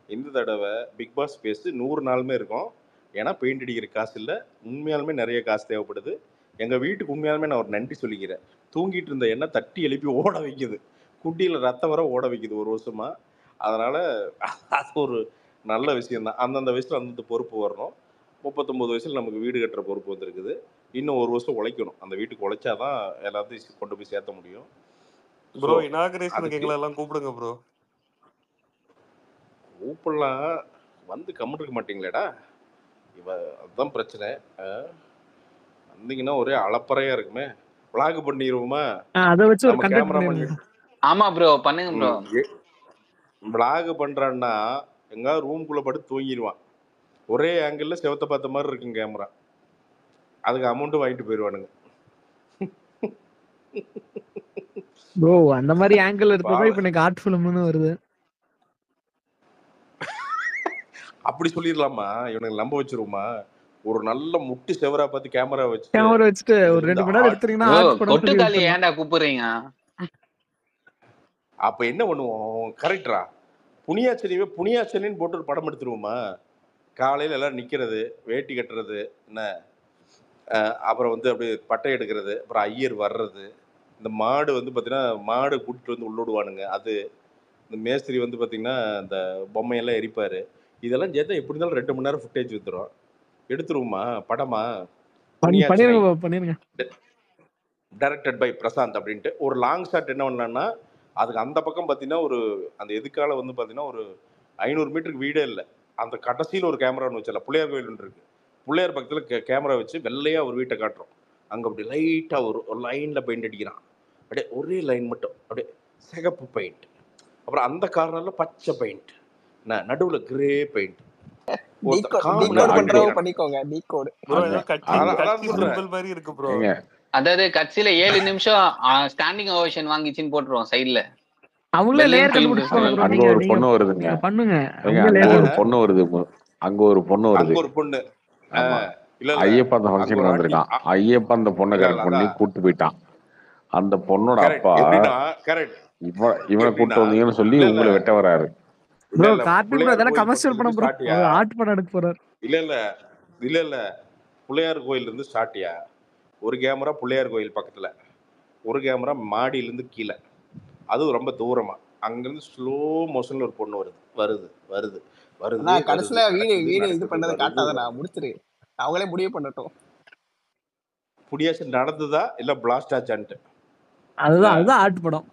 இந்த தடவை பிக் பாஸ் பேஸ் 100 நாளுமே இருக்கும். ஏன்னா பெயிண்ட் அடிக்கிற காசு இல்லை. உண்மையாலுமே நிறைய காசு தேவைப்படுது. எங்கள் வீட்டுக்கு உண்மையாலுமே நான் ஒரு நன்றி சொல்லிக்கிறேன். தூங்கிட்டு இருந்த எண்ணெய் தட்டி எழுப்பி ஓட வைக்குது. குட்டியில் ரத்தம் வர ஓட வைக்குது 1 வருஷமா. அதனால் அது ஒரு நல்ல விஷயந்தான். அந்தந்த வயசில் அந்தந்த பொறுப்பு வரணும். 39 வயசில் நமக்கு வீடு கட்டுற பொறுப்பு வந்துருக்குது. இன்னும் 1 வருஷம் உழைக்கணும். அந்த வீட்டுக்கு உழைச்சாதான் எல்லாத்தையும் கொண்டு போய் சேர்த்த முடியும். ப்ரோ இனாகரேஷனுக்கு எங்களை எல்லாம் கூப்பிடுங்க ப்ரோ. கூப்பிடலாம், வந்து கம்முன்னு இருக்க மாட்டீங்களேடா. அதுதான் பிரச்சனை. வந்தீங்கன்னா ஒரே அளப்பறையா இருக்குமே. vlog பண்ணிடுவோமா? அதை வச்சு ஒரு நம்ம கண்டென்ட் கேமராமேன் பண்ணிடுங்க. ஆமா ப்ரோ பண்ணுங்க ப்ரோ. vlog பண்றான்னா எங்காவது ரூம்குள்ள படுத்து தூங்கிடுவான். ஒரே ஆங்கிள் செவத்தை பார்த்த மாதிரி இருக்குங்க கேமரா. அதுக்கு அமௌண்ட் வாங்கிட்டு போயிடுவானுங்க. ப்ரோ அந்த மாதிரி ஆங்கிள் எடுத்தா இப்ப எனக்கு ஆர்ட் ஃபிலிம்னு வருது. அப்படி சொல்லிடலாமா? இவனுக்கு நம்ப வச்சிருவோமா? ஒரு நல்ல முட்டி செவரா பார்த்து கேமரா வச்சுட்டு ஒரு 2 மணி நேரம் எடுத்துட்டீங்கன்னா ஆர்ட் படம் கொட்டு தாலி ஏன்டா கூப்பிடுறீங்க? அப்ப என்ன பண்ணுவோம்? கரெக்டா புனியாச்சலின்னு போட்டு ஒரு படம் எடுத்துருவோமா? காலையில எல்லாம் நிக்கிறது, வேட்டி கட்டுறது, என்ன அப்புறம் வந்து அப்படியே பட்டை எடுக்கிறது, அப்புறம் ஐயர் வர்றது, இந்த மாடு வந்து பார்த்தீங்கன்னா மாடு கூட்டிட்டு வந்து உள்ளோடுவானுங்க. அது இந்த மேஸ்திரி வந்து பார்த்தீங்கன்னா இந்த பொம்மையெல்லாம் எரிப்பாரு. இதெல்லாம் சேர்த்தா எப்படி இருந்தாலும் 2 மணி நேரம் ஃபுட்டேஜ் வந்துடும். எடுத்துருவோமா படமா? பண்ணிருங்க. டைரக்டட் பை பிரசாந்த் அப்படின்ட்டு ஒரு லாங் ஷாட் என்ன பண்ணலாம்னா, அதுக்கு அந்த பக்கம் பார்த்தீங்கன்னா ஒரு அந்த எதுக்கால வந்து பார்த்தீங்கன்னா ஒரு 500 மீட்டருக்கு வீடே இல்லை. அந்த கடைசியில் ஒரு கேமரா ஒன்று வச்சிடலாம். பிள்ளையார் கோயில் ஒன்று இருக்கு. பிள்ளையார் பக்கத்தில் கேமரா வச்சு வெள்ளையா ஒரு வீட்டை காட்டுறோம். அங்கே அப்படி லைட்டாக ஒரு லைனில் பெயிண்ட் அடிக்கிறான். அப்படியே ஒரே லைன் மட்டும் அப்படியே சிகப்பு பெயிண்ட், அப்புறம் அந்த கார்னரில் பச்சை பெயிண்ட், நடுவில் கிரே பெயிண்ட். அதாவது கட்சியில 7 நிமிஷம் ஸ்டாண்டிங் ஓவேஷன் வாங்கிச்சுன்னு போட்டுருவோம் சைடுல. அவங்களே லேயர் கண்டுபிடிச்சிருவாங்க ப்ரோ. அங்க நீங்க ஒரு நீங்க பொண்ணு வருதுங்க. பண்ணுங்க. ஏங்க, அவங்களே அங்க லேயர் ஒரு பொண்ணு வருது. அங்க ஒரு பொண்ணு அங்க வருது. ஒரு பொண்ணு ஆமா. இல்ல இல்ல ஐயப்பா அந்த அங்க ஃபங்க்ஷனுக்கு ஒரு ஆண்டி வந்திருக்கான். ஐயப்பா அந்த பொண்ணை இல்ல இல்ல கரெக்ட் பண்ணி அதான் கூட்டு போயிட்டான். அந்த பொண்ணோட கரெக்ட். அப்பா எப்படின்னா கரெக்ட் இவனை எப்படின்னா கூட்டு வந்தீங்கன்னு சொல்லி இல்ல இல்ல உங்களை வெட்ட வராரு. இல்ல ப்ரோ. இல்ல கார்த்தி ப்ரோ பிள்ளையார் இதெல்லாம் கோயில் கமர்ஷியல் பக்கத்துல படம் இருந்து ப்ரோ. ஸ்டார்டியா அவர் ஆர்ட் படம் எடுக்க போறாரு. இல்ல இல்ல இல்ல இல்ல பிள்ளையார் கோயில் இருந்து ஸ்டார்டியா ஒரு கேமரா பிள்ளையார் கோயில் பக்கத்துல, ஒரு கேமரா மாடியில இருந்து கீழே, அதுவும் ரொம்ப தூரமா. அங்கிருந்து ஸ்லோ மோஷன்ல ஒரு பொண்ணு வருது வருது வருது வருது ஆனா வருது கடைசியில வீடியோ நடக்குது வீடியோ இது நடக்குது பண்ணதை வருது காட்டாத, நான் வருது. முடிச்சிரு. அவங்களே முடிவு பண்ணட்டும். புடியாச்சு நடந்ததா இல்ல பிளாஸ்ட் ஆச்சான்ட்டு அதுதான் அதுதான் ஆர்ட் படம்.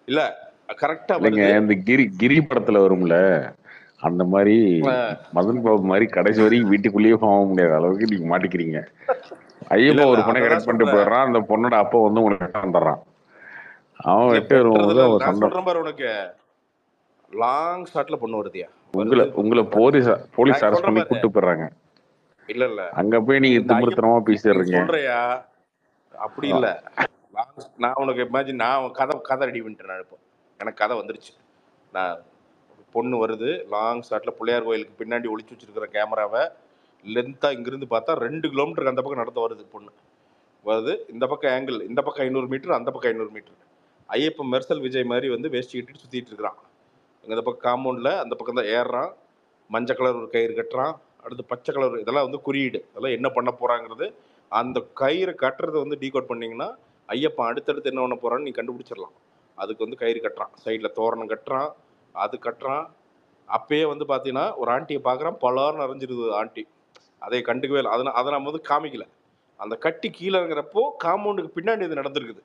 இல்ல கரெக்டா இல்லைங்க, வருது. இந்த கிரி படத்துல வரும்ல, அந்த மாதிரி மதன் பாபு மாதிரி கடைசி வரைக்கும் வீட்டுக்குள்ளேயே போக முடியாத அளவுக்கு நீங்க மாட்டிக்கிறீங்க. இல்ல ஐயப்பா இல்ல ஒரு பொண்ணை அததான் கரெக்ட் பண்ணிட்டு சொல்றேன். போயிடுறான். அந்த பொண்ணோட அப்பா வந்து உங்களுக்கு வெட்ட வந்துடுறான். அவன் இல்ல வெட்ட வரும்போது வெட்டுறதுல அவன் நான் சண்டை. சொல்றேன் பாரு, உனக்கு லாங் ஷாட்ல பொண்ணு வருதியா உங்களை வருது உங்களை போலீஸ் நான் அரெஸ்ட் சொல்றேன் பண்ணி பாரு. கூட்டு போயிடுறாங்க. இல்ல இல்ல அங்க போய் நீங்க இந்த திமிர்த்தனமா நீ பேசிடுறீங்க. சொல்றியா அப்படி இல்ல. நான் உனக்கு இமேஜின் நான் கதை ரெடி பண்ணிட்டேன். நான் இப்போ எனக்கு கதை வந்துருச்சு. நான் பொண்ணு வருது லாங் ஷாட்ல பிள்ளையார் கோயிலுக்கு பின்னாடி ஒளிச்சு வச்சிருக்கிற கேமராவை லென்த்தா இங்கிருந்து பார்த்தா 2 கிலோமீட்டருக்கு அந்த பக்கம் நடத்த வருது பொண்ணு வருது. இந்த பக்கம் ஆங்கிள், இந்த பக்கம் 500 மீட்டர், அந்த பக்கம் 500 மீட்டர். ஐயப்பன் மெர்சல் விஜய் மாதிரி வந்து வேஷ்டி கட்டிட்டு சுத்திட்டு இருக்கிறான். இந்த பக்கம் காம்பவுண்ட்ல அந்த பக்கம் தான் ஏறுறான். மஞ்சள் கலர் ஒரு கயிறு கட்டுறான். அடுத்து பச்சை கலர், இதெல்லாம் வந்து குறியீடு. அதெல்லாம் என்ன பண்ண போறாங்கிறது. அந்த கயிறு கட்டுறதை வந்து டீகோட் பண்ணீங்கன்னா ஐயப்பன் அடுத்தடுத்து என்ன பண்ண போறான்னு நீ கண்டுபிடிச்சிடலாம். அதுக்கு வந்து கயிறு கட்டுறான், சைடில் தோரணம் கட்டுறான், அது கட்டுறான். அப்பயே வந்து பார்த்தீங்கன்னா ஒரு ஆண்டியை பார்க்குறான், பலார்னு அரைஞ்சிருது ஆண்டி. அதை கண்டுக்கவே இல்லை. அதை நம்ம வந்து காமிக்கல. அந்த கட்டி கீழே இருக்கிறப்போ காம்பவுண்டுக்கு பின்னாடி இது நடந்திருக்குது.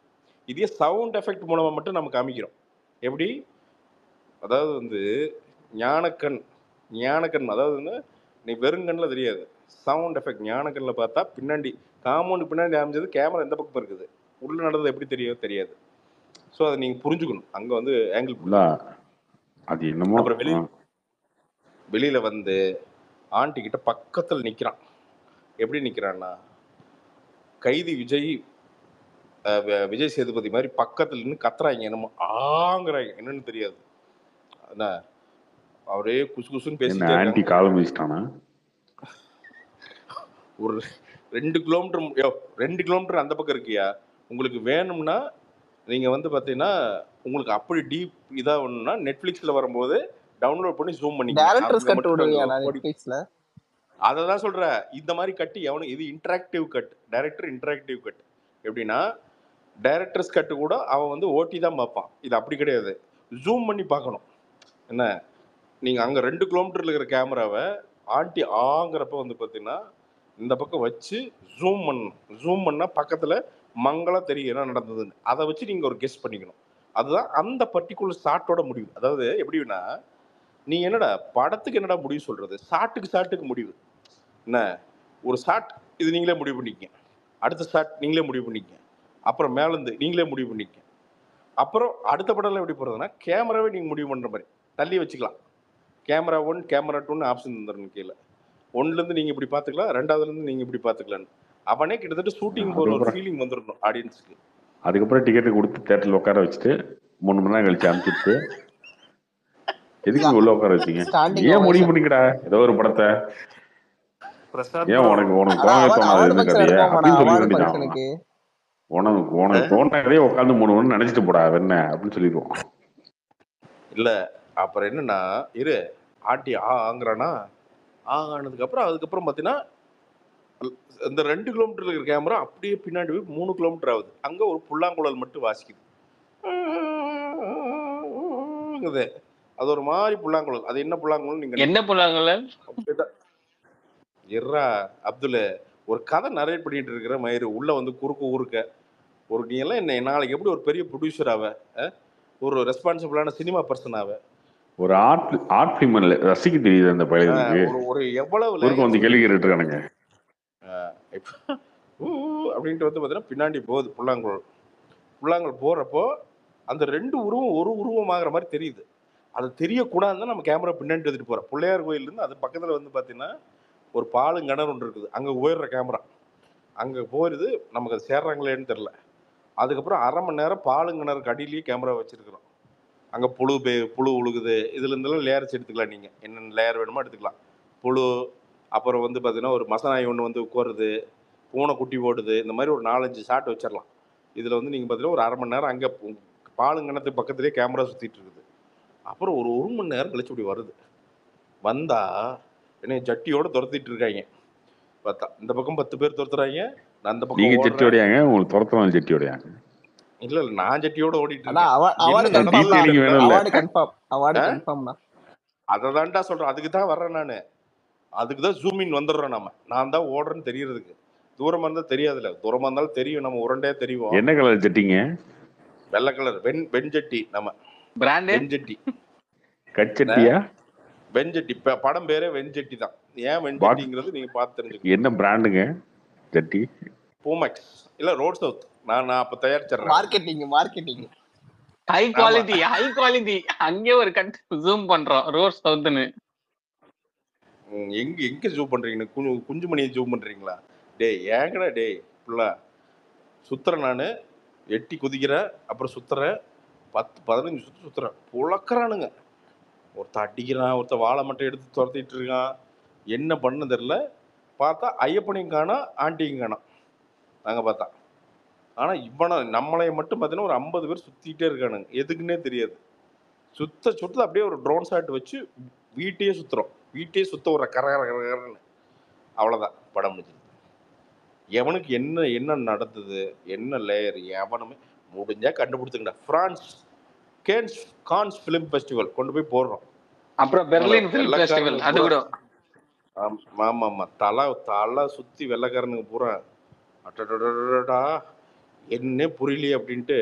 இதே சவுண்ட் எஃபெக்ட் மூலமாக மட்டும் நம்ம காமிக்கிறோம். எப்படி? அதாவது வந்து ஞானக்கண் அதாவது வந்து நீ வெறுங்கண்ணில் தெரியாது. சவுண்ட் எஃபெக்ட் ஞானக்கண்ணில் பார்த்தா பின்னாடி காம்பவுண்டுக்கு பின்னாடி அமைஞ்சது கேமரா எந்த பக்கம் இருக்குது, உள்ள நடந்தது எப்படி தெரியாது. ஸோ அதை நீங்கள் புரிஞ்சுக்கணும். அங்கே வந்து ஆங்கிள் அது என்னமோ. அப்புறம் வெளியில வந்து ஆண்டி கிட்ட பக்கத்தில் நிற்கிறான். எப்படி நிற்கிறான்னா கைதி விஜய் சேதுபதி மாதிரி பக்கத்தில் நின்று கத்துறாங்க, என்னமோ ஆங்கிறாங்க, என்னன்னு தெரியாது. என்ன அவரே குசு குசுன்னு பேசிட்டே ஆண்டி இருக்காங்க. காலம் வச்சுட்டானா? ஒரு 2 கிலோமீட்டர் அந்த பக்கம் இருக்கியா. உங்களுக்கு வேணும்னா நீங்க வந்து பாத்தீங்கன்னா உங்களுக்கு அப்படி டீப் இதா வேணும்னா நெட்ஃபிளிக்ஸ்ல வரும்போது டவுன்லோட் பண்ணி ஜூம் டைரக்டர்ஸ் கட் பண்ணிக்கலாம். விடுவீங்க நெட்ஃபிளிக்ஸ்ல. அததான் சொல்றேன். இந்த மாதிரி கட்டு இது interactive cut, director interactive cut. எப்படின்னா டைரக்டர்ஸ் கட்டு கூட அவன் வந்து ஓட்டி தான் பார்ப்பான். இது அப்படி கிடையாது, ஜூம் பண்ணி பார்க்கணும். என்ன நீங்க அங்க 2 கிலோமீட்டர்ல இருக்கிற கேமராவை ஆண்டி ஆங்கிறப்ப வந்து பாத்தீங்கன்னா இந்த பக்கம் வச்சு ஜூம் பண்ணணும். ஜூம் பண்ணா பக்கத்துல மங்களா தெரியும் என்ன நடந்ததுன்னு. அதை வச்சு நீங்க ஒரு கெஸ் பண்ணிக்கணும். அதுதான் அந்த பர்டிகுலர் ஷாட்டோட முடிவு. அதாவது எப்படின்னா நீ என்னடா படத்துக்கு என்னடா முடிவு சொல்றது, ஷாட்டுக்கு முடிவு என்ன. ஒரு ஷாட் இது நீங்களே முடிவு பண்ணிக்கங்க, அடுத்த ஷாட் நீங்களே முடிவு பண்ணிக்கங்க, அப்புறம் மேலேருந்து நீங்களே முடிவு பண்ணிக்கங்க. அப்புறம் அடுத்த படம்லாம் எப்படி போகிறதுனா கேமராவே நீங்கள் முடிவு பண்ணுற மாதிரி தள்ளி வச்சுக்கலாம். கேமரா 1 கேமரா 2ன்னு ஆப்ஷன் தந்துடணும். கீழே 1லேருந்து நீங்கள் இப்படி பார்த்துக்கலாம், 2வதுலேருந்து நீங்கள் இப்படி பார்த்துக்கலான்னு. அவனே கிட்டத்தட்ட ஷூட்டிங் போகிற ஒரு ஃபீலிங் வந்துடணும் ஆடியன்ஸுக்கு. அதுக்கப்புறம் டிக்கெட்டு கொடுத்து தேட்டரில் உட்கார வச்சுட்டு 3 மணி நேரம் கழிச்சு அனுப்பிச்சுட்டு எதுக்கு உள்ள உட்கார வச்சிங்க, ஏன் முடிவு பண்ணிக்கடா ஏதோ ஒரு படத்தை, ஏன் உனக்கு தோணாது எதுவும் கதையை அப்படின்னு சொல்லி வேண்டியதான். உனக்கு தோணாதே உட்காந்து 3 மணி நினைச்சிட்டு போடா என்ன அப்படின்னு சொல்லிடுவோம். இல்லை அப்புறம் என்னன்னா இரு ஆட்டி ஆங்கிறானா ஆனதுக்கு அப்புறம் அதுக்கப்புறம் பார்த்தீங்கன்னா இந்த 2 கிலோமீட்டர்ல இருக்கிற கேமரா அப்படியே பின்னாடி போய் 3 கிலோமீட்டர் ஆகுது. அங்க ஒரு புல்லாங்குழல் மட்டும் வாசிக்குது. அது ஒரு மாதிரி புல்லாங்குழல். அது என்ன புல்லாங்குழல் நீங்க என்ன புல்லாங்குழல்? இர்ரா அப்துல் ஒரு கதை நரேட் பண்ணிட்டு இருக்கிற மயிறு உள்ள வந்து குறுக்க ஒரு நீ எல்லாம் என்ன நாளைக்கு எப்படி ஒரு பெரிய ப்ரொடியூசர் ஆவ, ஒரு ரெஸ்பான்சிபிளான சினிமா பர்சன் ஆவ, ஒரு ஆர்ட் ஃபிலிம் ரசிக்க தெரியுது அந்த பையனுக்கு. ஒரு எவ்வளவு வந்து கேள்வி கேட்டுட்டு இருக்கானுங்க அப்படின்ட்டு வந்து பார்த்தீங்கன்னா பின்னாடி போகுது புல்லாங்குழல் போறப்போ அந்த 2 உருவம் ஒரு உருவம் ஆகிற மாதிரி தெரியுது. அது தெரியக்கூடாதுன்னு நம்ம கேமரா பின்னாடி எடுத்துட்டு போறோம். பிள்ளையார் கோயிலேருந்து அது பக்கத்தில் வந்து பார்த்தீங்கன்னா ஒரு பாலும் கிணறு ஒன்று இருக்குது. அங்கே உயர்ற கேமரா அங்கே போயிடுது, நமக்கு அது சேர்றாங்களேன்னு தெரில. அதுக்கப்புறம் 1/2 மணி நேரம் பாலுங்கிணறுக்கு அடியிலேயே கேமரா வச்சுருக்குறோம். அங்கே புழு உழுகுது, இதுலேருந்துலாம் லேயர்ஸ் எடுத்துக்கலாம். நீங்கள் என்னென்ன லேயர் வேணுமோ எடுத்துக்கலாம். புழு, அப்புறம் வந்து பார்த்தீங்கன்னா ஒரு மசனாய் ஒன்று வந்து உட்காருது, பூனை குட்டி ஓடுது, இந்த மாதிரி ஒரு 4-5 ஷாட் வச்சிடலாம். இதில் வந்து நீங்கள் பார்த்தீங்கன்னா ஒரு 1/2 மணி நேரம் அங்கே பாலுங்கிணத்துக்கு பக்கத்துலேயே கேமரா சுற்றிட்டு இருக்குது. அப்புறம் ஒரு 1 மணி நேரம் கழிச்சு இப்படி வருது. வந்தால் என்னை ஜட்டியோடு துரத்திட்டு இருக்காங்க. பார்த்தா இந்த பக்கம் 10 பேர் துரத்துறாங்க, நான் அந்த பக்கம் நீங்க ஜட்டியோடையாங்க, உங்களுக்கு துரத்துறவங்க ஜட்டியோடையாங்க? இல்ல நான் ஜட்டியோட ஓடிட்டு அண்ணா இருக்கேன். அவார்டு என்ன நடந்ததுன்னு தெரியல. அவார்டு கன்ஃபார்ம்ண்ணா. அதை தான்டா சொல்றேன். அதுக்கு தான் வர்றேன் நான். அதுக்கு தான் ஜூம் இன் வந்துடுறோம். நான் தான் ஓடுறேன்னு தெரியறதுக்கு. தூரமா இருந்தா தெரியாதுல்ல, தூரமா இருந்தாலும் தெரியும், நம்ம உருண்டையா தெரியும். என்ன கலர் ஜட்டிங்க? வெள்ளை கலர் வெண்ஜட்டி. நம்ம வெண்ஜட்டி. கட்சட்டியா? வெண்ஜட்டி. படம் பேரே வெண்ஜட்டி தான். ஏன் வெண்ஜட்டிங்கிறது நீங்க பார்த்து தெரிஞ்சுக்கணும். என்ன பிராண்டுங்க ஜட்டி? பூமெக்ஸ் இல்ல ரோட் சவுத். நான் அப்ப தயாரிச்சிடுறேன். Marketing high quality. அங்கே ஒரு கட் ஜூம் பண்றோம் ரோட் சவுத்னு. எங்க ஜூம் பண்றீங்க? குஞ்சுமணியை ஜூம் பண்றீங்களா? டேய் ஏங்கடா டேய் ஃபுல்லா சுத்துறேன். நான் எட்டி குதிக்கிறேன், அப்புறம் சுத்துறேன், 10-15 சுத்துறேன். புழக்கிறானுங்க. ஒருத்தர் அடிக்கிறான், ஒருத்தர் வாழை மட்டும் எடுத்து துரத்திட்டு இருக்கான். என்ன பண்ணு தெரில. பார்த்தா ஐயப்பனையும் காணோம், ஆண்டியும் காணோம். நாங்கள் பார்த்தா. ஆனால் இவனை நம்மளைய மட்டும் பார்த்தீங்கன்னா ஒரு 50 பேர் சுற்றிக்கிட்டே இருக்கானுங்க. எதுக்குன்னே தெரியாது. சுத்த அப்படியே ஒரு ட்ரோன் ஷாட் வச்சு வீட்டையே சுற்றுறோம். வீட்டையே சுற்ற ஒரு கரகரன்னு. அவ்வளோதான், படம் முடிஞ்சது. எவனுக்கு என்ன நடந்தது, என்ன லேயர், எவனுமே முடிஞ்சா கண்டுபிடிச்சுங்கடா. ஃப்ரான்ஸ் கான்ஸ் ஃபிலிம் ஃபெஸ்டிவல் கொண்டு போய் போடுறோம். அப்புறம் பெர்லின் ஃபிலிம் ஃபெஸ்டிவல் அது கூட. ஆமா தலை சுற்றி வெள்ளைக்காரனுக்கு பூரா அட்டடா என்ன புரியலையே அப்படின்ட்டு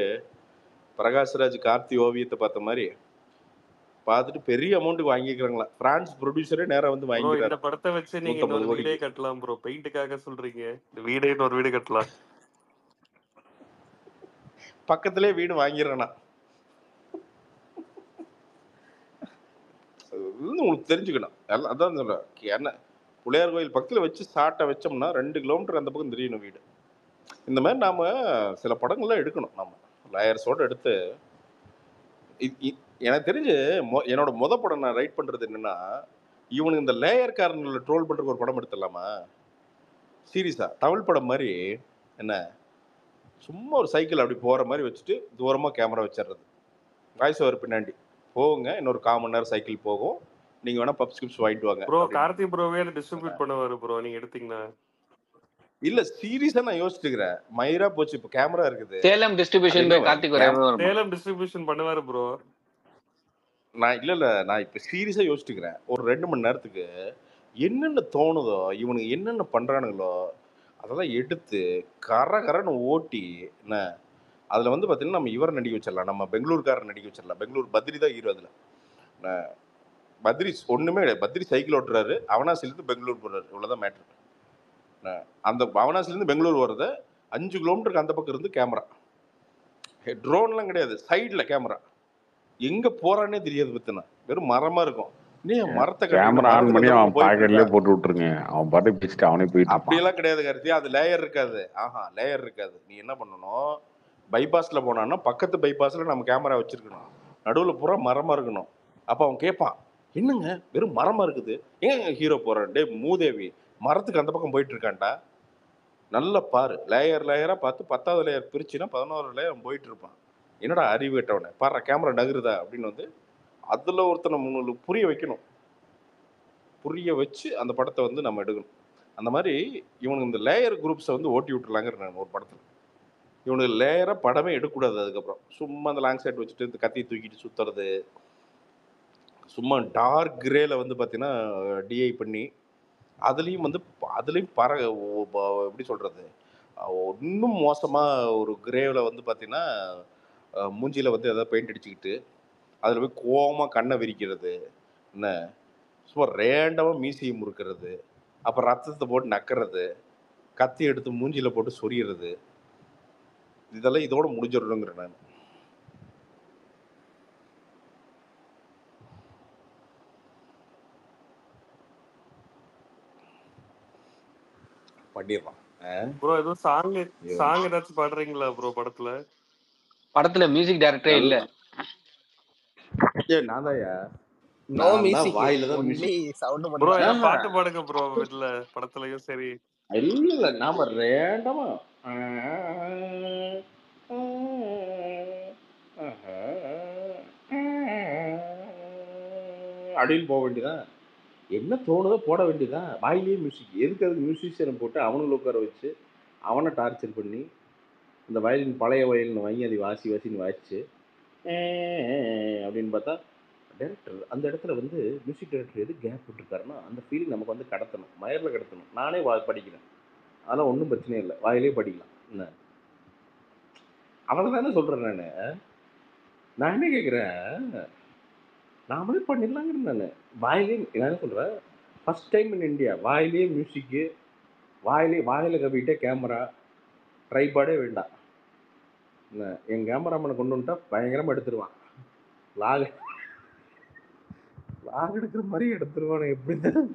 பிரகாஷ்ராஜ் கார்த்தி ஓவியத்தை பார்த்த மாதிரி பார்த்துட்டு பெரிய அமௌண்ட்டுக்கு வாங்கிக்கிறாங்களா. பிரான்ஸ் ப்ரொடியூசரே நேரம் வந்து வாங்கிக்கிறாரு. இந்த படத்தை வச்சு நீங்க இன்னொரு வீடே கட்டலாம் ப்ரோ. பெயிண்ட்டுக்காக சொல்றீங்க, இந்த வீடே இன்னொரு வீடு கட்டலாம். பக்கத்திலே வீடு வாங்கிடுறேன்னா உங்களுக்கு தெரிஞ்சுக்கணும். அதான் சொல்றேன். என்ன பிள்ளையார் கோயில் பக்கத்தில் வச்சு சாட்டை வச்சோம்னா 2 கிலோமீட்டர் அந்த பக்கம் தெரியணும் வீடு. இந்த மாதிரி நாம சில படங்கள்லாம் எடுக்கணும். நம்ம லேயர்ஸோடு எடுத்து எனக்கு தெரிஞ்சு என்னோட படம் நான் ரைட் பண்றது என்னன்னா, இவனுக்கு இந்த லேயர் காரங்களை ட்ரோல் பண்றதுக்கு ஒரு படம் எடுத்துடலாமா சீரியஸா? தமிழ் படம் மாதிரி என்ன, சும்மா ஒரு சைக்கிள் அப்படி போற மாதிரி வச்சுட்டு தூரமா கேமரா வச்சிடுறது, வாய்ஸ் ஓவர் பின்னாடி போகுங்க, இன்னொரு 1/4 மணி நேரம் சைக்கிள் போகும், நீங்க வேணா பப் ஸ்கிரிப்ட்ஸ் வாங்கிட்டு வாங்க. ப்ரோ கார்த்தி ப்ரோவே டிஸ்ட்ரிபியூட் பண்ணுவாரு ப்ரோ, நீங்க எடுத்தீங்கன்னா. இல்ல சீரியஸா நான் யோசிச்சுக்கிறேன். மயிரா போச்சு, இப்ப கேமரா இருக்குது. சேலம் டிஸ்ட்ரிபியூஷன் சேலம் டிஸ்ட்ரிபியூஷன் பண்ணுவாரு ப்ரோ. நான் இப்ப சீரியஸா யோசிச்சுக்கிறேன். ஒரு 2 மணி நேரத்துக்கு என்னென்ன தோணுதோ, இவனுக்கு என்னென்ன பண்றானுங்களோ அதெல்லாம் எடுத்து கரன்னு ஓட்டி என்ன, அதுல வந்து பாத்தீங்கன்னா நம்ம இவரை நடிக்க வச்சிடலாம், நம்ம பெங்களூர்காரர் நடிக்க வச்சிடலாம். பெங்களூர் பத்ரி தான் ஹீரோ. அதுல பத்ரி ஒண்ணுமே கிடையாது. பத்ரி சைக்கிள் ஓட்டுறாரு, அவனாசிலிருந்து பெங்களூர் போறாரு, இவ்வளவுதான் மேட்ரு. அந்த அவனாசிலிருந்து பெங்களூர் வர்றத 5 கிலோமீட்டருக்கு அந்த பக்கம் இருந்து கேமரா, ட்ரோன்லாம் கிடையாது, சைட்ல கேமரா, எங்க போறானே தெரியாது. பத்தினா வெறும் மரமா இருக்கும். மரத்தை கேமரா ஆன் பண்ணி அவன் பாக்கெட்லயே போட்டு விட்டுருங்க, அவன் பாட்டு பிடிச்சிட்டு அவனே போயிட்டு. அப்படியெல்லாம் கிடையாது கார்த்தி, அது லேயர் இருக்காது. லேயர் இருக்காது. நீ என்ன பண்ணணும், பைபாஸ்ல போனான்னா பக்கத்து பைபாஸ்ல நம்ம கேமரா வச்சிருக்கணும், நடுவில் பூரா மரமா இருக்கணும். அப்போ அவன் கேட்பான், என்னங்க வெறும் மரமா இருக்குது, ஏங்க ஹீரோ போறான்? டே மூதேவி, மரத்துக்கு அந்த பக்கம் போயிட்டு இருக்கான்டா, நல்லா பாரு. லேயரா பார்த்து 10வது லேயர் பிரிச்சுன்னா 11வது லேயர் போயிட்டு இருப்பான். என்னடா அறிவு கேட்டவனே, பாரு கேமரா நகருதா அப்படின்னு வந்து அதுல ஒருத்தனை முன்னுக்கு புரிய வைக்கணும். புரிய வச்சு அந்த படத்தை வந்து நம்ம எடுக்கணும். அந்த மாதிரி இவனுக்கு இந்த லேயர் குரூப்ஸை வந்து ஓட்டி விட்டுலாங்கிற நான் ஒரு படத்தில். இவனுக்கு லேயரா படமே எடுக்கக்கூடாது. அதுக்கப்புறம் சும்மா அந்த லாங் சைட் வச்சுட்டு இந்த கத்தியை தூக்கிட்டு சுத்துறது, சும்மா டார்க் கிரேல வந்து பார்த்தீங்கன்னா டிஐ பண்ணி அதுலேயும் எப்படி சொல்கிறது, இன்னும் மோசமாக ஒரு கிரேவில் வந்து பார்த்தீங்கன்னா மூஞ்சியில் வந்து எதாவது பெயிண்ட் அடிச்சுக்கிட்டு அதில் போய் கோவமாக கண்ணை விரிக்கிறது, என்ன சும்மா ரேண்டமாக மீசியை முறுக்கிறது, அப்புறம் ரத்தத்தை போட்டு நக்கிறது, கத்தி எடுத்து மூஞ்சியில் போட்டு சொரியிறது, இதெல்லாம் இதோட முடிஞ்சிடணுங்கிற நான் பண்ணிடலாம். ப்ரோ ஏதோ சாங் ஏதாச்சும் பாடுறீங்களா ப்ரோ படத்துல? படத்துல மியூசிக் டைரக்டரே இல்ல. நான் தான்யா, நோ நான் தான் மியூசிக், வாயில தான் ஒன்லி மியூசிக். சவுண்ட் ப்ரோ மட்டும் ஏதோ தான். பாட்டு பாடுங்க ப்ரோ இதுல படத்துலயும் சரி. இல்ல நாம ரேண்டமா அப்படின்னு போக வேண்டியதான். என்ன தோணுதோ போட வேண்டியதான். வாயிலேயே மியூசிக். எதுக்கு அதுக்கு மியூசிஷியனை போட்டு அவனுங்களை உட்கார வச்சு அவனை டார்ச்சர் பண்ணி இந்த வயலின் பழைய வயலின் வாங்கி அதை வாசி வாசின்னு வாசிச்சு அப்படின்னு பார்த்தா டைரக்டர் அந்த இடத்துல வந்து மியூசிக் டைரக்டர் எது கேப் விட்டுருக்காருன்னா அந்த ஃபீலிங் நமக்கு வந்து கடத்தணும், மயரில் கடத்தணும். நானே படிக்கிறேன், அதெல்லாம் ஒன்றும் பிரச்சனையே இல்லை, வாயிலே படிக்கலாம். என்ன அவனை தானே சொல்கிறேன் நான் என்ன கேட்குறேன், நாமளே பண்ணிடலாங்கிறேன் நான். வாயிலே நான் என்ன சொல்கிறேன், ஃபஸ்ட் டைம் இன் இந்தியா வாயிலே மியூசிக்கு, வாயில் கவிட்டே கேமரா, ட்ரைபாடே வேண்டாம். என்ன என் கேமராமேனை கொண்டு வந்துட்டா பயங்கரமாக எடுத்துருவான். லாக் எடுக்கிற மாதிரி எடுத்துருவானு எப்படி தான்.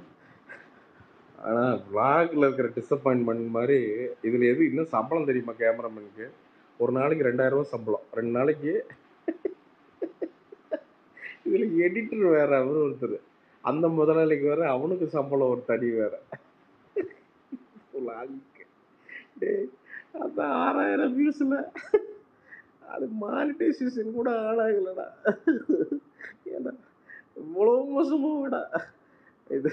ஆனால் வ்ளாகில் இருக்கிற டிசப்பாயின்மெண்ட் மாதிரி இதில் எது இன்னும் சம்பளம் தெரியுமா கேமராமேனுக்கு? ஒரு நாளைக்கு 2000 ரூபா சம்பளம், 2 நாளைக்கு. இதில் எடிட்டர் வேற அவர் ஒருத்தர், அந்த முதலாளிக்கு வேற அவனுக்கு சம்பளம் ஒரு தனி வேற. அந்த 6000 வியூஸில் அது மானிட்டைசேஷன் கூட ஆளாகலடா. ஏன்னா இவ்வளோ மோசமாக விட இது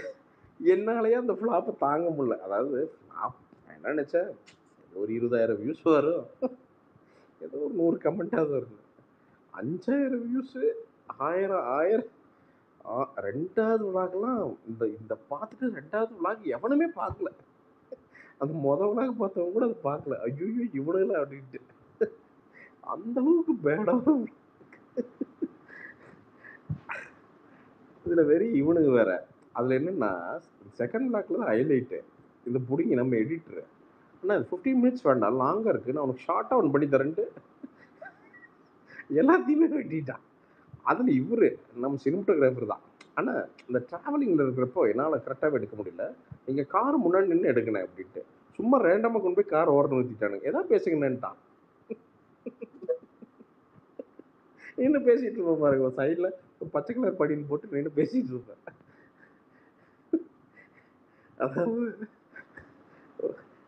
என்னாலேயே அந்த ஃப்ளாப்பை தாங்க முடியல. அதாவது ஃப்ளாப் நான் என்ன நினச்சேன், ஒரு 20,000 வியூஸ் வரும், ஏதோ ஒரு 100 கமெண்ட்டாவது வரும். 5000 வியூஸு, 1000 ரெண்டாவது விளாக்லாம் இந்த பார்த்துட்டு ரெண்டாவது விளாக் எவனுமே பார்க்கல. அந்த விளாக் பார்த்தவங்க கூட அதை பார்க்கல. ஐயோ இவனுங்களா அப்படின்ட்டு அந்த அளவுக்கு பேடாக. இதில் வெறி இவனுங்க வேற. அதில் என்னென்னா செகண்ட் பிளாக்ல தான் ஹைலைட்டு. இந்த பிடிங்கி நம்ம எடிட்டரு ஆனால் 15 மினிட்ஸ் வேண்டாம், லாங்காக இருக்குது, நான் உனக்கு ஷார்ட்டாக ஒன்று பண்ணி தரேன்ட்டு எல்லாத்தையுமே வெட்டிட்டான். அதில் இவர் நம்ம சினிமட்டோகிராஃபர் தான். ஆனால் இந்த ட்ராவலிங்கில் இருக்கிறப்போ என்னால் கரெக்டாகவே எடுக்க முடியல. நீங்கள் கார் முன்னாடி நின்று எடுக்கணும் அப்படின்ட்டு சும்மா ரேண்டமாக கொண்டு போய் கார் ஓரம் நிறுத்திட்டானுங்க. எதாவது பேசுங்கன்னுட்டான். நின்று பேசிகிட்டு இருப்பேன் பாருங்க, ஒரு சைடில் ஒரு பச்சை கலர் படின்னு போட்டு நின்று பேசிகிட்டு இருப்பேன். அதாவது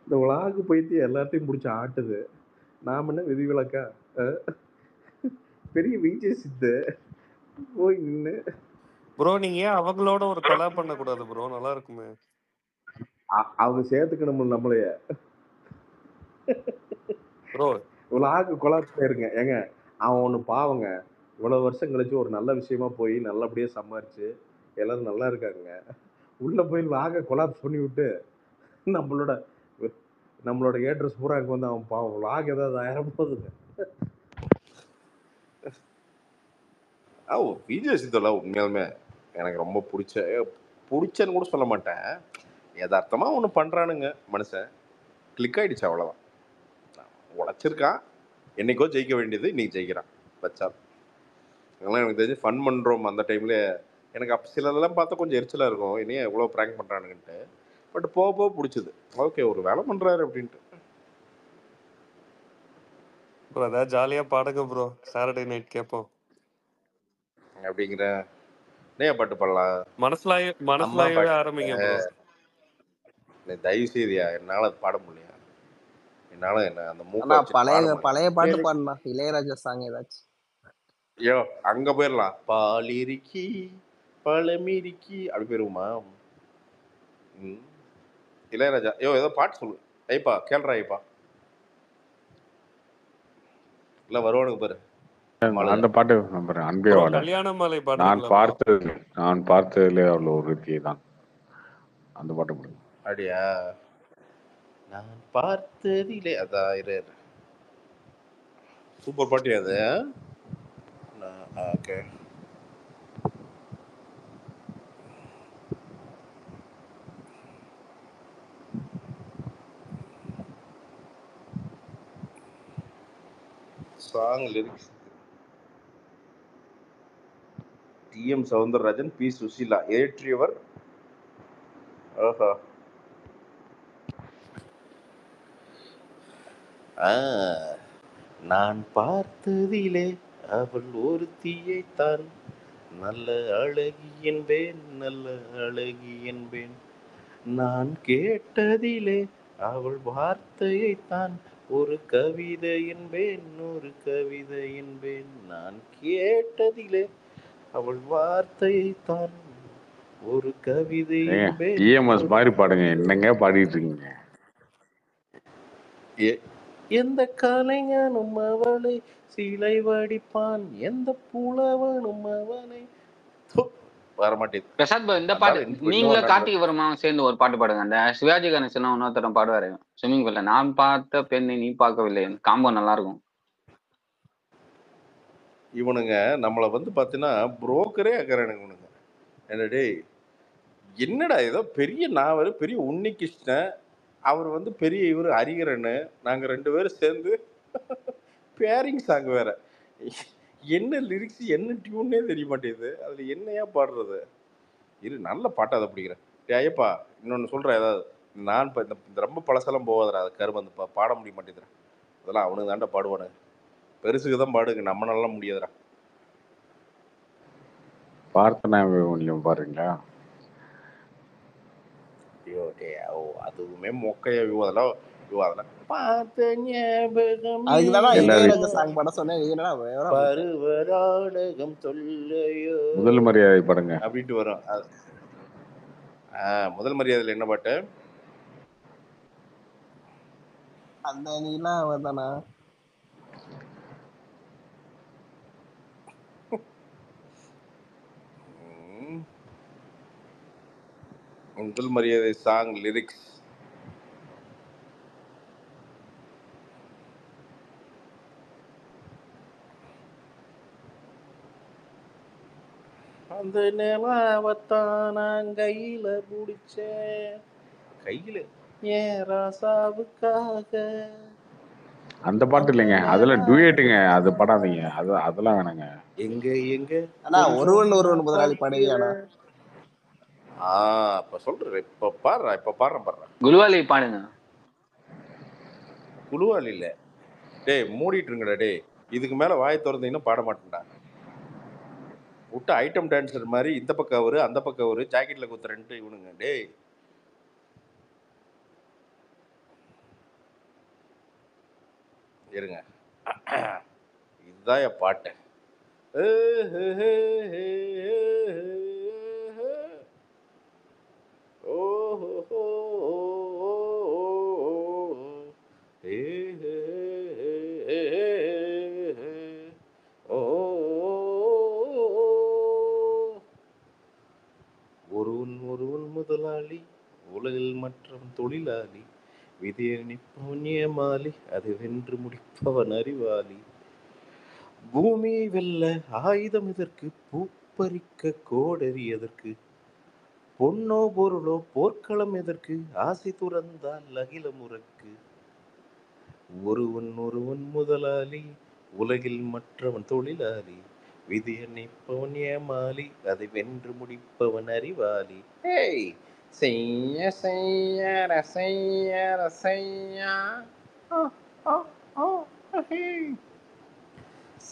இந்த உலகு போயிட்டு எல்லாத்தையும் முடிச்சு ஆட்டுது, நாம் என்ன விதிவிலக்கா? பெரிய விஜய் சித்து போய் நின்று ப்ரோ நீங்க ஏன் அவங்களோட ஒரு கொலாப் பண்ண கூடாது ப்ரோ? நல்லா இருக்குமே. அவங்க சேர்த்துக்கணும் நம்மளைய. ப்ரோ உலகு கொலாப் போயிருங்க ஏங்க. அவன் ஒன்று பாவங்க, இவ்வளோ வருஷம் கழிச்சு ஒரு நல்ல விஷயமா போய் நல்லபடியாக சம்பாரிச்சு எல்லாரும் நல்லா இருக்காங்க. உள்ளே போய் லாகை கொலாப்ஸ் பண்ணி விட்டு நம்மளோட ஏட்ரஸ் பூரா அங்கே வந்து அவன் பாவம் லாக் ஏதாவது 1000 போகுதுங்க. விஜய் சித்தெல்லாம் உண்மையாலுமே எனக்கு ரொம்ப பிடிச்சன்னு கூட சொல்ல மாட்டேன். யதார்த்தமாக ஒன்று பண்ணுறானுங்க மனுஷன், கிளிக் ஆகிடுச்சு அவ்வளோதான். உழைச்சிருக்கான், என்றைக்கோ ஜெயிக்க வேண்டியது இன்றைக்கி ஜெயிக்கிறான் வச்சா. அதெல்லாம் எனக்கு தெரிஞ்சு ஃபன் பண்ணுறோம். அந்த டைமில் எனக்கு அப்போ சிலதெல்லாம் பார்த்தா கொஞ்சம் எரிச்சலாக இருக்கும், இனியே எவ்வளோ ப்ராங்க் பண்ணுறானுங்கன்ட்டு. பட் போக போக பிடிச்சிது. ஓகே ஒரு வேலை பண்ணுறாரு அப்படின்ட்டு. ப்ரோ அதாவது ஜாலியாக பாடுங்க ப்ரோ, சாட்டர்டே நைட் கேட்போம். அப்படிங்கிற நே பாட்டு பாடலாம், மனசுலாயவே ஆரம்பிங்க ப்ரோ. தயவு செய்தியா என்னால் அது பாட முடியல. என்னால் என்ன அந்த ஆனா மூக்க பழைய பாட்டு பாடுனா இளையராஜா சாங் ஏதாச்சும். ஐயோ அங்கே போயிடலாம், பாலிருக்கி பழமிருக்கி அப்படி போயிருவோமா? இளையராஜா ஏதோ பாட்டு சொல்லு ஐப்பா, கேள்றா ஐப்பா. இல்லை வருவானுங்க பாரு அந்த பாட்டு அன்பே வாழ. கல்யாண மாலை நான் பார்த்ததிலே அவ்வளோ ஒரு ருத்தி தான். அந்த பாட்டு முடியும். அப்படியா? நான் பார்த்ததிலே அதான் இரு. சூப்பர் பாட்டு அது. Okay song lyrics TM. Soundararajan, P. Susheela, ஏற்றியவர். ஓஹோ ஆ, நான் பார்த்ததிலே அவள் ஒருத்தியைத்தான் நல்ல அழகி என்பேன், நல்ல அழகி என்பேன். நான் கேட்டதிலே அவள் வார்த்தையைத்தான் ஒரு கவிதை என்பேன், ஒரு கவிதை என்பேன். நான் கேட்டதிலே அவள் வார்த்தையைத்தான் ஒரு கவிதை என்பேன், இஎம்எஸ் ஒரு மாதிரி பாடுங்க, கவிதை. என்னங்க பாடிட்டு இருக்கீங்க? எந்த கலைஞனும் அவளை சிலை வடிப்பான், எந்த புலவனும் அவனை வரமாட்டேது. பிரசாத் bro, இந்த பாட்டு நீங்களும் கார்த்திக் வர்மாவும் சேர்ந்து ஒரு பாட்டு பாடுங்க. அந்த சிவாஜி கணேசன் இன்னொருத்தரம் பாடுவாரு ஸ்விம்மிங் பூல்ல, நான் பார்த்த பெண்ணை நீ பார்க்கவில்லை. காம்போ நல்லா இருக்கும். இவனுங்க நம்மளை வந்து பார்த்தீங்கன்னா புரோக்கரே ஆக்குறானுங்க இவனுங்க. என்ன டேய், என்னடா ஏதோ பெரிய நாவல், பெரிய உன்னிகிருஷ்ணன், அவர் வந்து பெரிய இவர் ஹரிகரன், நாங்கள் 2 பேரும் சேர்ந்து பேரிங் சாங் வேற. என்ன லிரிக்ஸ் என்ன டியூன்னே தெரிய மாட்டேங்குது. அதில் என்னையா பாடுறது? இரு நல்ல பாட்டை அதை பிடிக்கிறேன். டே ஐயப்பா, இன்னொன்று சொல்கிறேன். ஏதாவது நான் இப்போ இந்த ரொம்ப பழசெல்லாம் போகாதரா, அது கரும்பு அந்த பாட முடிய மாட்டேங்கிறேன். அதெல்லாம் அவனுக்கு தாண்டா பாடுவானு, பெருசுக்கு தான் பாடுங்க, நம்மளால முடியாதுடா. பார்த்தனா நீங்க பாருங்களா? ஐயோ டே, ஓ அதுவுமே மொக்கையா அதெல்லாம் அதெல்லாம் பார்த்த ஞாபகம் பருவராடகம் சொல்லையோ முதல் மரியாதை பாடுங்க அப்படின்ட்டு வரும். முதல் மரியாதையில் என்ன பாட்டு? அந்த நீலா அவதானா? முதல் மரியாதை சாங் லிரிக்ஸ். அந்த நிலாவத்தான் நான் கையில பிடிச்சேன், கையில ஏன் ராசாவுக்காக. அந்த பாட்டு இல்லைங்க, அதெல்லாம் டூயட்டுங்க, அது பாடாதீங்க. அதெல்லாம் வேணாங்க. எங்க எங்க அண்ணா ஒருவன் முதலாளி பாடுவியாண்ணா? இப்ப சொல்றேன், இப்ப பாடுறேன். குலுவாலி பாடுங்க. குலுவாலி இல்ல டேய், மூடிட்டு இருங்கடா டேய். இதுக்கு மேல வாய் திறந்தீங்கன்னா பாட மாட்டேன்டா. விட்டு ஐட்டம் டான்ஸர் மாதிரி இந்த பக்கம் அவரு அந்த பக்கம் அவரு ஜாக்கெட்ல குத்துறேன்ட்டு இவனுங்க. டேய் இருங்க, இதுதான் என் பாட்டு. ஒருவன் முதலாளி, உலகில் மற்றவன் தொழிலாளி, விதியை நிற்பவன் ஏமாளி, அதை வென்று முடிப்பவன் அறிவாளி. பூமியை வெல்ல ஆயுதம் எதற்கு, பூப்பறிக்க கோடரி எதற்கு, பொன்னோ பொருளோ போர்க்களம் எதற்கு, ஆசை துறந்தால் அகில முறக்கு. ஒருவன் முதலாளி, உலகில் மற்றவன் தொழிலாளி, விதியை நிற்பவன் ஏமாளி, அதை வென்று முடிப்பவன் அறிவாளி. ஏய் செய்ய செய்யற செய்யற செய்யா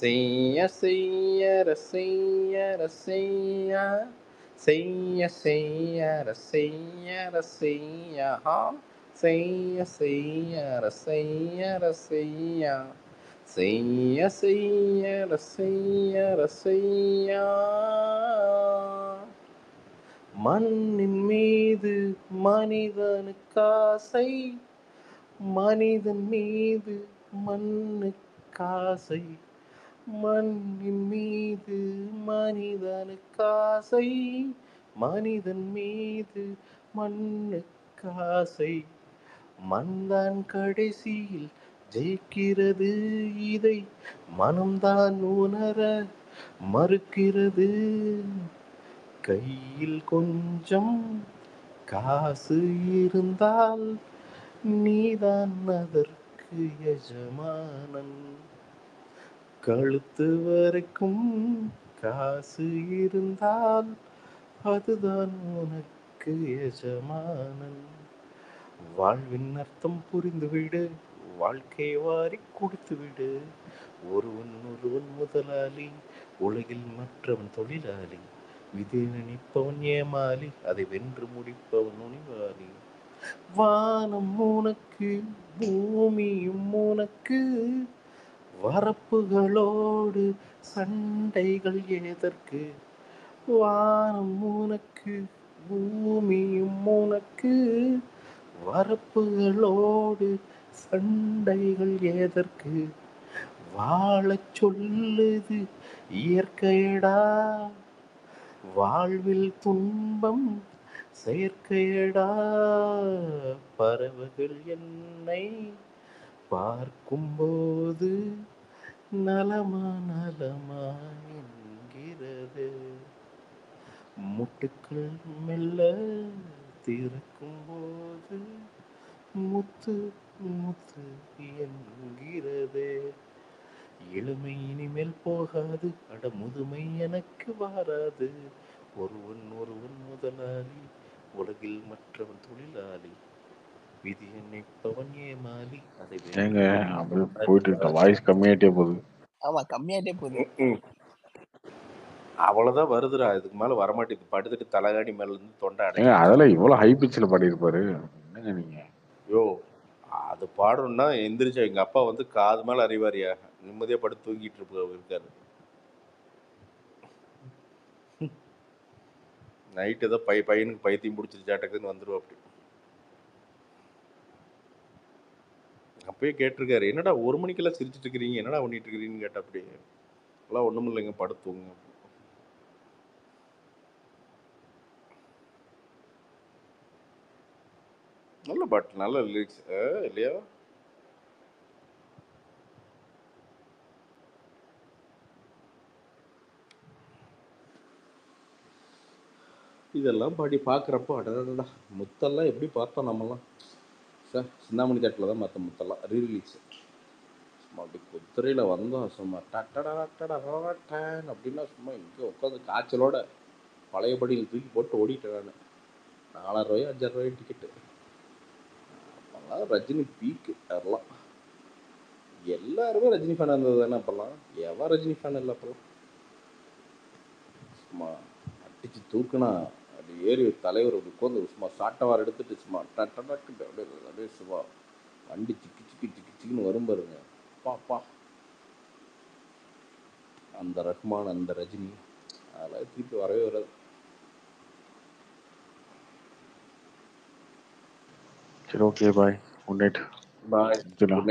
செய்ய செய்யற செய்யற செய்யா செய்ய செய்யற செய்யற செய்யா செய்ய செய்யற செய்யற செய்யா செய்ய செய்யற செய்யற செய்யா. மண்ணின் மீது மனிதனுக்காசை, மனிதன் மீது மண்ணுக்காசை, மண்ணின் மீது மனிதனுக்காசை, மனிதன் மீது மண்ணுக்காசை. மண்தான் கடைசியில் ஜெயிக்கிறது, இதை மனம்தான் உணர மறுக்கிறது. கையில் கொஞ்சம் காசு இருந்தால் நீதான் அதற்கு எஜமானன். கழுத்து வரைக்கும் காசு இருந்தால் அதுதான் உனக்கு எஜமானன். வாழ்வின் அர்த்தம் புரிந்துவிடு, வாழ்க்கையை வாரி கொடுத்து விடு. ஒருவன் முதலாளி, உலகில் மற்றவன் தொழிலாளி. விதி நினைப்பவன் ஏமாளி, அதை வென்று முடிப்பவன் உணிவாளி. வானம் உனக்கு, பூமியும் உனக்கு, வரப்புகளோடு சண்டைகள் எதற்கு? வானம் உனக்கு, பூமியும் உனக்கு, வரப்புகளோடு சண்டைகள் எதற்கு? வாழச் சொல்லுது இயற்கையடா, வாழ்வில் துன்பம் செயற்கையடா. பறவைகள் என்னை பார்க்கும்போது நலமா நலமா என்கிறது. முட்டுக்கள் மெல்ல திறக்கும்போது முத்து முத்து என்கிறது. இளமை இனிமேல் போகாது, அட முதுமை எனக்கு வாராது. ஒருவன் முதலாளி, உலகில் மற்றவன் தொழிலாளி. விதி நினைப்பவன் ஏமாளி, அதை ஏங்க அப்படியே போயிட்டு இருக்க வாய்ஸ் கம்மியாயிட்டே போகுது. ஆமா கம்மியாயிட்டே போகுது. அவ்வளவுதான் வருதுடா, இதுக்கு மேல வரமாட்டேங்குது. படுத்துட்டு தலகாணி மேல இருந்து தொண்டை ஏங்க அடைச்சு. அதெல்லாம் இவ்வளவு ஹை பிச்சில் பாடியிருப்பாரு என்னங்க நீங்க? யோ, அது பாடணும்னா எந்திரிச்சா எங்க அப்பா வந்து காது மேல அறிவாரியா நிம்மதியா படுத்து தூங்கிட்டு இருக்காரு. நைட் ஏதோ பையனுக்கு பைத்தியம் பிடிச்சிருச்சாட்டக்குன்னு வந்துடும். அப்படி அப்பயே கேட்டிருக்காரு, என்னடா 1 மணிக்கெல்லாம் சிரிச்சிட்டு இருக்கிறீங்க, என்னடா பண்ணிட்டு இருக்கிறீங்கன்னு கேட்டா, அப்படி எல்லாம் ஒண்ணும் இல்லைங்க, படுத்துங்க. நல்ல பாட்டு, நல்ல லிரிக்ஸ் இல்லையா? இதெல்லாம் பாடி பார்க்குறப்போ அடடா, முத்தெல்லாம் எப்படி பார்த்தோம் நம்மலாம். சார் சிந்தாமணி தேட்டில் தான் பார்த்தோம் முத்தெல்லாம் ரீரிலீஸ். சும்மா அப்படி குதிரையில் வந்தோம், சும்மா டட்டடான் அப்படின்னா சும்மா இங்கே உட்காந்து காய்ச்சலோட பழையபடியில் தூக்கி போட்டு ஓடிட்டேன் நான். 4,000 ரூபாய் 5,000 ரூபாய் டிக்கெட்டு. அப்போல்லாம் ரஜினி பீக்கு. அதெல்லாம் எல்லாருமே ரஜினி ஃபேன் இருந்தது தானே அப்போல்லாம். எவன் ரஜினி ஃபேன் இல்லை அப்போல்லாம். சும்மா அடிச்சு தூக்குனா அப்படி ஏறி தலைவர் அப்படி உட்காந்து சும்மா சாட்டவார் எடுத்துட்டு சும்மா டக்கு அப்படியே சும்மா வண்டி சிக்கின்னு வரும் பாருங்க. பாப்பா அந்த ரஹ்மான், அந்த ரஜினி, அதெல்லாம் திருப்பி வரவே வராது. சரி, ஓகே, பாய், குட் நைட். பாய்.